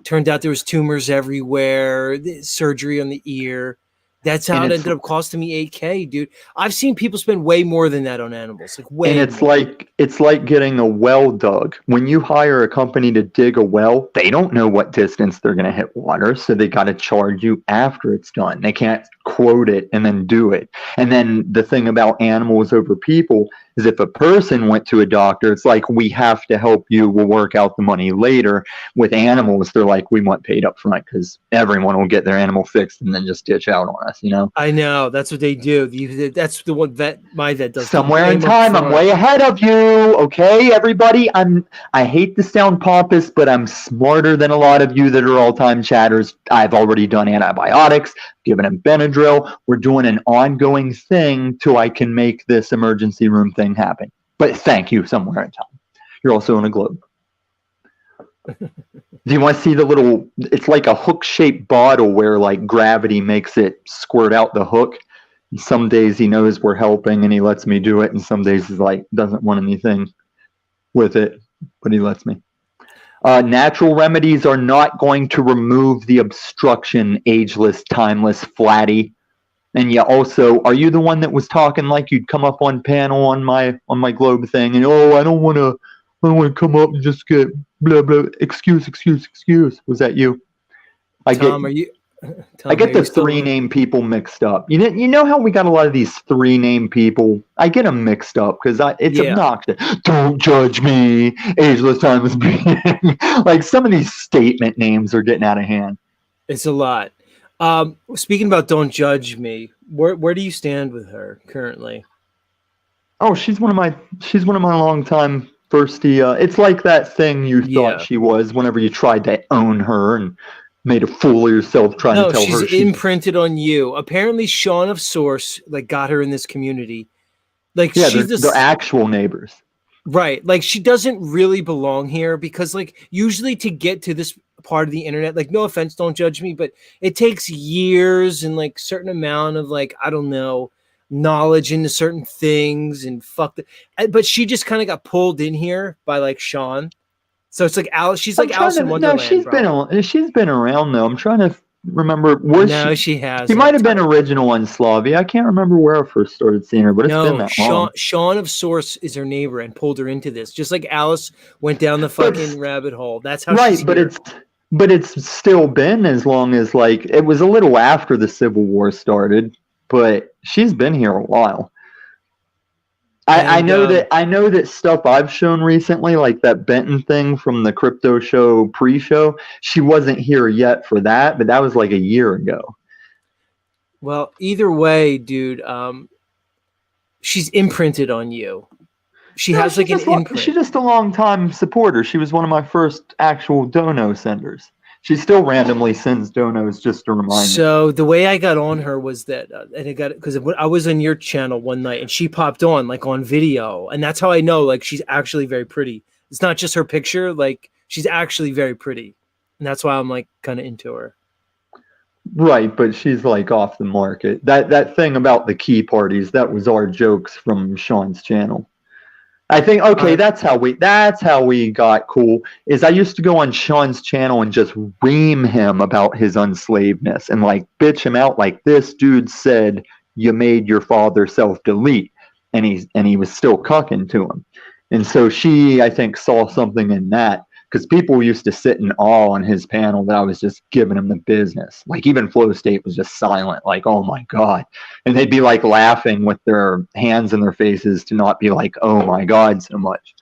Turned out there was tumors everywhere. Surgery on the ear. That's how And it it's ended up costing me $8,000, dude. I've seen people spend way more than that on animals, like way and it's more. like getting a well dug. When you hire a company to dig a well, they don't know what distance they're going to hit water, so they got to charge you after it's done. They can't quote it and then do it. And then the thing about animals over people is if a person went to a doctor, it's like, we have to help you. We'll work out the money later. With animals, they're like, we want paid up front because everyone will get their animal fixed and then just ditch out on us, you know? I know. That's what they do. That's the one my vet does. Somewhere in time, I'm way ahead of you. Okay, everybody. I hate to sound pompous, but I'm smarter than a lot of you that are all-time chatters. I've already done antibiotics, given him Benadryl. We're doing an ongoing thing till I can make this emergency room thing happen. But thank you, somewhere in time. You're also on a globe. Do you want to see the little? It's like a hook-shaped bottle where like gravity makes it squirt out the hook. Some days he knows we're helping and he lets me do it, and some days he's like doesn't want anything with it, but he lets me. Natural remedies are not going to remove the obstruction, ageless, timeless, flatty. And yeah, also, are you the one that was talking like you'd come up on panel on my globe thing and I don't want to come up and just get blah blah excuse. Was that you? I Tom, I get the three name people mixed up. You know how we got a lot of these three name people? I get them mixed up because it's obnoxious. Don't judge me, ageless, timeless being. Like some of these statement names are getting out of hand. It's a lot. Speaking about don't judge me, where do you stand with her currently? Oh, she's one of my longtime firstie. It's like that thing you thought she was whenever you tried to own her and made a fool of yourself trying to tell her she's imprinted on you. Apparently, Sean of Source got her in this community. Like, yeah, they're actual neighbors, right? Like, she doesn't really belong here because, usually to get to this part of the internet, no offense, don't judge me, but it takes years and certain amount of I don't know, knowledge into certain things and but she just kind of got pulled in here by Sean. So it's like Alice. She's like Alice in Wonderland. No, she's been around though. I'm trying to remember where she has. She might have been original in Slavia. I can't remember where I first started seeing her, but it's been that long. Sean of Source is her neighbor and pulled her into this, just like Alice went down the fucking rabbit hole. That's how she's here. But it's still been as long as it was a little after the Civil War started, but she's been here a while. I know that stuff I've shown recently, like that Benton thing from the crypto show pre-show, she wasn't here yet for that, but that was a year ago. Well, either way, dude, she's imprinted on you. She has an imprint. She's just a long-time supporter. She was one of my first actual dono senders. She still randomly sends donos just to remind me. So the way I got on her was that, and it got because I was on your channel one night and she popped on on video, and that's how I know she's actually very pretty. It's not just her picture; she's actually very pretty. And that's why I'm like kind of into her. Right, but she's like off the market. That thing about the key parties, that was our jokes from Sean's channel. I think okay, that's how we got cool. Is I used to go on Sean's channel and just ream him about his unslavedness and like bitch him out like this dude said you made your father self-delete, and he was still cucking to him. And so she, I think, saw something in that, because people used to sit in awe on his panel that I was just giving him the business. Like even Flow State was just silent, like, oh my God. And they'd be like laughing with their hands in their faces to not be like, oh my God, so much.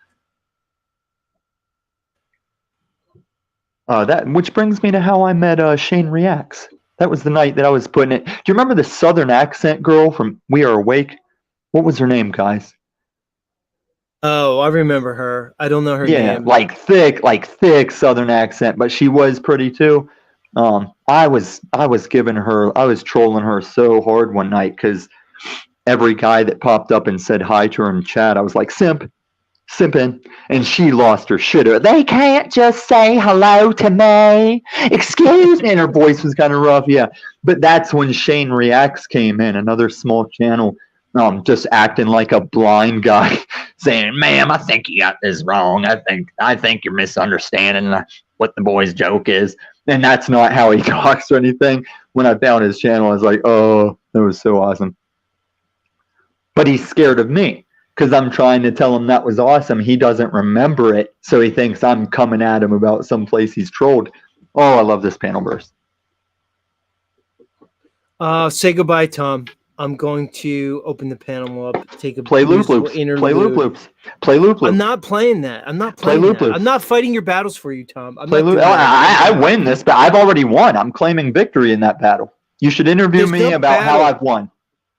Which brings me to how I met Shane Reacts. That was the night that I was putting it. Do you remember the Southern accent girl from We Are Awake? What was her name, guys? Oh, I remember her. I don't know her name. Like thick Southern accent, but she was pretty too. I was trolling her so hard one night because every guy that popped up and said hi to her in chat, I was like, simping, and she lost her shit. They can't just say hello to me. Excuse me. And her voice was kind of rough, yeah. But that's when Shane Reacts came in, another small channel. Just acting like a blind guy, saying, "Ma'am, I think you got this wrong. I think you're misunderstanding what the boy's joke is." And that's not how he talks or anything. When I found his channel, I was like, "Oh, that was so awesome." But he's scared of me because I'm trying to tell him that was awesome. He doesn't remember it, so he thinks I'm coming at him about some place he's trolled. Oh, I love this panel burst. Say goodbye, Tom. I'm going to open the panel up, take a play loop loops. Play loop loops. Play loop loops. I'm not playing that. I'm not playing that. I'm not fighting your battles for you, Tom. I win this, but I've already won. I'm claiming victory in that battle. You should interview me about how I've won.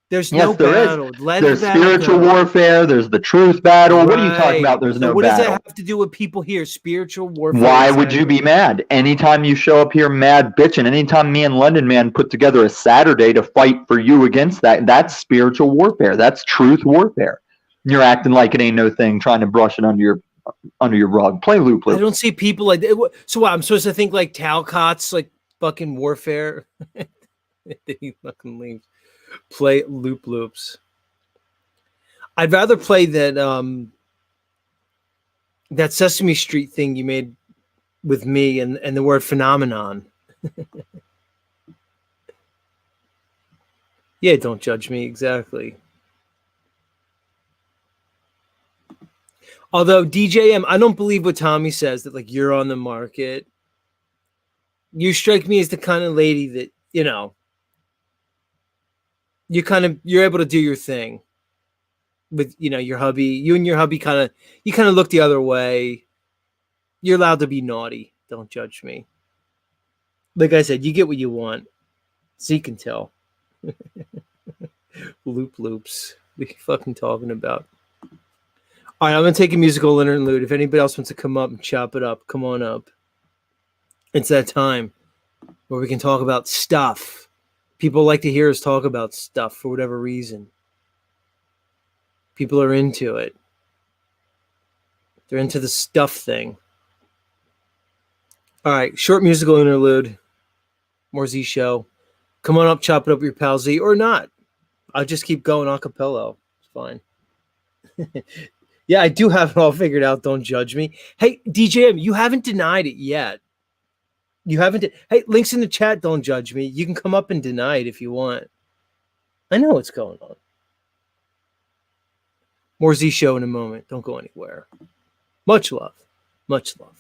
There's no battle. There's spiritual warfare. There's the truth battle. Right. What are you talking about? There's no battle. What does that have to do with people here? Spiritual warfare. Why would you be mad? Anytime you show up here mad bitching, anytime me and London Man put together a Saturday to fight for you against that, that's spiritual warfare. That's truth warfare. You're acting like it ain't no thing, trying to brush it under your rug. Play loop. I don't see people like that. So what? I'm supposed to think like Talcott's like fucking warfare? He fucking leaves. Play loop loops. I'd rather play that that Sesame Street thing you made with me and the word phenomenon. Yeah, don't judge me, exactly. Although DJM, I don't believe what Tommy says that like you're on the market. You strike me as the kind of lady that, you know, you're able to do your thing with, you know, your hubby. You and your hubby kind of look the other way. You're allowed to be naughty. Don't judge me. Like I said, you get what you want. See can tell. Loops. What are you fucking talking about? All right, I'm gonna take a musical interlude. If anybody else wants to come up and chop it up, come on up. It's that time where we can talk about stuff. People like to hear us talk about stuff for whatever reason. People are into it. They're into the stuff thing. All right, short musical interlude. More Z Show. Come on up, chop it up with your pal Z, or not. I'll just keep going a cappella. It's fine. Yeah, I do have it all figured out. Don't judge me. Hey, DJM, you haven't denied it yet. You haven't. Hey, links in the chat. Don't judge me. You can come up and deny it if you want. I know what's going on. More Z Show in a moment. Don't go anywhere. Much love. Much love.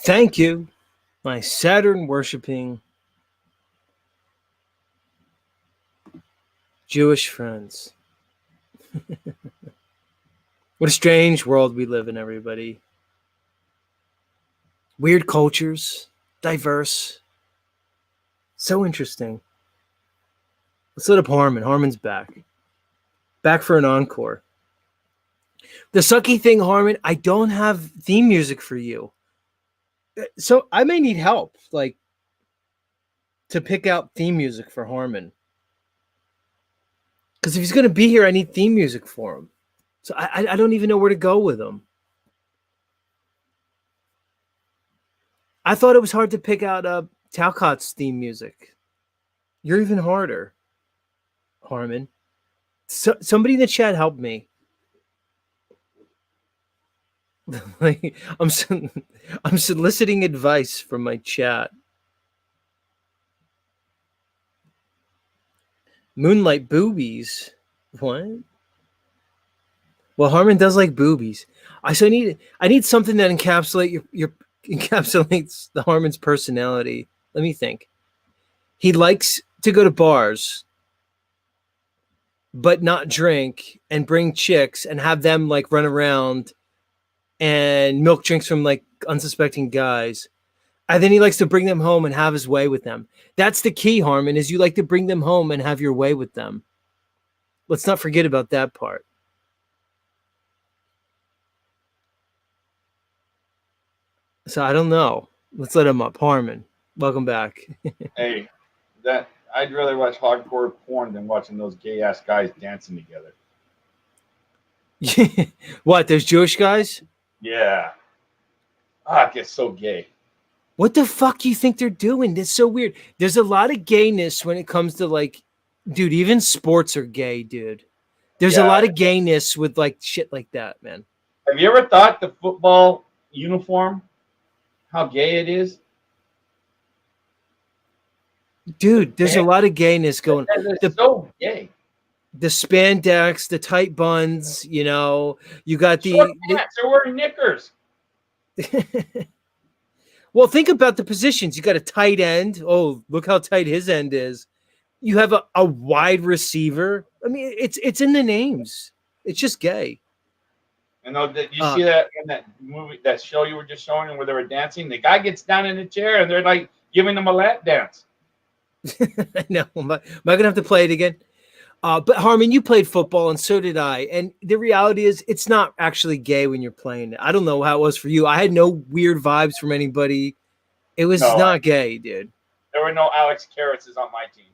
Thank you, my Saturn worshipping Jewish friends. What a strange world we live in, everybody. Weird cultures, diverse, so interesting. Let's let up Harmon. Harmon's back. Back for an encore. The sucky thing, Harmon, I don't have theme music for you. So I may need help, like, to pick out theme music for Harmon. Because if he's going to be here, I need theme music for him. So I don't even know where to go with him. I thought it was hard to pick out Talcott's theme music. You're even harder, Harmon. So, somebody in the chat help me. Like, I'm soliciting advice from my chat. Moonlight boobies. What? Well, Harmon does like boobies. I need something that encapsulates the Harmon's personality. Let me think. He likes to go to bars, but not drink, and bring chicks and have them like run around and milk drinks from like unsuspecting guys. And then he likes to bring them home and have his way with them. That's the key, Harmon, is you like to bring them home and have your way with them. Let's not forget about that part. So I don't know. Let's let him up. Harmon, welcome back. Hey, I'd rather watch hardcore porn than watching those gay ass guys dancing together. What, those Jewish guys? Yeah. It gets so gay. What the fuck do you think they're doing? That's so weird. There's a lot of gayness when it comes to like, dude, even sports are gay, dude. There's a lot of gayness with like shit like that, man. Have you ever thought the football uniform, how gay it is? Dude, there's a lot of gayness going. It's so gay. The spandex, the tight buns, you know, you got Short pants, they're wearing knickers. Well, think about the positions. You got a tight end. Oh, look how tight his end is. You have a wide receiver. I mean, it's in the names. It's just gay. And you see that in that movie, that show you were just showing where they were dancing? The guy gets down in the chair and they're like giving them a lap dance. No, am I gonna have to play it again? But Harmon, you played football and so did I. And the reality is it's not actually gay when you're playing it. I don't know how it was for you. I had no weird vibes from anybody. It was not gay, dude. There were no Alex Karrases on my team.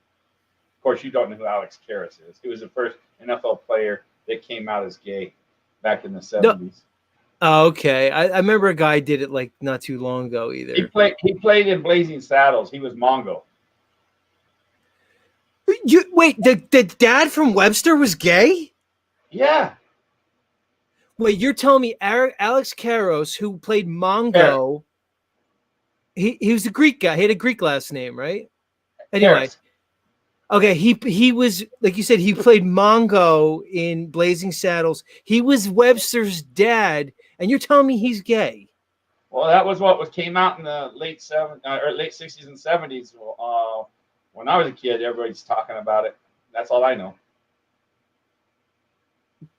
Of course, you don't know who Alex Karras is. He was the first NFL player that came out as gay back in the 70s. No. Oh, okay. I remember a guy did it like not too long ago either. He played in Blazing Saddles. He was Mongo. Wait, the dad from Webster was gay? Yeah. Wait, you're telling me Alex Karras, who played Mongo, he was a Greek guy. He had a Greek last name, right? Anyway. Karras. Okay, he was, like you said, he played Mongo in Blazing Saddles. He was Webster's dad, and you're telling me he's gay? Well, that was what came out in the late 60s and 70s. When I was a kid, everybody's talking about it. That's all I know.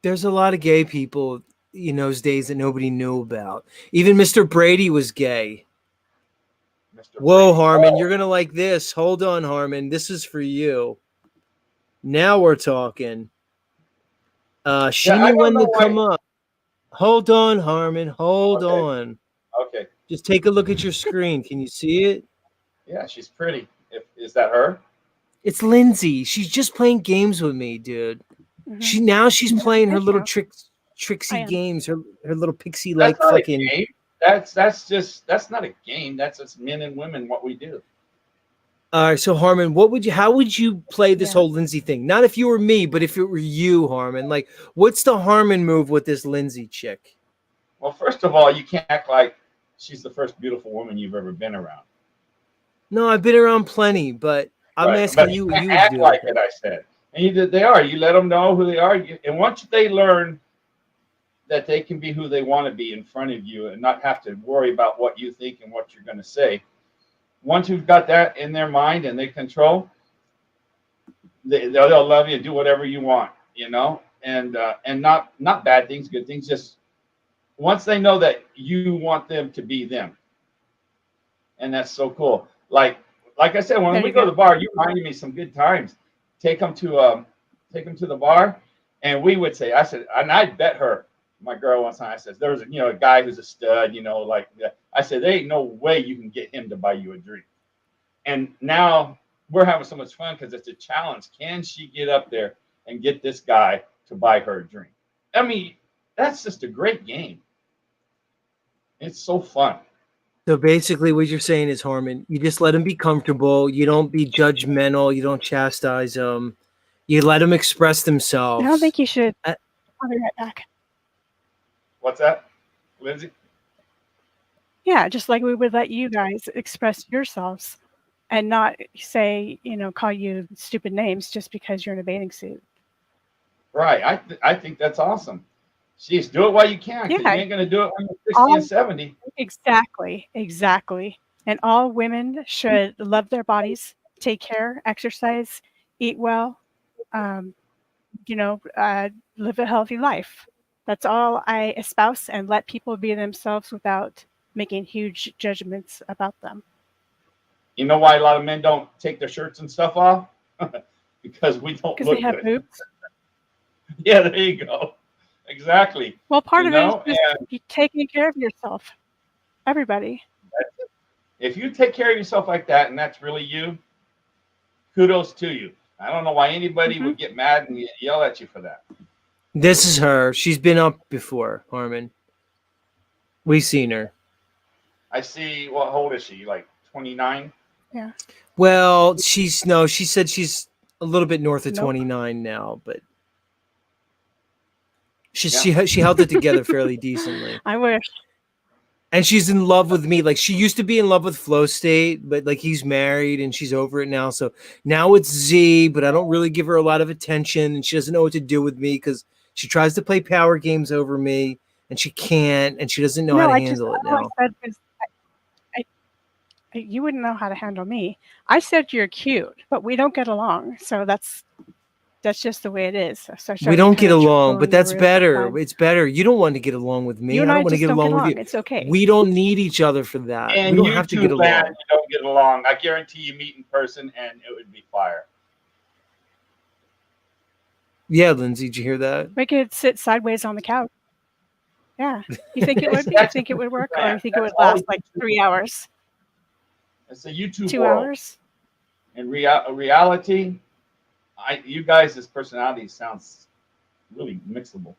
There's a lot of gay people in those days that nobody knew about. Even Mr. Brady was gay. Whoa, Harmon, you're going to like this. Hold on, Harmon. This is for you. Now we're talking. She knew when to come up. Hold on, Harmon. Hold on. Okay. Just take a look at your screen. Can you see it? Yeah, she's pretty. Is that her? It's Lindsay. She's just playing games with me, dude. Mm-hmm. She's playing her little tricksy games, her little pixie-like fucking. That's not a game. That's just men and women what we do. All right, so Harmon, how would you play this whole Lindsay thing? Not if you were me, but if it were you, Harmon. Like, what's the Harmon move with this Lindsay chick? Well, first of all, you can't act like she's the first beautiful woman you've ever been around. No, I've been around plenty, but I'm asking you. You act like it. I said, and they are. You let them know who they are, and once they learn that they can be who they want to be in front of you and not have to worry about what you think and what you're going to say. Once you've got that in their mind and they control, they'll love you, do whatever you want, and not bad things, good things. Just once they know that you want them to be them, and that's so cool. Like I said, when we go to the bar, you reminded me some good times. Take them to the bar, and we would say, and I bet her. My girl one time, I said, there's a guy who's a stud, like that. I said, there ain't no way you can get him to buy you a drink. And now we're having so much fun because it's a challenge. Can she get up there and get this guy to buy her a drink? I mean, that's just a great game. It's so fun. So basically what you're saying is, Harmon, you just let them be comfortable. You don't be judgmental. You don't chastise them. You let them express themselves. I don't think you should. I'll be right back. What's that, Lindsay? Yeah, just like we would let you guys express yourselves and not say, call you stupid names just because you're in a bathing suit. Right. I think that's awesome. Jeez, do it while you can. Yeah. You ain't going to do it when you're 60 and 70. Exactly. And all women should love their bodies, take care, exercise, eat well, live a healthy life. That's all I espouse, and let people be themselves without making huge judgments about them. You know why a lot of men don't take their shirts and stuff off? Because we don't look good. Because they have boobs? Yeah, there you go. Exactly. Well, part of it is just taking care of yourself. Everybody. If you take care of yourself like that, and that's really you, kudos to you. I don't know why anybody would get mad and yell at you for that. This is her. She's been up before, Harmon. We've seen her. I see. Well, how old is she? Like 29? Yeah. Well, she said she's a little bit north of 29 now, but she held it together fairly decently. I wish. And she's in love with me. Like, she used to be in love with Flow State, but like he's married and she's over it now. So now it's Z, but I don't really give her a lot of attention, and she doesn't know what to do with me because she tries to play power games over me, and she can't, and she doesn't know how to handle it now. You wouldn't know how to handle me. I said you're cute, but we don't get along. So that's just the way it is. So We don't get along, but that's the better. It's better. You don't want to get along with me. You and I I don't want to just get don't get along with along. you. It's okay. We don't need each other for that. And We don't have to get YouTube land, along. you don't get along. I guarantee you meet in person and it would be fire. Yeah, Lindsay, did you hear that? We could sit sideways on the couch. Yeah. You think it would be? You think it would work? Or you think it would last like 3 hours? It's a YouTube 2 world. hours? In reality, you guys' personality sounds really mixable.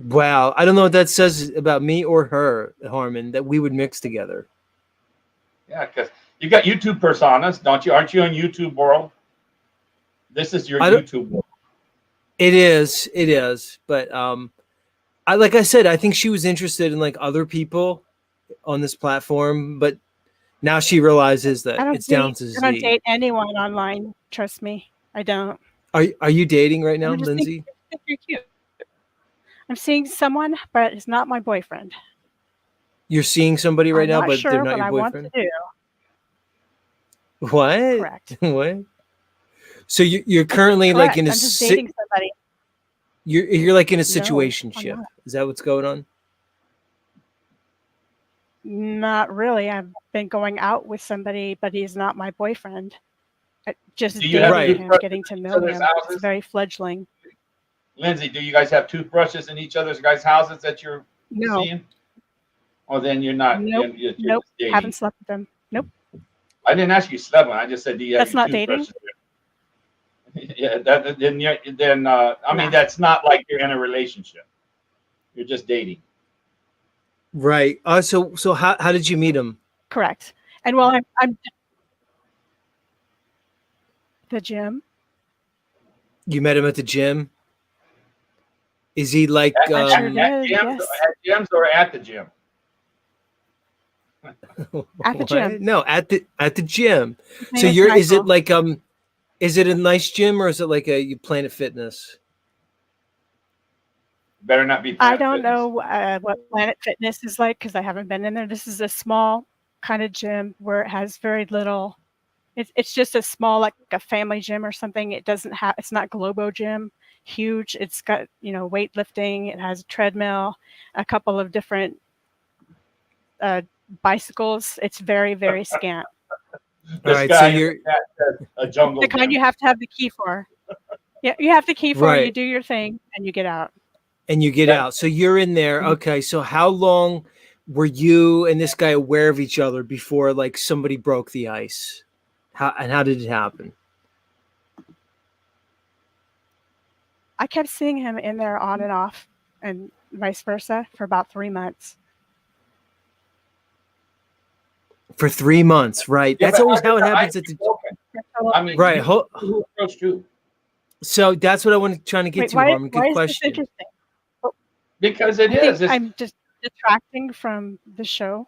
Wow. I don't know what that says about me or her, Harmon, that we would mix together. Yeah, because you got YouTube personas, don't you? Aren't you on YouTube world? This is your YouTube world. It is. But like I said, I think she was interested in like other people on this platform, but now she realizes that it's down to Z. I don't date anyone online. Trust me, I don't. Are you dating right now, I just Lindsay? think you're cute. I'm seeing someone, but it's not my boyfriend. You're seeing somebody right now, but sure, they're not but your I boyfriend? want to do. What? Correct. What? So you're currently like in a I'm just dating somebody. You're like in a I'm situationship. not. Is that what's going on? Not really. I've been going out with somebody, but he's not my boyfriend. Just Do you have dating him, getting to know him. It's very fledgling. Lindsay, do you guys have toothbrushes in each other's guys' houses that you're seeing? Or then you're not. Nope. You're Haven't slept with them. Nope. I didn't ask you slept with. I just said, do you have That's not dating. Yeah, I mean, that's not like you're in a relationship. You're just dating. Right. So how did you meet him? Correct. And while I'm the gym. You met him at the gym? Is he like at gyms or at the gym? At the gym. No, at the gym. So is it like is it a nice gym or is it like a Planet Fitness? Better not be. I don't know what Planet Fitness is like because I haven't been in there. This is a small kind of gym where it has very little. It's just a small, like a family gym or something. It doesn't have. It's not Globo Gym, huge. It's got weightlifting. It has a treadmill, a couple of different bicycles. It's very, very scant. All right, so you're a jungle. The kind you have to have the key for. Yeah, you have the key for. You do your thing and you get out. And you get out. So you're in there. Okay. So how long were you and this guy aware of each other before like somebody broke the ice? How did it happen? I kept seeing him in there on and off and vice versa for about 3 months. For 3 months, right? That's always how it happens at the. I mean, right. Who approached you? So that's what I want to try to get to, Harmon. Good question. This interesting? Because it is. I'm just detracting from the show.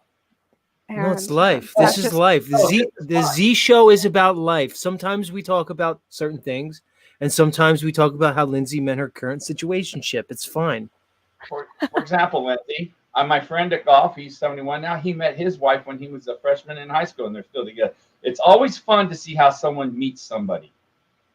No, it's life. This is life. The Z show is about life. Sometimes we talk about certain things, and sometimes we talk about how Lindsay met her current situationship. It's fine. For example, Lindsay, my friend at golf, he's 71 now. He met his wife when he was a freshman in high school, and they're still together. It's always fun to see how someone meets somebody,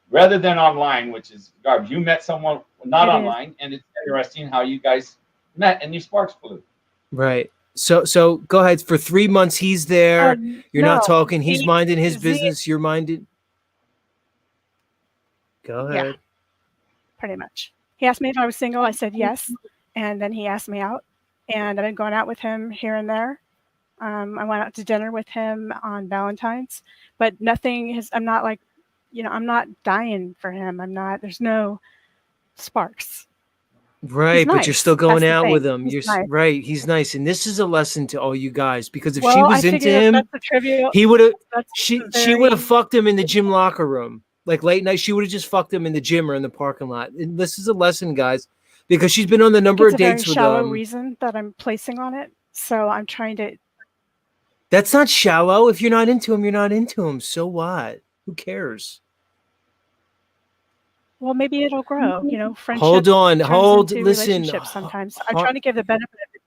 rather than online, which is garbage. You met someone not online, and it's interesting how you guys met and your sparks flew. Right. So go ahead. For 3 months, he's there. You're not talking. He's minding his business. You're minding. Go ahead. Yeah, pretty much. He asked me if I was single. I said yes. And then he asked me out. And I've been going out with him here and there. I went out to dinner with him on Valentine's. But nothing has, I'm not like, I'm not dying for him. There's no sparks. Right, nice. But you're still going out with him. He's You're nice. Right. He's nice, and this is a lesson to all you guys because if she was into him, trivial, he would have. She would have fucked him in the gym locker room, like late night. She would have just fucked him in the gym or in the parking lot. And this is a lesson, guys, because she's been on the number of dates with him. It's a very shallow reason that I'm placing on it, so I'm trying to. That's not shallow. If you're not into him, you're not into him. So what? Who cares? Well, maybe it'll grow. Friendship. Hold on. Listen. Sometimes I'm trying to give the benefit of it.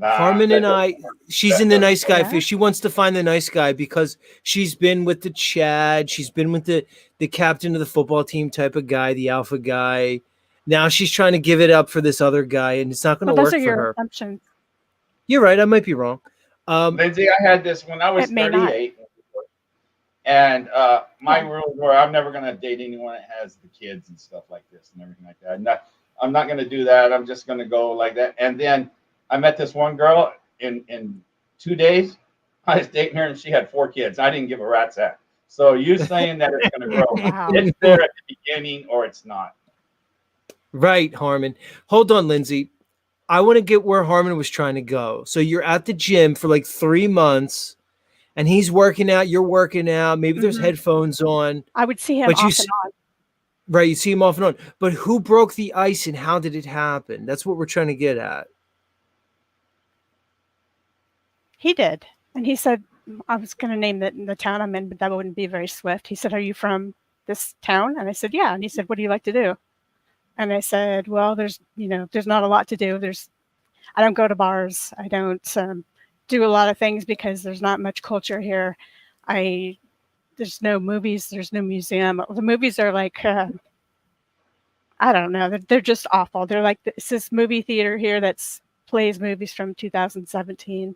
Harmon and I, she's in the nice guy Yeah. phase. She wants to find the nice guy because she's been with the Chad. She's been with the captain of the football team type of guy, the alpha guy. Now she's trying to give it up for this other guy, and it's not going Well, to those work are for your her. assumptions. You're right. I might be wrong. Lindsay, I had this when I was It may not. 38, and my Yeah. rules were I'm never going to date anyone that has the kids and stuff like this and everything like that. I'm not going to do that. I'm just going to go like that. And then I met this one girl in 2 days. I was dating her, and she had 4 kids. I didn't give a rat's ass. So you saying that it's going to grow? Wow. It's there at the beginning, or it's not. Right, Harmon. Hold on, Lindsay. I want to get where Harmon was trying to go. So you're at the gym for like 3 months, and he's working out. You're working out. Maybe there's Mhm. headphones on. I would see him But you off and on. Right, you see him off and on. But who broke the ice and how did it happen? That's what we're trying to get at. He did. And he said, I was going to name the town I'm in, but that wouldn't be very swift. He said, are you from this town? And I said, yeah. And he said, what do you like to do? And I said, well, there's not a lot to do. I don't go to bars. I don't do a lot of things because there's not much culture here. There's no movies. There's no museum. The movies are like, I don't know. They're just awful. They're like, it's this movie theater here that's plays movies from 2017.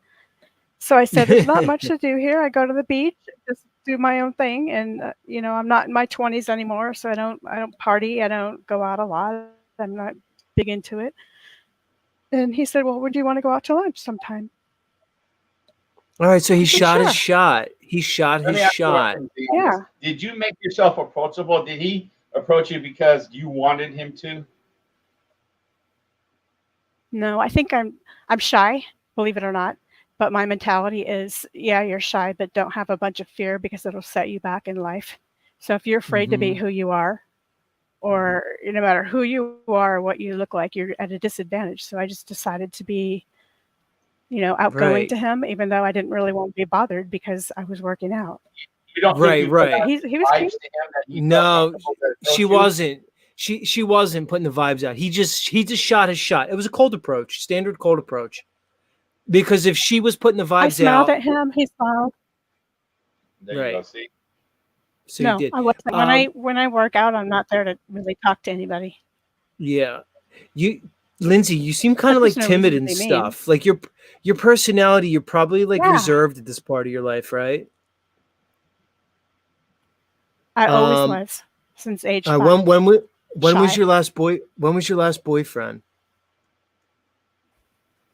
So I said, there's not much to do here. I go to the beach, just do my own thing. And, I'm not in my 20s anymore. So I don't party. I don't go out a lot. I'm not big into it. And he said, well, would you want to go out to lunch sometime? All right, so he I said, shot his "Sure." shot. He shot Let his me ask you a shot. question, be Yeah. honest. Did you make yourself approachable? Did he approach you because you wanted him to? No, I think I'm shy, believe it or not. But my mentality is, yeah, you're shy, but don't have a bunch of fear because it'll set you back in life. So if you're afraid to be who you are, or no matter who you are, or what you look like, you're at a disadvantage. So I just decided to be, outgoing Right. to him, even though I didn't really want to be bothered because I was working out. You don't Right, think you put right. out He was vibes cute. to him that he felt No, comfortable to approach she you? wasn't. She wasn't putting the vibes out. He just shot his shot. It was a cold approach, standard cold approach. Because if she was putting the I vibes smiled out, at him. He smiled. There you Right. go. See, so you No, did. I wasn't. When I work out, I'm not there to really talk to anybody. Yeah. Lindsay, you seem kind of There's like no timid reason and to be mean. stuff. Like your personality, you're probably like Yeah. reserved at this part of your life, right? I always Um, was since age 5. when was Shy. your last boyfriend?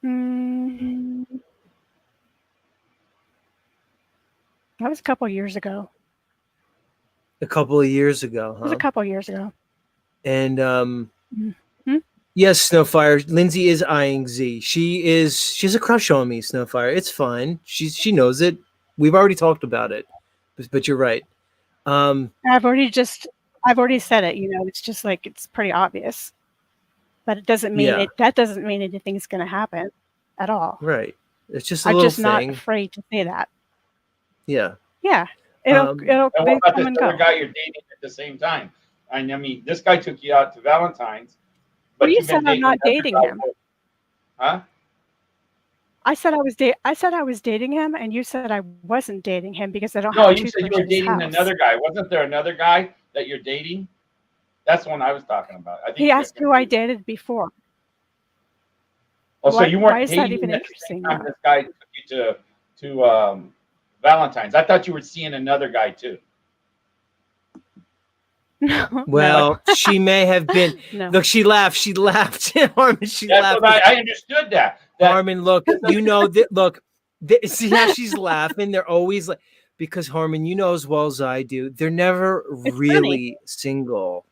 Mm, that was a couple years ago. A couple of years ago, It was a huh? couple years ago. And Mhm. yes, Snowfire. Lindsay is eyeing Z. She has a crush on me, Snowfire. It's fine. She knows it. We've already talked about it. But you're right. I've already said it. It's just like it's pretty obvious, but it doesn't mean Yeah. that doesn't mean anything's going to happen at all. Right. It's just a I'm little just not thing. afraid to say that. Yeah. Yeah, it'll Um, and they what about come this and other go. guy you're dating at the same time? I mean, this guy took you out to Valentine's, but Well, you you've been said I'm not another dating guy him. Huh? I said I was dating him, and you said I wasn't dating him because I don't No, have a you said you toothbrush were in his dating house. another guy. Wasn't there another guy that you're dating? That's the one I was talking about. I think He you got asked who I confused. dated before. Oh, so you Why weren't is that dating even at the same interesting time now? this guy took you to Valentine's. I thought you were seeing another guy too. No, Well, she may have been. no. Look, she laughed. Harmon, she That's laughed. what I understood that. Harmon, look, see how she's laughing? They're always like, because Harmon, you know as well as I do, they're never It's really single.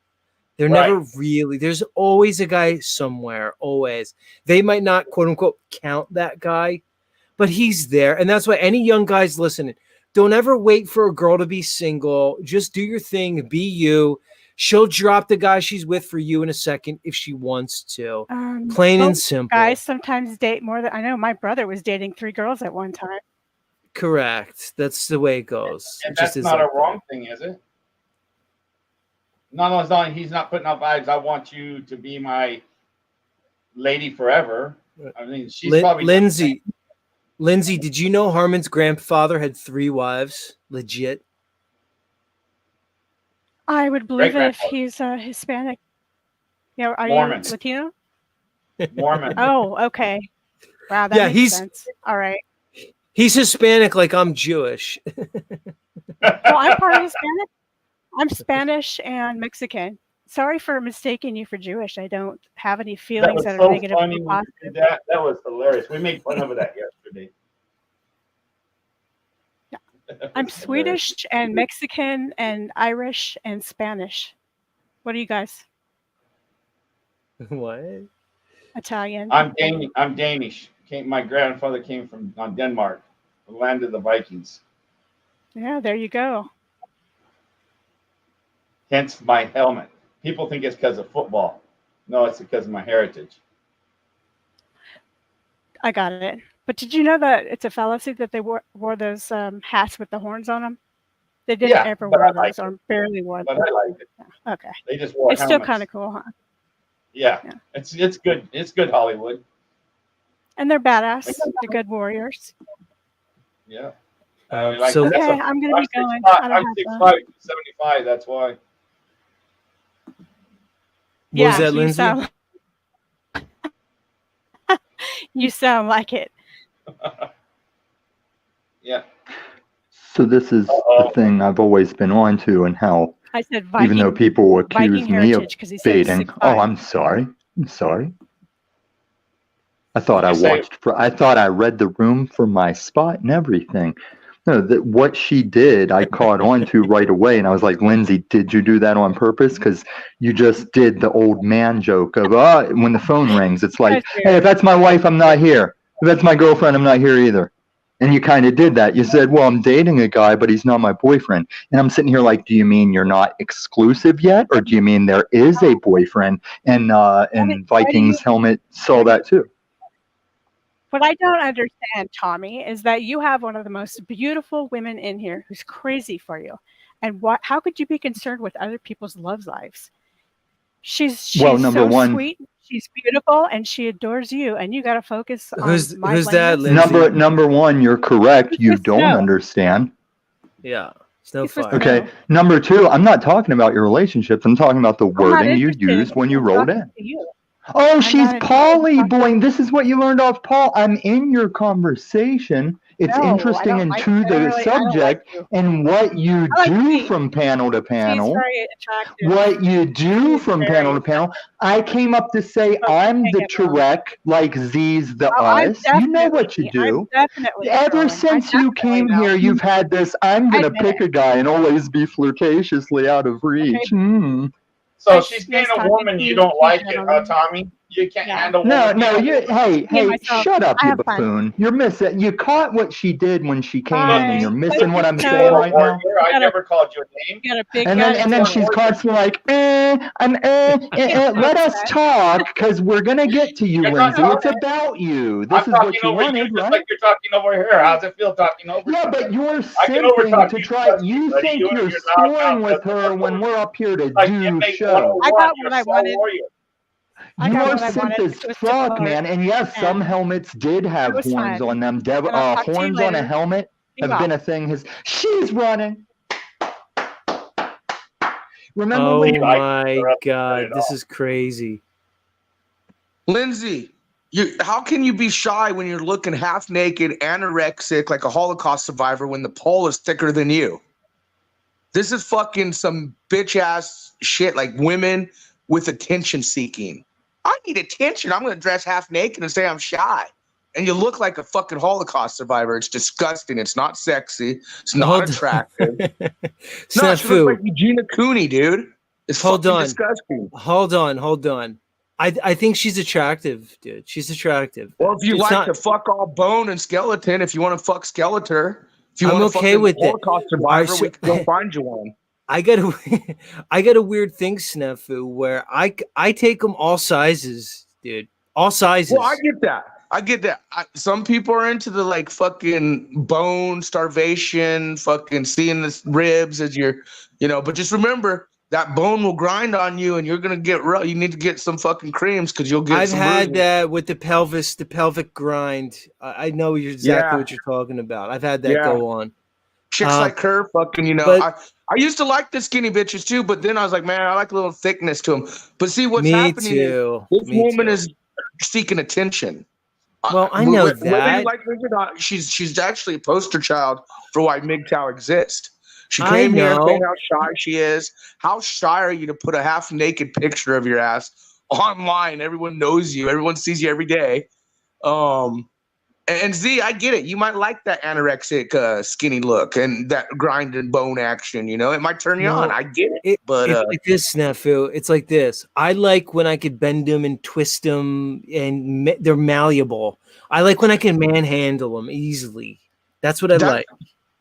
They're Right. never really, there's always a guy somewhere, always. They might not, quote unquote, count that guy, but he's there. And that's why any young guys listening, don't ever wait for a girl to be single. Just do your thing, be you. She'll drop the guy she's with for you in a second if she wants to. Plain and simple. Guys sometimes date more than I know. My brother was dating 3 girls at one time. Correct. That's the way it goes. And It just that's is not a like that. wrong thing, is it? Not as long as he's not putting out vibes. I want you to be my lady forever. I mean, she's probably Lindsay, did you know Harmon's grandfather had 3 wives? Legit. I would believe it if Great-grandfather. he's Hispanic. Yeah, are Mormon. you Latino? Mormon. Oh, okay. Wow, that Yeah, makes sense. All right. He's Hispanic like I'm Jewish. Well, I'm part Hispanic. I'm Spanish and Mexican. Sorry for mistaking you for Jewish. I don't have any That feelings was that are so negative funny or when you positive. did that. That was hilarious. We made fun of that yesterday. I'm Swedish and Mexican and Irish and Spanish. What are you guys? What? Italian. I'm Danish. My grandfather came from Denmark, the land of the Vikings. Yeah, there you go. Hence my helmet. People think it's because of football. No, it's because of my heritage. I got it. But did you know that it's a fallacy that they wore those hats with the horns on them? They didn't ever wear those or barely wore them. But I like it. Okay. They just wore It's still helmets. kind of cool, huh? Yeah. It's good. It's good Hollywood. And they're badass. They're good warriors. Yeah. So okay, I'm going to be going. I'm 6'5", 75. That's why. What was that, Lindsay? You sound like it. Yeah. So this is the thing I've always been on to, and how I said Viking, even though people accuse Viking me of heritage, 'cause he said he's baiting, 6'5". oh, I'm sorry. I thought I thought I read the room for my spot and everything. No, that what she did, I caught on to right away, and I was like, Lindsay, did you do that on purpose? Because you just did the old man joke of, when the phone rings, it's like, hey, if that's my wife, I'm not here. If that's my girlfriend, I'm not here either. And you kind of did that. You said, well, I'm dating a guy, but he's not my boyfriend. And I'm sitting here like, do you mean you're not exclusive yet? Or do you mean there is a boyfriend? And Vikings helmet saw that too. What I don't understand, Tommy, is that you have one of the most beautiful women in here who's crazy for you. And how could you be concerned with other people's love lives? She's well, number so one, sweet, she's beautiful, and she adores you, and you got to focus on who's that, lameness. Lindsay? Number one, you're correct. You don't understand. Yeah. Snowfire. Okay. Number two, I'm not talking about your relationships. I'm talking about the wording you used when you rolled in. Oh, she's polyboying. This is what you learned off Paul. I'm in your conversation. It's interesting and to the subject and what you do from panel to panel. She's very attractive. What you do from panel to panel. I came up to say I'm the Tarek, like Z's the us. You know what you do. Ever since you came here, you've had this, I'm going to pick a guy and always be flirtatiously out of reach. Okay. So she's being a woman you don't like it, huh, Tommy? You can't handle women. No, hey, shut up, you buffoon. You're missing. You caught what she did when she came in, and you're missing what I'm saying right now. I never called you a name. And then she's constantly like, let us talk, because we're going to get to you, Lindsay. It's about you. This is what you wanted, right? Like you're talking over here. How's it feel talking over you? Yeah, but you're simping to try. You think you're scoring with her when we're up here to do show. I got what I wanted. You are simp as fuck, man. And yes, some helmets did have horns on them. Horns on a helmet have been a thing. She's running. Remember? Oh my God, this is crazy. Lindsay, how can you be shy when you're looking half naked, anorexic, like a Holocaust survivor, when the pole is thicker than you? This is fucking some bitch ass shit, like women with attention seeking. I need attention. I'm going to dress half naked and say I'm shy. And you look like a fucking Holocaust survivor. It's disgusting. It's not sexy. It's not attractive. No, she looks like Regina Cooney, dude. It's fucking disgusting. Hold on. I think she's attractive, dude. She's attractive. Well, if you like to fuck all bone and skeleton, if you want to fuck Skeletor, if you I'm want to okay with Holocaust survivor, we can go find you one. I got a weird thing, Snafu, where I take them all sizes, dude. All sizes. Well, I get that. Some people are into the like fucking bone starvation, fucking seeing the ribs as you're, but just remember, that bone will grind on you, and you're gonna get rough. You need to get some fucking creams because you'll get I've some had bruises. that with the pelvic grind. I know exactly Yeah, what you're talking about. I've had that yeah. go on. Chicks like her, fucking, But I used to like the skinny bitches too, but then I was like, man, I like a little thickness to them. But see, what's me happening is too. this Me woman too. is seeking attention. Well, I know Whether you that. like it or not, she's actually a poster child for why MGTOW exists. She I came here saying know. how shy she is. How shy are you to put a half naked picture of your ass online? Everyone knows you. Everyone sees you every day. And Z, I get it. You might like that anorexic, skinny look and that grind and bone action. It might turn you on. No, I get it. it's But like this, Snafu. It's like this. I like when I could bend them and twist them, and they're malleable. I like when I can manhandle them easily. That's what I that like.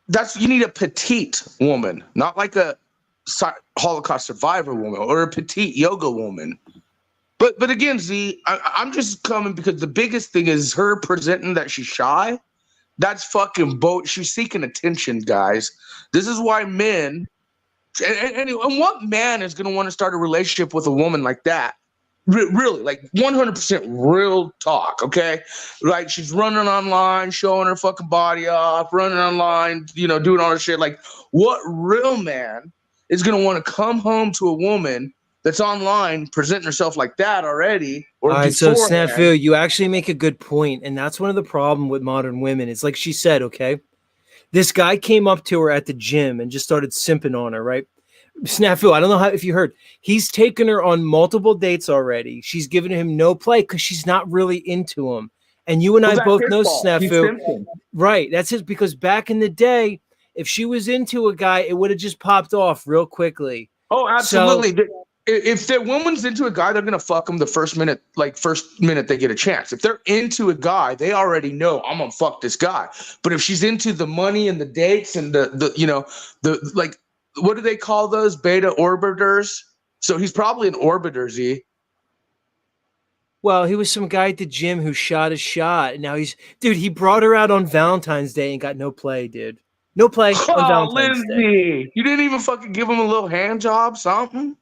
that's you need a petite woman, not like a Holocaust survivor woman or a petite yoga woman. But again, Z, I'm just coming because the biggest thing is her presenting that she's shy. That's fucking boat. She's seeking attention, guys. This is why men and what man is going to want to start a relationship with a woman like that? Really, like 100% real talk, okay? Like she's running online, showing her fucking body off, running online, doing all this shit. Like, what real man is going to want to come home to a woman that's online presenting herself like that already or All right, so beforehand? Snafu, you actually make a good point, and that's one of the problem with modern women. It's like she said, okay, this guy came up to her at the gym and just started simping on her, right? Snafu, I don't know if you heard. He's taken her on multiple dates already. She's given him no play because she's not really into him. And you and I That's both his know, fault. He's Snafu, simping. right? That's his, because back in the day, if she was into a guy, it would have just popped off real quickly. Oh, So absolutely. If the woman's into a guy, they're gonna fuck him the first minute they get a chance. If they're into a guy, they already know I'm gonna fuck this guy. But if she's into the money and the dates and the like, what do they call those beta orbiters? So he's probably an orbiter, Z. well, he was some guy at the gym who shot his shot. And now he brought her out on Valentine's Day and got no play, dude. No play on Oh, Valentine's Day. Lindsay, you didn't even fucking give him a little hand job, something.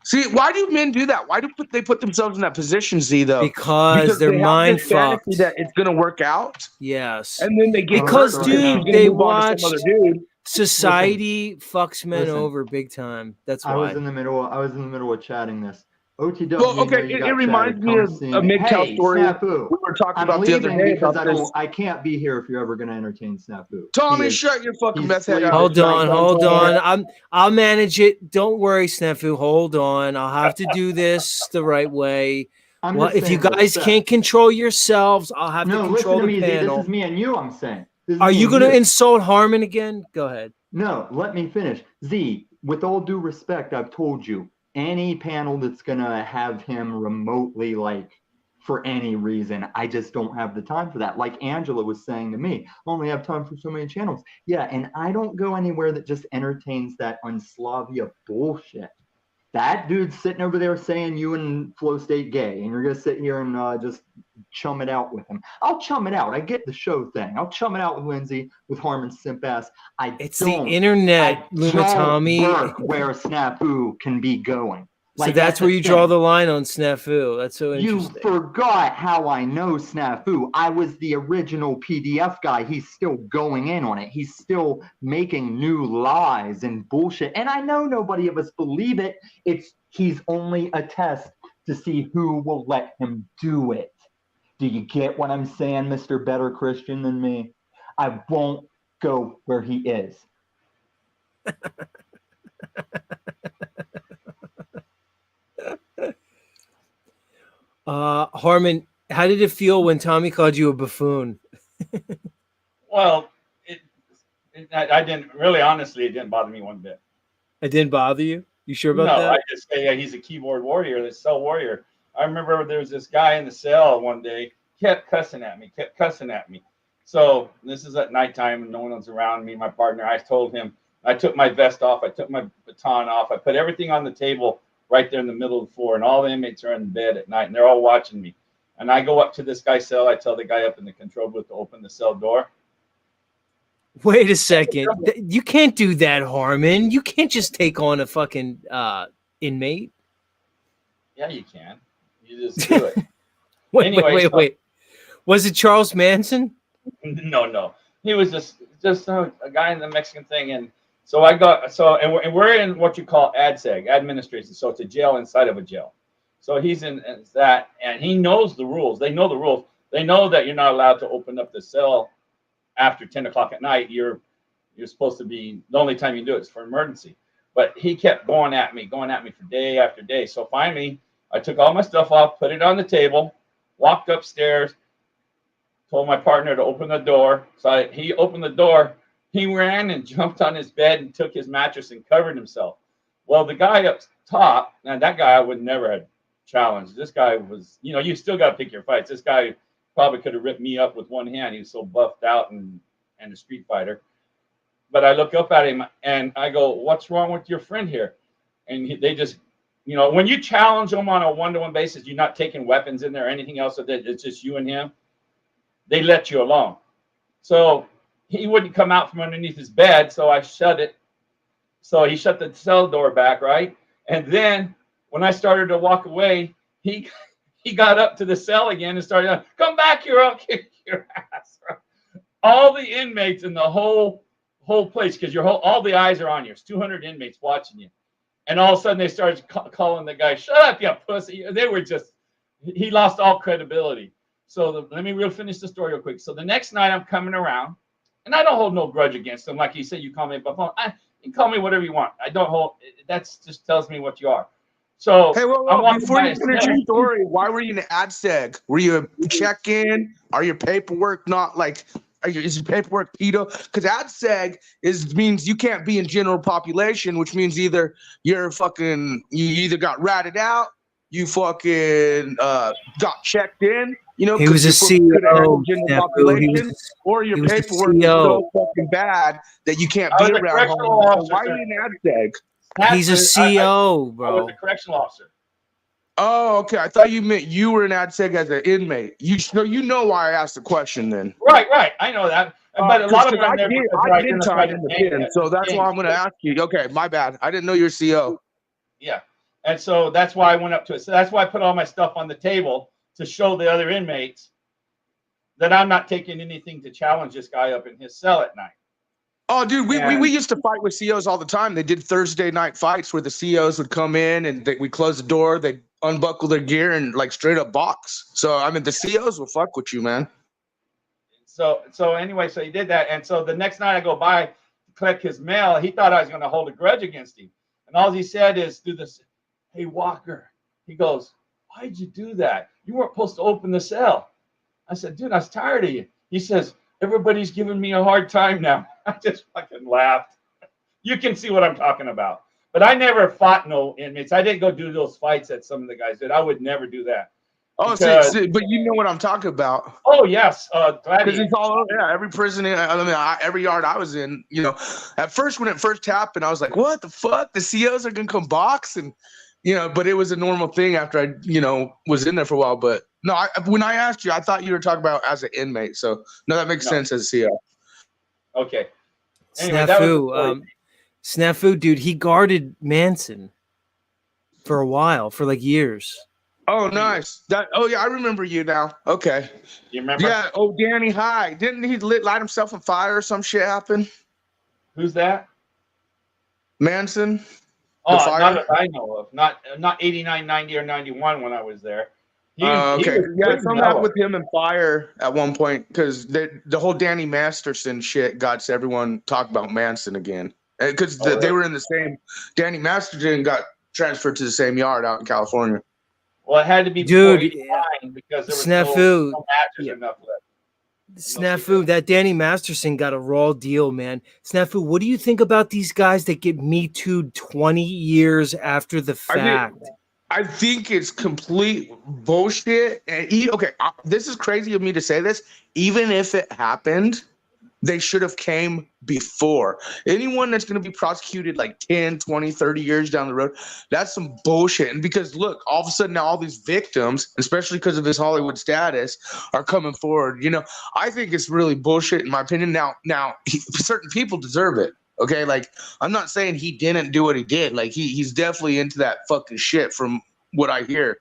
See, why do men do that? Why do they put themselves in that position, Z, though? Because they're they have mind this fantasy fucked. that it's gonna work out, Yes. and then they get Because, hurt dude, she's gonna they move on to some watched other dude. society fucks men Listen. over big time. That's why. I was in the middle of chatting this. OTW. Well, okay, it reminds me of a MGTOW story Snafu. we were talking I'm about the other leaving day because about this. I can't be here if you're ever going to entertain Snafu. Tommy, He is- shut your fucking he's meth head out. Hold on. I'll manage it. Don't worry, Snafu. Hold on. I'll have to do this the right way. I'm Well, just if you saying guys respect. can't control yourselves, I'll have to No, control listen to the me, Z. panel. This is me and you, I'm saying. This is Are me you and going to insult Harmon again? Go ahead. No, let me finish. Z, with all due respect, I've told you, any panel that's going to have him remotely, like, for any reason, I just don't have the time for that. Like Angela was saying to me, I only have time for so many channels. Yeah, and I don't go anywhere that just entertains that unslavia bullshit. That dude's sitting over there saying you and Flow State gay, and you're going to sit here and just chum it out with him. I'll chum it out. I get the show thing. I'll chum it out with Lindsay, with Harmon Simp Ass. It's the internet, Lumatami. Don't where Snafu can be going. So that's where you draw the line on Snafu. That's so interesting. You forgot how I know Snafu. I was the original PDF guy. He's still going in on it. He's still making new lies and bullshit. And I know nobody of us believe it. He's only a test to see who will let him do it. Do you get what I'm saying, Mr. Better Christian than me? I won't go where he is. Harmon, how did it feel when Tommy called you a buffoon? Well, I didn't really, honestly, it didn't bother me one bit. It didn't bother you? You sure about that? No, I just say yeah, he's a keyboard warrior, this cell warrior. I remember there was this guy in the cell one day, kept cussing at me. So this is at nighttime and no one was around me, my partner. I told him, I took my vest off, I took my baton off, I put everything on the table right there in the middle of the floor, and all the inmates are in bed at night and they're all watching me. And I go up to this guy's cell, I tell the guy up in the control booth to open the cell door. Wait a second. You can't do that, Harmon. You can't just take on a fucking inmate. Yeah, you can. You just do it. Wait, Anyway, wait. Was it Charles Manson? No. He was just a guy in the Mexican thing, and so and we're in what you call ADSEG, administration. So it's a jail inside of a jail. So he's in that, and he knows the rules. They know the rules. They know that you're not allowed to open up the cell after 10 o'clock at night. You're supposed to be, the only time you do it is for emergency. But he kept going at me for day after day. So finally, I took all my stuff off, put it on the table, walked upstairs, told my partner to open the door. So he opened the door. He ran and jumped on his bed and took his mattress and covered himself. Well, the guy up top, now that guy I would never have challenged. This guy was, you still got to pick your fights. This guy probably could have ripped me up with one hand. He was so buffed out and a street fighter. But I look up at him and I go, "What's wrong with your friend here?" And they just, when you challenge them on a one-to-one basis, you're not taking weapons in there or anything else. It's just you and him. They let you alone. So he wouldn't come out from underneath his bed. So I shut it. So he shut the cell door back, right? And then when I started to walk away, he got up to the cell again and started, "Come back here, I'll kick your ass." All the inmates in the whole place, because all the eyes are on you. There's 200 inmates watching you. And all of a sudden they started calling the guy, "Shut up, you pussy." They were he lost all credibility. So let me finish the story real quick. So the next night I'm coming around, and I don't hold no grudge against him. Like you said, you call me by phone. You can call me whatever you want. I don't hold, that's just tells me what you are. So hey, well, before you finish your story, why were you in ADSEG? Were you a check-in? Are your paperwork not like, is your paperwork pedo? Because ADSEG means you can't be in general population, which means either you either got ratted out, you fucking got checked in, he was a CEO, or your paperwork is so fucking bad that you can't be around home. So why are you in ADSEG? He's a CO, bro. I was a correctional officer. Oh, okay. I thought you meant you were in ADSEG as an inmate. You know why I asked the question then. Right. I know that. But a lot of them I did time in the pen, so that's why I'm going to ask you. Okay, my bad. I didn't know you were CO. Yeah, and so that's why I went up to it. So that's why I put all my stuff on the table to show the other inmates that I'm not taking anything to challenge this guy up in his cell at night. Oh, dude, we used to fight with COs all the time. They did Thursday night fights where the COs would come in and we close the door, they unbuckle their gear and like straight up box. So I mean, the COs will fuck with you, man. So anyway, so he did that, and so the next night I go by to collect his mail. He thought I was going to hold a grudge against him, and all he said is, "Do this, hey Walker." He goes, "Why'd you do that? You weren't supposed to open the cell." I said, "Dude, I was tired of you." He says, "Everybody's giving me a hard time now." I just fucking laughed. You can see what I'm talking about. But I never fought no inmates. I didn't go do those fights that some of the guys did. I would never do that. Oh, but you know what I'm talking about. Oh, yes. Because it's all over. Yeah, every prison, every yard I was in, at first when it first happened, I was like, what the fuck? The COs are going to come box? And, but it was a normal thing after I, was in there for a while. But no, when I asked you, I thought you were talking about as an inmate. So, no, that makes sense as a CO. Okay. Anyway, Snafu, dude, he guarded Manson for a while, for like years. Oh, nice. Yeah, I remember you now. Okay. You remember? Yeah. Oh, Danny High. Didn't he light himself on fire or some shit happen? Who's that? Manson. Oh, not that I know of. Not 89, 90, or 91 when I was there. Okay. Yeah, something happened with him and fire at one point because the whole Danny Masterson shit got everyone talk about Manson again. Because they were in the same. Danny Masterson got transferred to the same yard out in California. Well, it had to be dude because there was Snafu. no matches enough left. Snafu, that Danny Masterson got a raw deal, man. Snafu, what do you think about these guys that get Me Too'd 20 years after the fact? I think it's complete bullshit. And this is crazy of me to say this. Even if it happened, they should have came before. Anyone that's going to be prosecuted like 10, 20, 30 years down the road, that's some bullshit. And because look, all of a sudden now all these victims, especially because of his Hollywood status, are coming forward. You know, I think it's really bullshit in my opinion. Now certain people deserve it. Okay, like I'm not saying he didn't do what he did. Like he's definitely into that fucking shit from what I hear.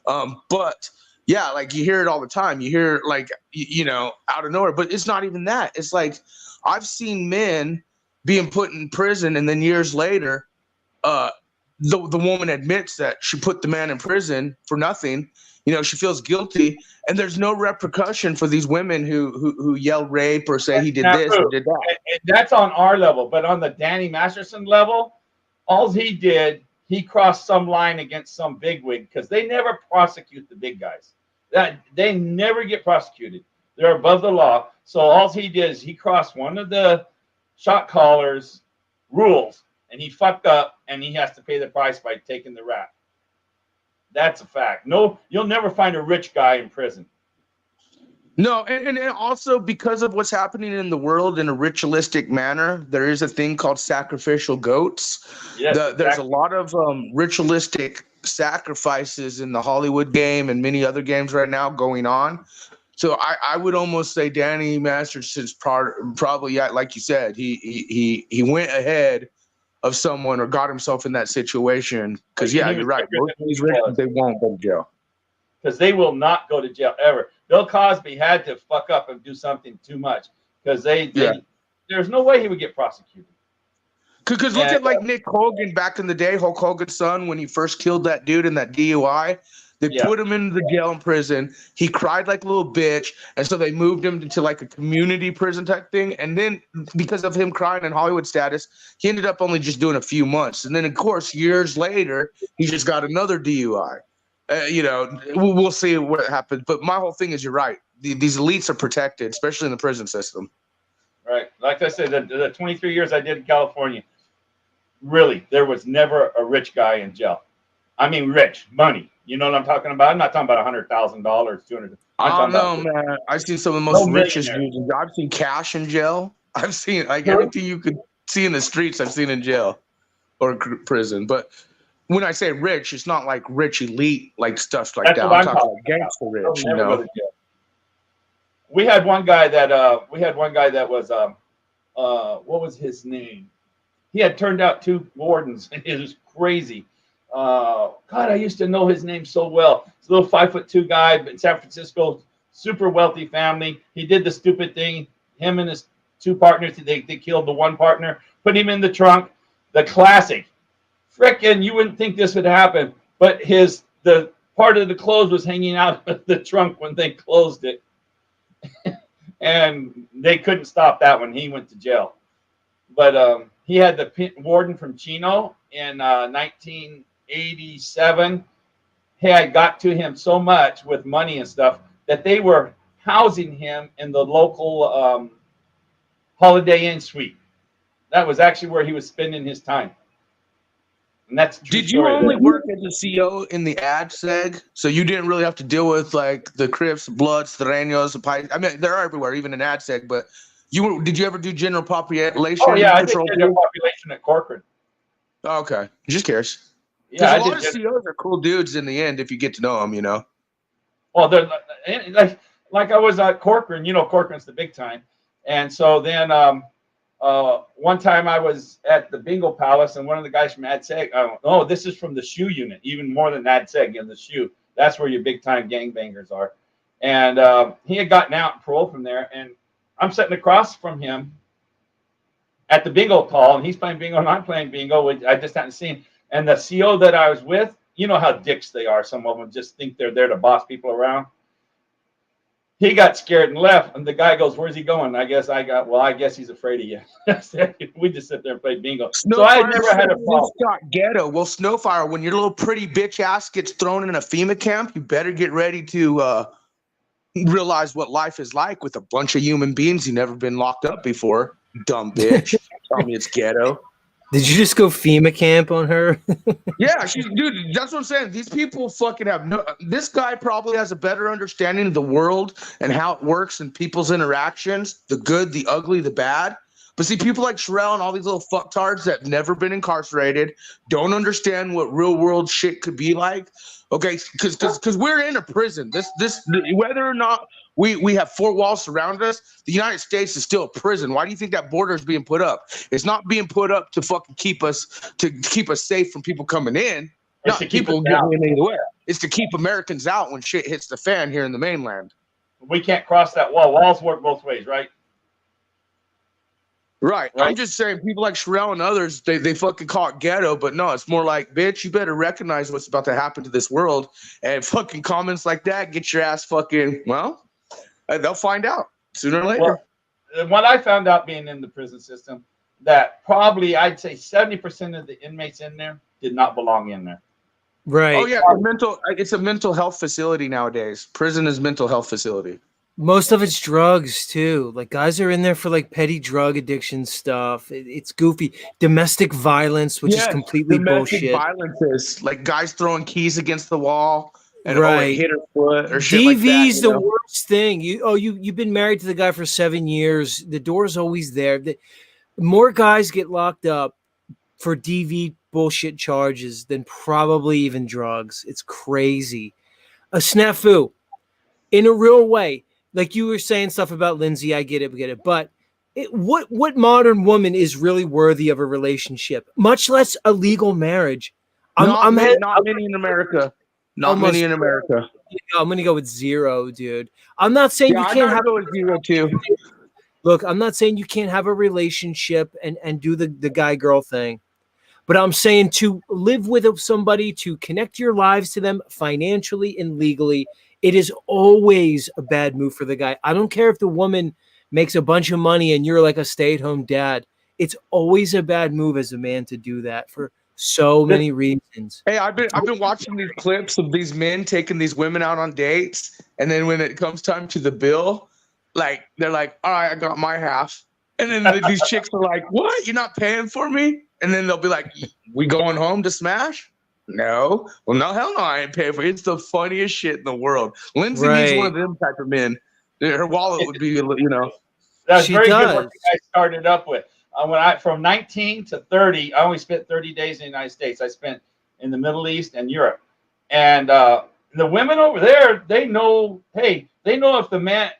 But yeah, like you hear it all the time. You hear like, you know, out of nowhere, but it's not even that. It's like, I've seen men being put in prison and then years later, the woman admits that she put the man in prison for nothing. You know, she feels guilty and there's no repercussion for these women who yell rape or say he did this or did that. And that's on our level, but on the Danny Masterson level, all he did, he crossed some line against some bigwig because they never prosecute the big guys. That they never get prosecuted. They're above the law. So all he did is he crossed one of the shot callers' rules, and he fucked up, and he has to pay the price by taking the rap. That's a fact. No, you'll never find a rich guy in prison. No, and also because of what's happening in the world in a ritualistic manner, there is a thing called sacrificial goats. Yes, There's a lot of ritualistic sacrifices in the Hollywood game and many other games right now going on. So I would almost say Danny Masterson's probably, yeah, like you said, he went ahead of someone or got himself in that situation. Because yeah, you're right. Most of these rich, they won't go to jail. Because they will not go to jail ever. Bill Cosby had to fuck up and do something too much because there's no way he would get prosecuted. Because look at like Nick Hogan back in the day, Hulk Hogan's son, when he first killed that dude in that DUI. They put him into the jail and prison. He cried like a little bitch. And so they moved him into like a community prison type thing. And then because of him crying and Hollywood status, he ended up only just doing a few months. And then, of course, years later, he just got another DUI. You know, we'll see what happens. But my whole thing is you're right. These elites are protected, especially in the prison system. Right. Like I said, the 23 years I did in California, really, there was never a rich guy in jail. I mean, rich, money. You know what I'm talking about? I'm not talking about $100,000, $200,000. I don't know, man. I've seen some of the most richest dudes. I've seen cash in jail. I've seen like everything you could see in the streets. I've seen in jail or prison. But when I say rich, it's not like rich elite like stuff like that. I'm talking like gangster rich. You know. We had one guy that was what was his name? He had turned out 2 wardens. It was crazy. God, I used to know his name so well. He's a little 5'2" guy in San Francisco, super wealthy family. He did the stupid thing. Him and his 2 partners, they killed the one partner, put him in the trunk. The classic. Frickin', you wouldn't think this would happen, but the part of the clothes was hanging out of the trunk when they closed it. And they couldn't stop that when he went to jail. But he had the warden from Chino in 1987. Had got to him so much with money and stuff that they were housing him in the local Holiday Inn suite. That was actually where he was spending his time. And that's true. Did you only work as a CO in the ad seg? So you didn't really have to deal with like the Crips, Bloods, the Reños, the Pines. I mean, they're everywhere, even in ad seg. But did you ever do general population? Oh yeah, I did general population at Corcoran. Oh, okay, just curious. Yeah, a lot of COs are cool dudes in the end if you get to know them, you know. Well, they're like I was at Corcoran. You know, Corcoran's the big time, and so then one time I was at the Bingo Palace, and one of the guys from AdSeg, oh, this is from the shoe unit, even more than AdSeg in the shoe. That's where your big time gangbangers are. And he had gotten out and paroled from there, and I'm sitting across from him at the bingo call, and he's playing bingo, and I'm playing bingo. I just hadn't seen. And the CO that I was with, you know how dicks they are. Some of them just think they're there to boss people around. He got scared and left, and the guy goes, "Where's he going?" I guess he's afraid of you. We just sit there and play bingo. Snowfire, so I never had a problem. Got ghetto. Well, Snowfire, when your little pretty bitch ass gets thrown in a FEMA camp, you better get ready to realize what life is like with a bunch of human beings who've never been locked up before. Dumb bitch. Tell me it's ghetto. Did you just go FEMA camp on her? Yeah, dude, that's what I'm saying. These people fucking have no. This guy probably has a better understanding of the world and how it works and people's interactions, the good, the ugly, the bad. But see, people like Sherelle and all these little fucktards that have never been incarcerated don't understand what real world shit could be like. Okay, because we're in a prison. This whether or not we have four walls surround us, the United States is still a prison. Why do you think that border is being put up? It's not being put up to fucking keep us safe from people coming in. It's Not to keep people us getting out. in anywhere. It's to keep Americans out when shit hits the fan here in the mainland. We can't cross that wall. Walls work both ways, right? Right. Right. I'm just saying people like Sherelle and others, they fucking call it ghetto, but no, it's more like, bitch, you better recognize what's about to happen to this world. And fucking comments like that get your ass fucking, well, they'll find out sooner or later. Well, what I found out being in the prison system, that probably I'd say 70% of the inmates in there did not belong in there. Right. Oh yeah, it's a mental health facility nowadays. Prison is mental health facility. Most of it's drugs too. Like guys are in there for like petty drug addiction stuff. It's goofy. Domestic violence, which is completely bullshit. Violence is like guys throwing keys against the wall and Right. hit her foot or shit like that. DV's the you know? worst thing. You've been married to the guy for 7 years. The door's always there. More guys get locked up for DV bullshit charges than probably even drugs. It's crazy. A snafu in a real way. Like you were saying stuff about Lindsay, I get it. But what modern woman is really worthy of a relationship, much less a legal marriage? Not many in America. Not many in America. I'm gonna go with 0, dude. I'm not saying you can't have go with 0 too. Look, I'm not saying you can't have a relationship and do the guy girl thing, but I'm saying to live with somebody, to connect your lives to them financially and legally. It is always a bad move for the guy. I don't care if the woman makes a bunch of money and you're like a stay-at-home dad. It's always a bad move as a man to do that for so many reasons. Hey, I've been watching these clips of these men taking these women out on dates, and then when it comes time to the bill, like they're like, "All right, I got my half," and then these chicks are like, "What? You're not paying for me?" And then they'll be like, "We going home to smash?" No. Well, no, hell no, I ain't paying for it. It's the funniest shit in the world. Lindsay needs one of them type of men. Her wallet would be, That's She very does. good what you guys started up with. From 19 to 30, I only spent 30 days in the United States. I spent in the Middle East and Europe. And the women over there, they know, if the man,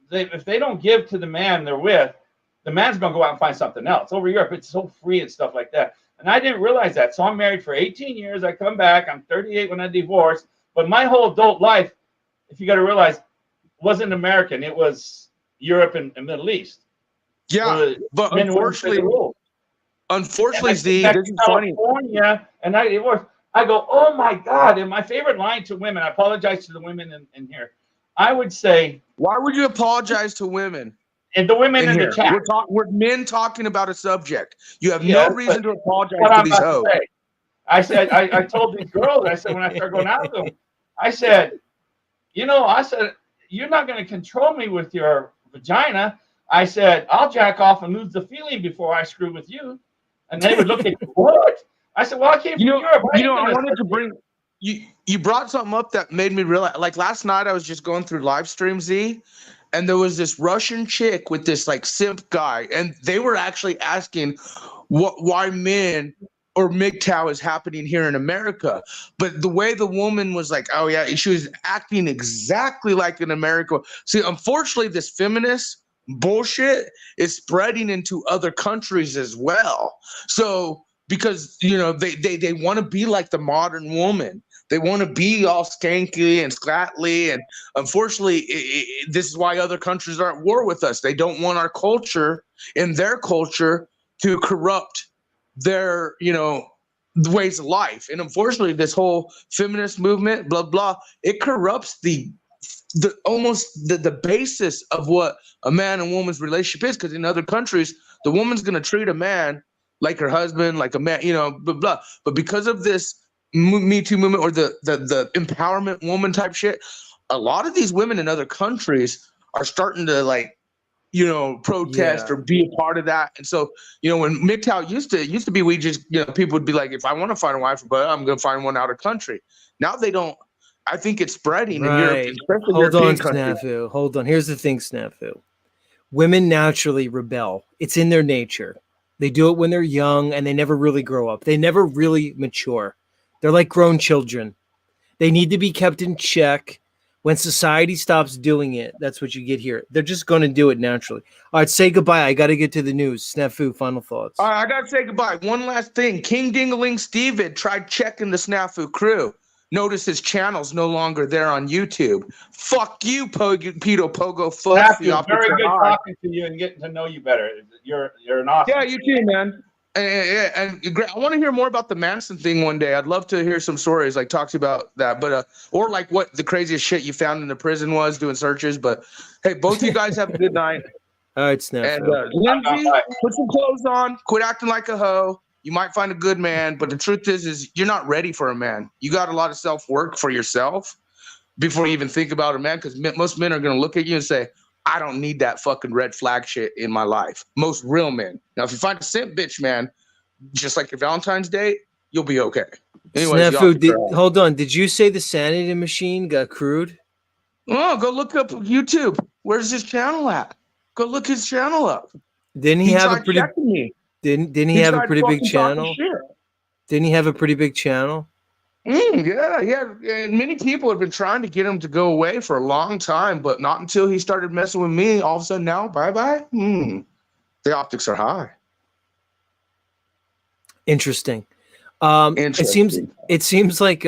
if they don't give to the man they're with, the man's going to go out and find something else. Over Europe, it's so free and stuff like that. And I didn't realize that. So I'm married for 18 years. I come back. I'm 38 when I divorced. But my whole adult life, if you got to realize, wasn't American. It was Europe and Middle East. Yeah, but unfortunately, Z, this is funny. California, and I divorced. I go, oh my God. And my favorite line to women, I apologize to the women in here. I would say, why would you apologize to women? And the women in the chat. We're men talking about a subject. You have no reason to apologize to these hoes. I said, I told these girls, I said, when I started going out with them, I said, you're not going to control me with your vagina. I said, I'll jack off and lose the feeling before I screw with you. And they would look at me, what? I said, well, I came from Europe. I wanted to bring you brought something up that made me realize, like last night I was just going through live stream, Z, and there was this Russian chick with this like simp guy, and they were actually asking why men or MGTOW is happening here in America. But the way the woman was like, oh yeah, she was acting exactly like in America. See, unfortunately, this feminist bullshit is spreading into other countries as well. So because they want to be like the modern woman. They want to be all skanky and scrattly, and unfortunately, this is why other countries are at war with us. They don't want our culture and their culture to corrupt their, ways of life. And unfortunately, this whole feminist movement, blah blah, it corrupts the basis of what a man and woman's relationship is. Because in other countries, the woman's gonna treat a man like her husband, like a man, blah blah. But because of this Me Too movement or the empowerment woman type shit, a lot of these women in other countries are starting to like protest Yeah. or be a part of that. And so, when MGTOW used to be, we just, people would be like, if I want to find a wife, but I'm going to find one out of country. Now they don't. I think it's spreading in Europe, Right. especially Hold on, European countries. Snafu. Hold on. Here's the thing, Snafu. Women naturally rebel. It's in their nature. They do it when they're young and they never really grow up. They never really mature. They're like grown children. They need to be kept in check. When society stops doing it, that's what you get here. They're just going to do it naturally. All right, say goodbye. I got to get to the news. Snafu, final thoughts. All right, I got to say goodbye. One last thing. King Dingaling Steven tried checking the Snafu crew. Notice his channel's no longer there on YouTube. Fuck you, Pedo Pogo Fuss. Matthew, very good talking to you and getting to know you better. You're an awesome. Yeah, you too, man. And I want to hear more about the Manson thing one day. I'd love to hear some stories, like talk to you about that, but or like what the craziest shit you found in the prison was doing searches. But hey, both of you guys have a good night. All right, Snafu. And Lindsay, put some clothes on, quit acting like a hoe. You might find a good man, but the truth is you're not ready for a man. You got a lot of self-work for yourself before you even think about a man, because most men are going to look at you and say, I don't need that fucking red flag shit in my life. Most real men. Now, if you find a simp bitch, man, just like your Valentine's Day, you'll be okay. Anyways, Snafu, hold on. Did you say the sanity machine got crude? Oh, go look up YouTube. Where's his channel at? Go look his channel up. Didn't he have a pretty? Me. Didn't he have a pretty big channel? Didn't he have a pretty big channel? Yeah. And many people have been trying to get him to go away for a long time, but not until he started messing with me. All of a sudden now, bye-bye. The optics are high. Interesting. It seems like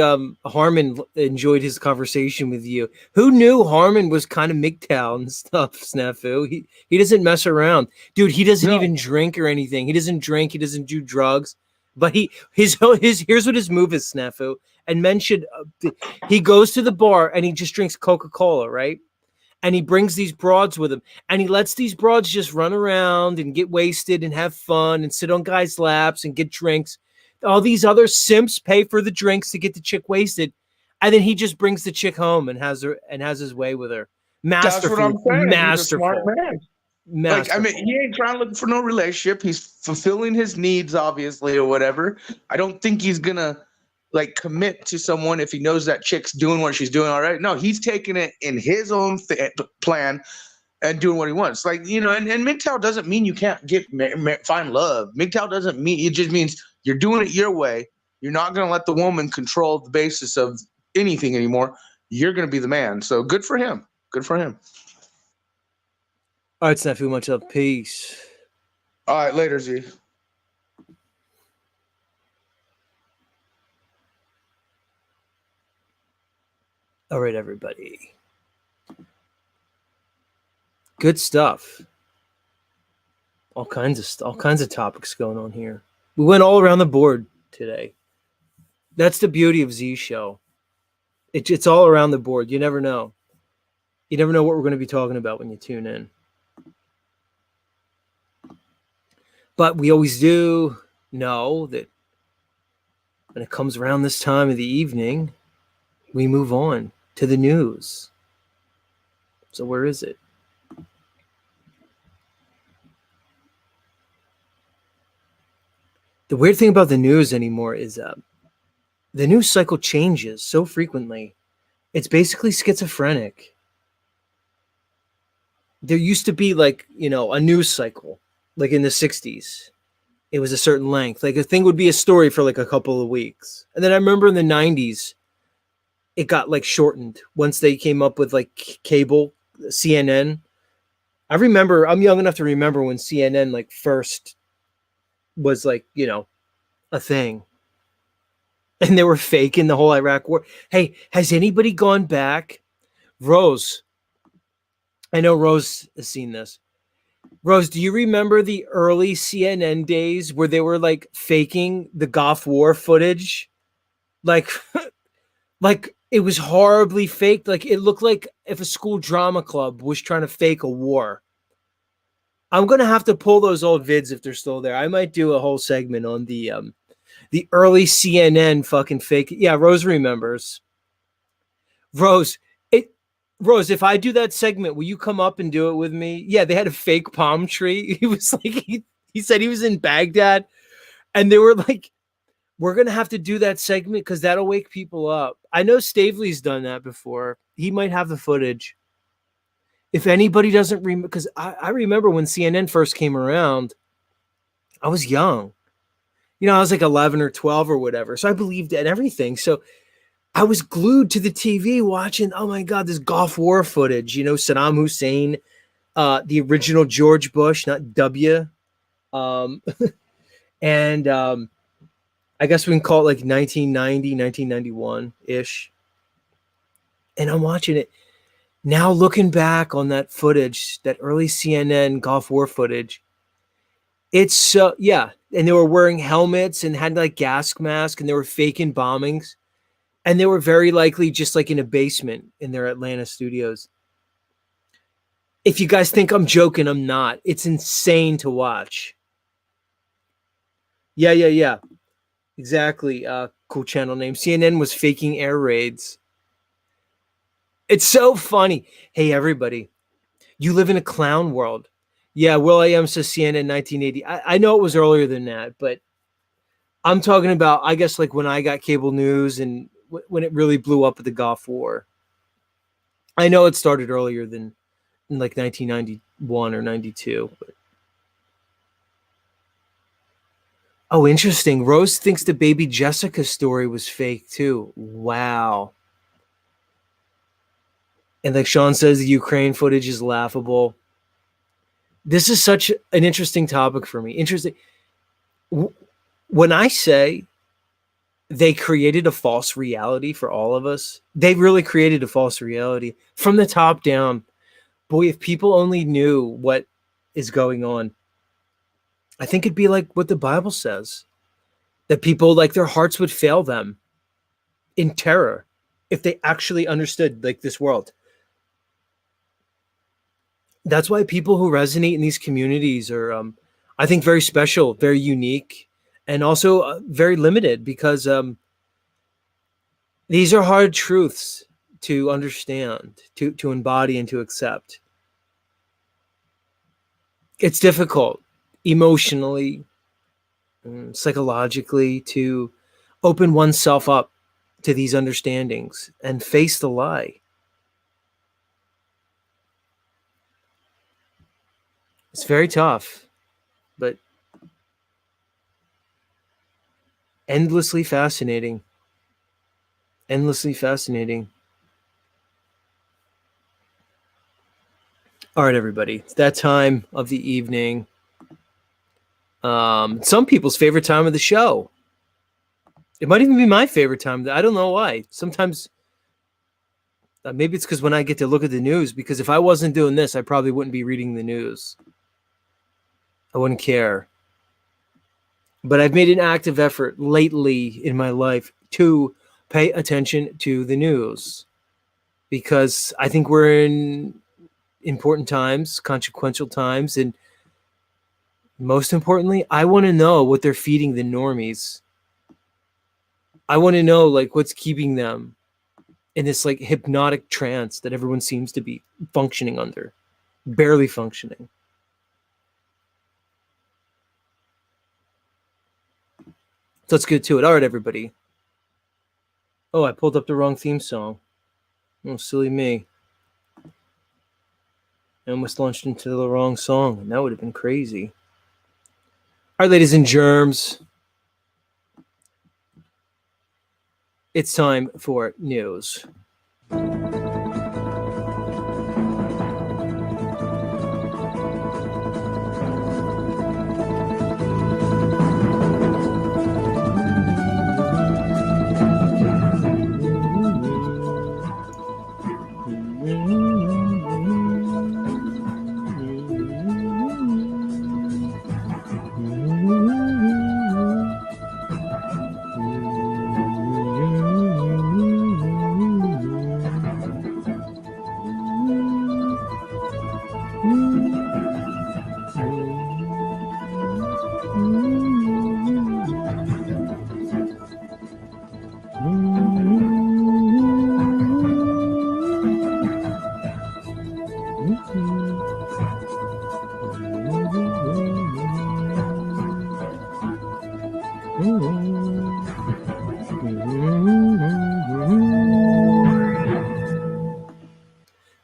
Harmon enjoyed his conversation with you. Who knew Harmon was kind of MGTOW and stuff, Snafu? He doesn't mess around. Dude, he doesn't even drink or anything. He doesn't drink, he doesn't do drugs. But here's what his move is, Snafu. And men should he goes to the bar and he just drinks Coca-Cola, right? And he brings these broads with him, and he lets these broads just run around and get wasted and have fun and sit on guys' laps and get drinks. All these other simps pay for the drinks to get the chick wasted, and then he just brings the chick home and has his way with her. Masterful. That's what I'm saying. Masterful. He's a smart man. Like, I mean, he ain't trying to look for no relationship. He's fulfilling his needs, obviously, or whatever. I don't think he's gonna like commit to someone if he knows that chick's doing what she's doing already. No, he's taking it in his own plan and doing what he wants. Like, and MGTOW doesn't mean you can't find love. MGTOW doesn't mean, it just means you're doing it your way. You're not going to let the woman control the basis of anything anymore. You're going to be the man. So good for him. Good for him. All right, Snafu, much love. Peace. All right, later, Z. All right, everybody. Good stuff. All kinds of topics going on here. We went all around the board today. That's the beauty of Z Show. It's all around the board. You never know. You never know what we're going to be talking about when you tune in. But we always do know that when it comes around this time of the evening, we move on to the news. So where is it? The weird thing about the news anymore is the news cycle changes so frequently. It's basically schizophrenic. There used to be like, a news cycle, like in the 60s. It was a certain length. Like a thing would be a story for like a couple of weeks. And then I remember in the 90s, it got like shortened once they came up with like cable, CNN. I remember, I'm young enough to remember when CNN like first was like, a thing. And they were faking the whole Iraq war. Hey, has anybody gone back? Rose, I know Rose has seen this. Rose, do you remember the early CNN days where they were like faking the Gulf War footage? Like, like it was horribly faked. Like it looked like if a school drama club was trying to fake a war. I'm going to have to pull those old vids if they're still there. I might do a whole segment on the early CNN fucking fake. Yeah, Rose remembers. Rose, Rose, if I do that segment, will you come up and do it with me? Yeah, they had a fake palm tree. He was like, he said he was in Baghdad, and they were like, we're going to have to do that segment because that'll wake people up. I know Stavely's done that before. He might have the footage. If anybody doesn't remember, because I remember when CNN first came around, I was young. You know, I was like 11 or 12 or whatever. So I believed in everything. So I was glued to the TV watching, oh my God, this Gulf War footage, you know, Saddam Hussein, the original George Bush, not W. And I guess we can call it like 1990, 1991-ish. And I'm watching it. Now looking back on that footage, that early CNN Gulf War footage, it's so, yeah. And they were wearing helmets and had like gas masks and they were faking bombings. And they were very likely just like in a basement in their Atlanta studios. If you guys think I'm joking, I'm not. It's insane to watch. Yeah. Exactly. Cool channel name. CNN was faking air raids. It's so funny. Hey, everybody. You live in a clown world. Yeah, will.i.am says CNN 1980. I know it was earlier than that, but I'm talking about, I guess, like when I got cable news and when it really blew up at the Gulf War. I know it started earlier than in like 1991 or 92. But... Oh, interesting. Rose thinks the baby Jessica story was fake too. Wow. And like Sean says, the Ukraine footage is laughable. This is such an interesting topic for me. Interesting. When I say they created a false reality for all of us, they really created a false reality from the top down. Boy, if people only knew what is going on, I think it'd be like what the Bible says, that people, like, their hearts would fail them in terror if they actually understood like this world. That's why people who resonate in these communities are, I think, very special, very unique, and also very limited because these are hard truths to understand, to embody, and to accept. It's difficult emotionally, psychologically, to open oneself up to these understandings and face the lie. It's very tough, but endlessly fascinating. Endlessly fascinating. All right, everybody. It's that time of the evening. Some people's favorite time of the show. It might even be my favorite time. I don't know why. Sometimes, maybe it's because when I get to look at the news, because if I wasn't doing this, I probably wouldn't be reading the news. I wouldn't care. But I've made an active effort lately in my life to pay attention to the news because I think we're in important times, consequential times, and most importantly, I want to know what they're feeding the normies. I want to know, like, what's keeping them in this like hypnotic trance that everyone seems to be functioning under, barely functioning. So let's get to it. All right, everybody. Oh, I pulled up the wrong theme song. Oh, silly me. I almost launched into the wrong song, and that would have been crazy. All right, ladies and germs. It's time for news.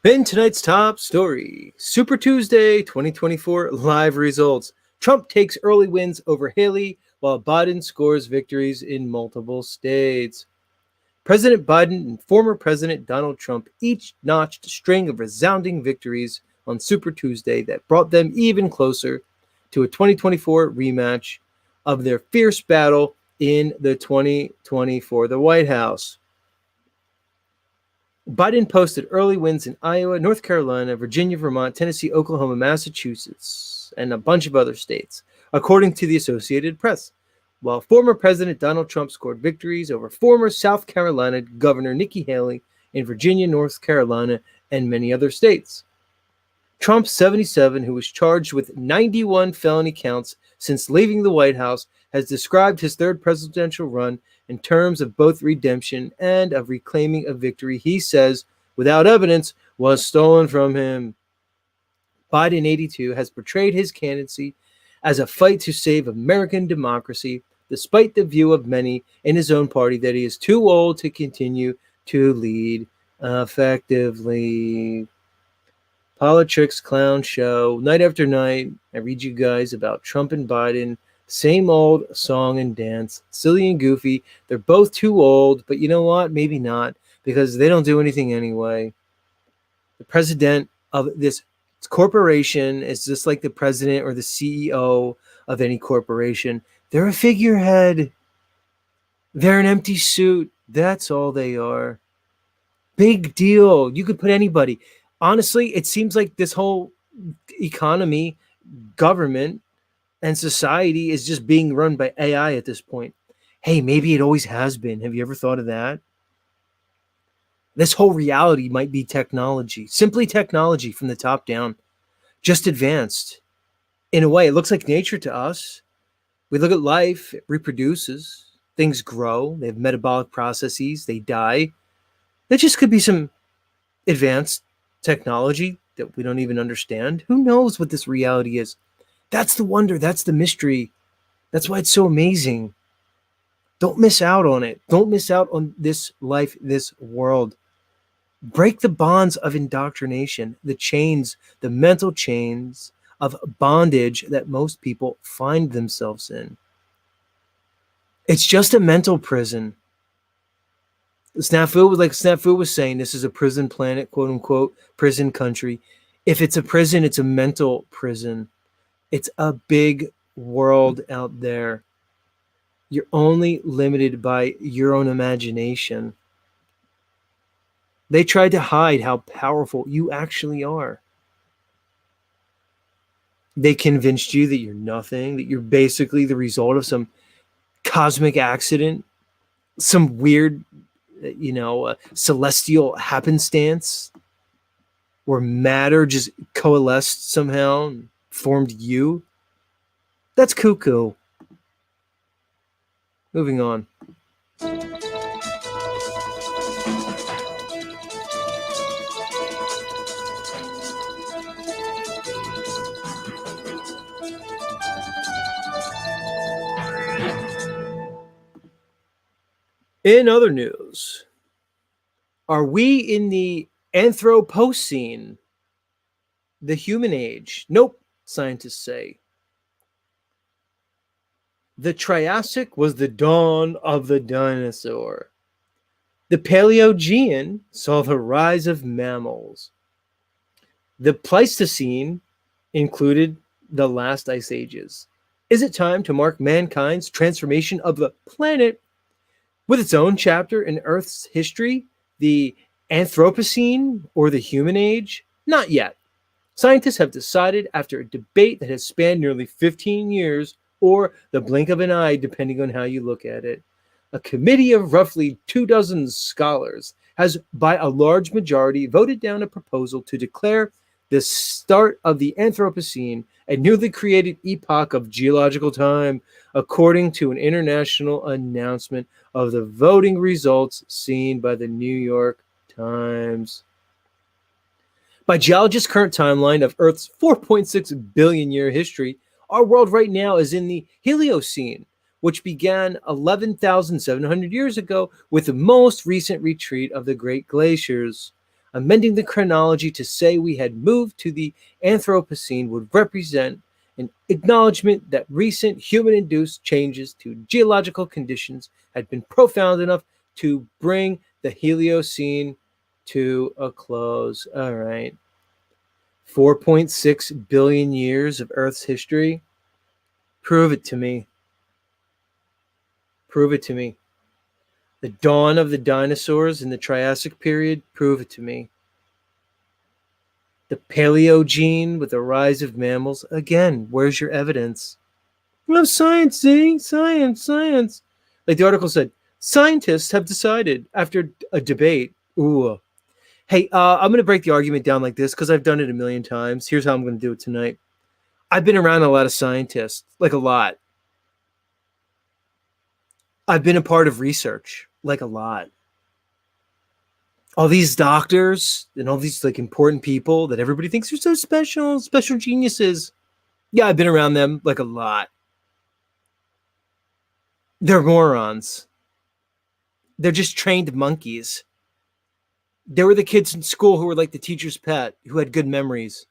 In tonight's top story, Super Tuesday 2024 live results. Trump takes early wins over Haley while Biden scores victories in multiple states. President Biden and former President Donald Trump each notched a string of resounding victories on Super Tuesday that brought them even closer to a 2024 rematch of their fierce battle in the 2024 the White House. Biden posted early wins in Iowa, North Carolina, Virginia, Vermont, Tennessee, Oklahoma, Massachusetts, and a bunch of other states, according to the Associated Press, while former President Donald Trump scored victories over former South Carolina Governor Nikki Haley in Virginia, North Carolina, and many other states. Trump, 77, who was charged with 91 felony counts since leaving the White House, has described his third presidential run in terms of both redemption and of reclaiming a victory he says, without evidence, was stolen from him. Biden, 82, has portrayed his candidacy as a fight to save American democracy, despite the view of many in his own party that he is too old to continue to lead effectively. Politics clown show. Night after night, I read you guys about Trump and Biden. Same old song and dance. Silly and goofy. They're both too old, but you know what? Maybe not, because they don't do anything anyway. The president of this corporation is just like the president or the CEO of any corporation. They're a figurehead. They're an empty suit. That's all they are. Big deal. You could put anybody. Honestly, it seems like this whole economy, government, and society is just being run by AI at this point. Hey, maybe it always has been. Have you ever thought of that? This whole reality might be technology, simply technology from the top down, just advanced. In a way, it looks like nature to us. We look at life, it reproduces, things grow, they have metabolic processes, they die. That just could be some advanced technology that we don't even understand. Who knows what this reality is? That's the wonder. That's the mystery. That's why it's so amazing. Don't miss out on it. Don't miss out on this life, this world. Break the bonds of indoctrination, the chains, the mental chains of bondage that most people find themselves in. It's just a mental prison. Snafu was saying, this is a prison planet, quote unquote, prison country. If it's a prison, it's a mental prison. It's a big world out there. You're only limited by your own imagination. They tried to hide how powerful you actually are. They convinced you that you're nothing, that you're basically the result of some cosmic accident, some weird, celestial happenstance, where matter just coalesced somehow and formed you. That's cuckoo. Moving on. In other news, are we in the Anthropocene, the human age? Nope, scientists say. The Triassic was the dawn of the dinosaur. The Paleogean saw the rise of mammals. The Pleistocene included the last ice ages. Is it time to mark mankind's transformation of the planet with its own chapter in Earth's history, the Anthropocene or the human age? Not yet. Scientists have decided, after a debate that has spanned nearly 15 years, or the blink of an eye, depending on how you look at it, a committee of roughly 24 scholars has, by a large majority, voted down a proposal to declare the start of the Anthropocene, a newly created epoch of geological time, according to an international announcement of the voting results seen by the New York Times. By geologists' current timeline of Earth's 4.6 billion year history, our world right now is in the Heliocene, which began 11,700 years ago with the most recent retreat of the great glaciers. Amending the chronology to say we had moved to the Anthropocene would represent an acknowledgement that recent human-induced changes to geological conditions had been profound enough to bring the Heliocene to a close. All right. 4.6 billion years of Earth's history. Prove it to me. Prove it to me. The dawn of the dinosaurs in the Triassic period. Prove it to me. The Paleogene with the rise of mammals. Again, where's your evidence? Well, science, see? Science. Like the article said, scientists have decided after a debate. Ooh. Hey, I'm going to break the argument down like this because I've done it a million times. Here's how I'm going to do it tonight. I've been around a lot of scientists, like a lot. I've been a part of research, like a lot. All these doctors and all these like important people that everybody thinks are so special geniuses. Yeah, I've been around them like a lot. They're morons. They're just trained monkeys. There were the kids in school who were like the teacher's pet, who had good memories.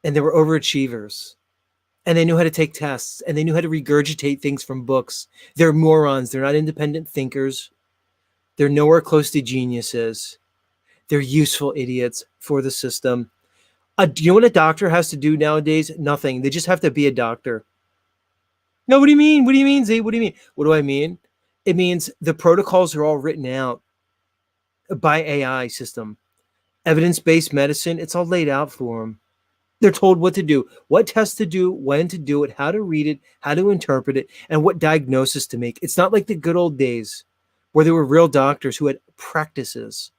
And they were overachievers. And they knew how to take tests. And they knew how to regurgitate things from books. They're morons. They're not independent thinkers. They're nowhere close to geniuses. They're useful idiots for the system. Do you know what a doctor has to do nowadays? Nothing. They just have to be a doctor. No, what do you mean? What do you mean, Z? What do you mean? What do I mean? It means the protocols are all written out by AI system. Evidence-based medicine, it's all laid out for them. They're told what to do, what tests to do, when to do it, how to read it, how to interpret it, and what diagnosis to make. It's not like the good old days where there were real doctors who had practices.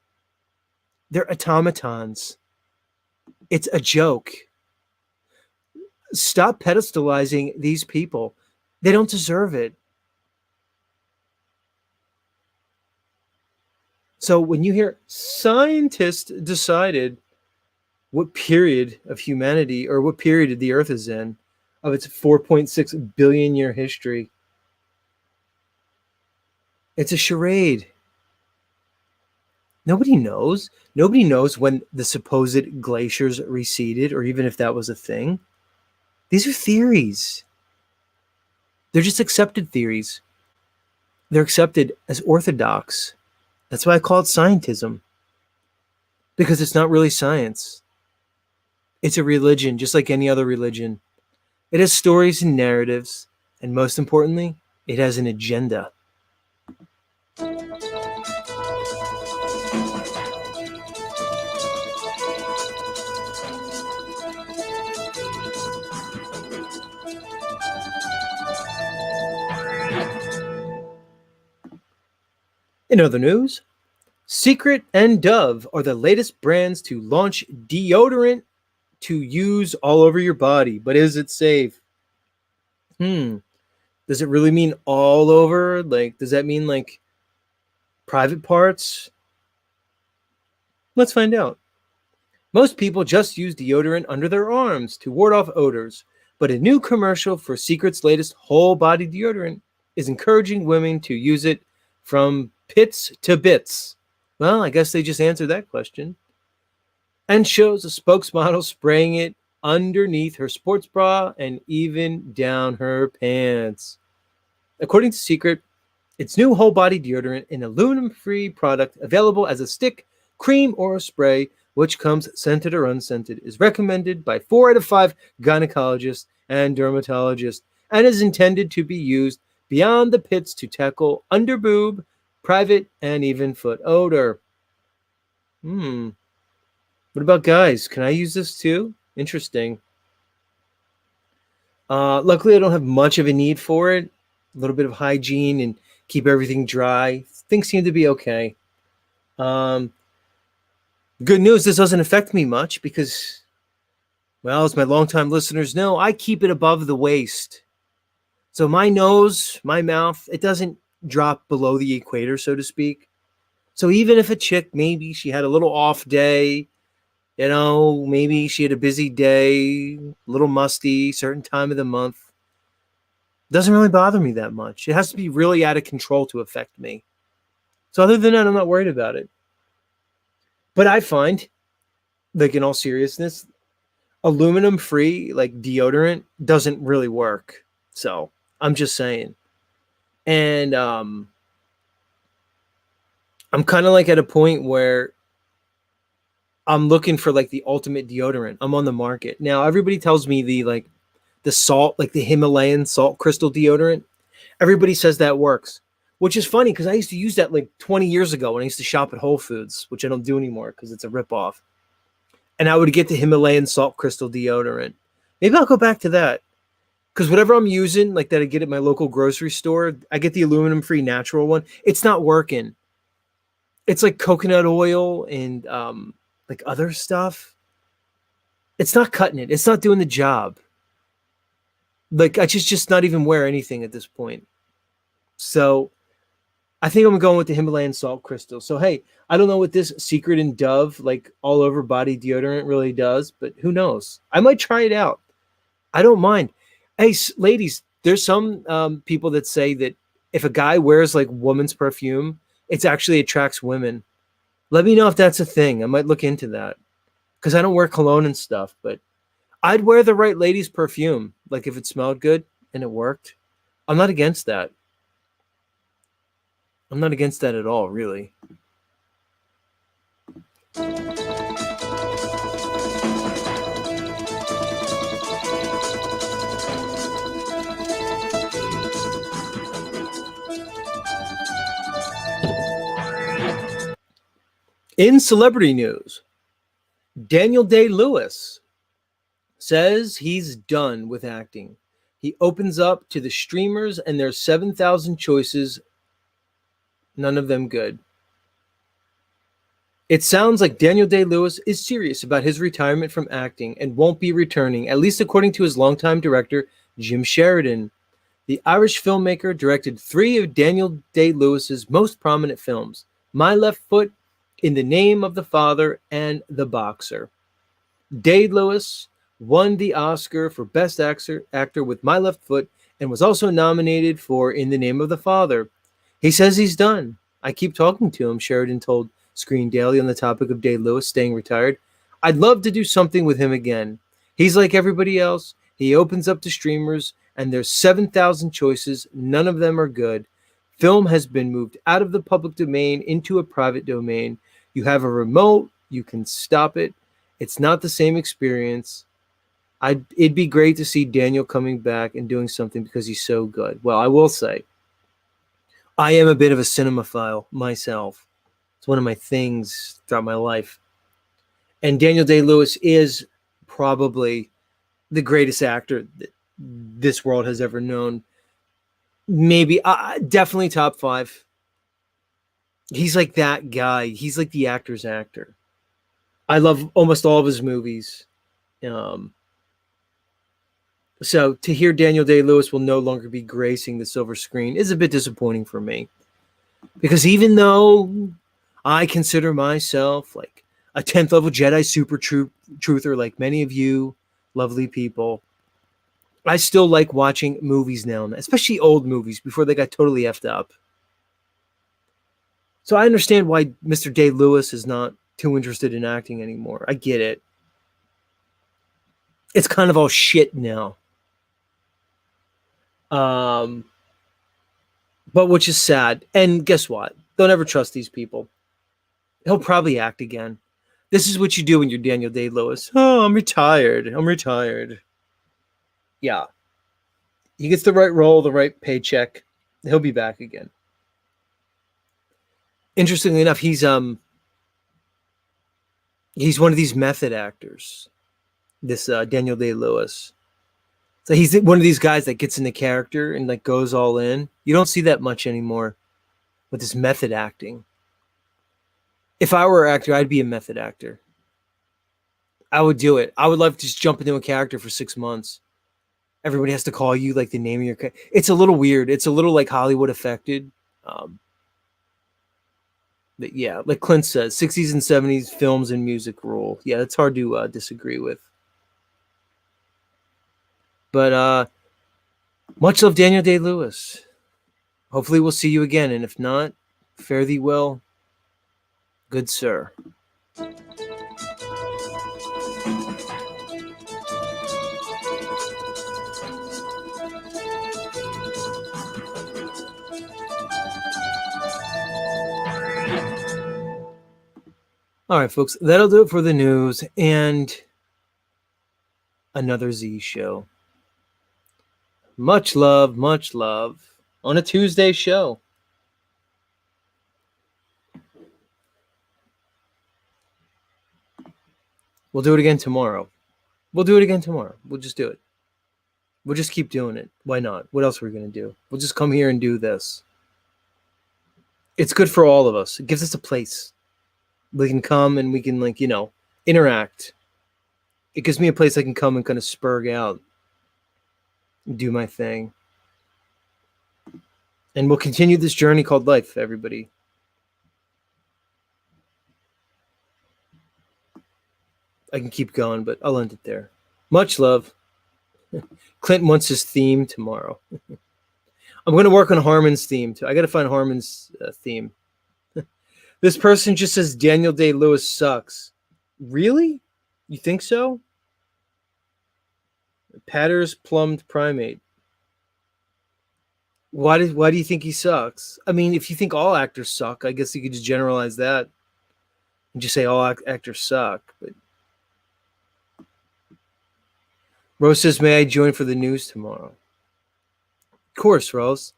They're automatons. It's a joke. Stop pedestalizing these people. They don't deserve it. So when you hear scientists decided what period of humanity or what period the Earth is in of its 4.6 billion year history, it's a charade. Nobody knows. Nobody knows when the supposed glaciers receded or even if that was a thing. These are theories. They're just accepted theories. They're accepted as orthodox. That's why I call it scientism. Because it's not really science. It's a religion, just like any other religion. It has stories and narratives, and most importantly, it has an agenda. In other news, Secret and Dove are the latest brands to launch deodorant to use all over your body. But is it safe? Does it really mean all over? Like, does that mean like private parts? Let's find out. Most people just use deodorant under their arms to ward off odors, but a new commercial for Secret's latest whole body deodorant is encouraging women to use it from pits to bits. Well, I guess they just answered that question. And shows a spokesmodel spraying it underneath her sports bra and even down her pants. According to Secret, its new whole body deodorant, an aluminum-free product available as a stick, cream, or a spray, which comes scented or unscented, is recommended by 4 out of 5 gynecologists and dermatologists and is intended to be used beyond the pits to tackle underboob, private, and even foot odor. What about guys? Can I use this too? Interesting. Luckily, I don't have much of a need for it. A little bit of hygiene and keep everything dry. Things seem to be okay. Good news, this doesn't affect me much because, well, as my longtime listeners know, I keep it above the waist. So my nose, my mouth, it doesn't drop below the equator, so to speak. So even if a chick, maybe she had a little off day, you know, maybe she had a busy day, a little musty, certain time of the month, doesn't really bother me that much. It has to be really out of control to affect me. So other than that, I'm not worried about it. But I find, like in all seriousness, aluminum free like deodorant doesn't really work. So I'm just saying. And I'm kind of like at a point where I'm looking for like the ultimate deodorant. I'm on the market. Now everybody tells me the salt, like the Himalayan salt crystal deodorant. Everybody says that works, which is funny because I used to use that like 20 years ago when I used to shop at Whole Foods, which I don't do anymore because it's a ripoff. And I would get the Himalayan salt crystal deodorant. Maybe I'll go back to that because whatever I'm using, like that I get at my local grocery store, I get the aluminum free natural one. It's not working. It's like coconut oil and like other stuff. It's not cutting it. It's not doing the job. Like I just not even wear anything at this point. So I think I'm going with the Himalayan salt crystal. So hey, I don't know what this Secret and Dove like all over body deodorant really does, but who knows? I might try it out. I don't mind. Hey, ladies, there's some people that say that if a guy wears like woman's perfume, it actually attracts women. Let me know if that's a thing. I might look into that because I don't wear cologne and stuff, but I'd wear the right lady's perfume. Like if it smelled good and it worked, I'm not against that. I'm not against that at all, really. In celebrity news, Daniel Day-Lewis says he's done with acting. He opens up to the streamers and there's 7,000 choices, none of them good. It sounds like Daniel Day-Lewis is serious about his retirement from acting and won't be returning, at least according to his longtime director, Jim Sheridan. The Irish filmmaker directed 3 of Daniel Day-Lewis's most prominent films, My Left Foot, In the Name of the Father, and The Boxer. Day-Lewis won the Oscar for Best Actor with My Left Foot and was also nominated for In the Name of the Father. He says he's done. I keep talking to him, Sheridan told Screen Daily on the topic of Day-Lewis staying retired. I'd love to do something with him again. He's like everybody else. He opens up to streamers, and there's 7,000 choices. None of them are good. Film has been moved out of the public domain into a private domain. You have a remote. You can stop it. It's not the same experience. It'd be great to see Daniel coming back and doing something because he's so good. Well, I will say, I am a bit of a cinemaphile myself. It's one of my things throughout my life. And Daniel Day-Lewis is probably the greatest actor that this world has ever known. Maybe, definitely top 5. He's like that guy. He's like the actor's actor. I love almost all of his movies. So to hear Daniel Day-Lewis will no longer be gracing the silver screen is a bit disappointing for me. Because even though I consider myself like a 10th level Jedi super truther like many of you lovely people, I still like watching movies now and then, especially old movies before they got totally effed up. So I understand why Mr. Day-Lewis is not too interested in acting anymore. I get it. It's kind of all shit now. But which is sad. And guess what? Don't ever trust these people. He'll probably act again. This is what you do when you're Daniel Day-Lewis. Oh, I'm retired. Yeah. He gets the right role, the right paycheck. He'll be back again. Interestingly enough, he's one of these method actors. This Daniel Day-Lewis. So he's one of these guys that gets into character and like goes all in. You don't see that much anymore with this method acting. If I were an actor, I'd be a method actor. I would do it. I would love to just jump into a character for 6 months. Everybody has to call you like the name of your character. It's a little weird. It's a little like Hollywood affected. But yeah, like Clint says, 60s and 70s films and music rule. Yeah, it's hard to disagree with. But much love, Daniel Day-Lewis. Hopefully we'll see you again. And if not, fare thee well, good sir. All right, folks, that'll do it for the news and another Z show. Much love on a Tuesday show. We'll do it again tomorrow. We'll just do it. We'll just keep doing it. Why not? What else are we going to do? We'll just come here and do this. It's good for all of us. It gives us a place. We can come and we can, like, interact. It gives me a place I can come and kind of spurg out and do my thing. And we'll continue this journey called life, everybody. I can keep going, but I'll end it there. Much love. Clint wants his theme tomorrow. I'm going to work on Harmon's theme too. I got to find Harmon's theme. This person just says Daniel Day-Lewis sucks. Really? You think so? Patter's plumbed primate. Why do you think he sucks? I mean, if you think all actors suck, I guess you could just generalize that and just say all actors suck. But Rose says, may I join for the news tomorrow? Of course, Rose.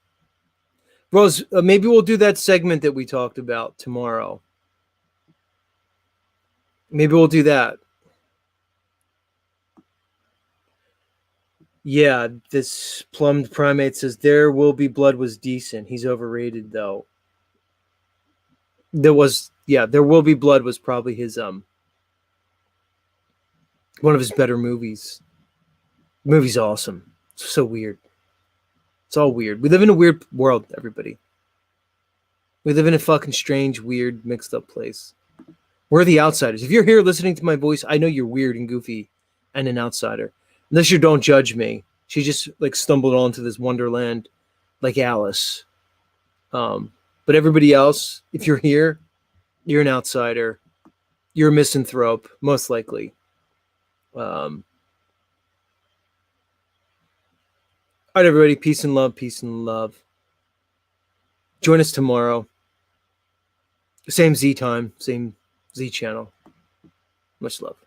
Rose, maybe we'll do that segment that we talked about tomorrow. Maybe we'll do that. Yeah, this plumbed primate says There Will Be Blood was decent. He's overrated though. There Will Be Blood was probably his one of his better movies. The movie's awesome. It's so weird. It's all weird. We live in a weird world, everybody. We live in a fucking strange, weird, mixed up place. We're the outsiders. If you're here listening to my voice, I know you're weird and goofy and an outsider. Unless you don't judge me. She just like stumbled onto this wonderland like Alice. But everybody else, if you're here, you're an outsider. You're a misanthrope, most likely. All right, everybody. Peace and love. Peace and love. Join us tomorrow. Same Z time. Same Z channel. Much love.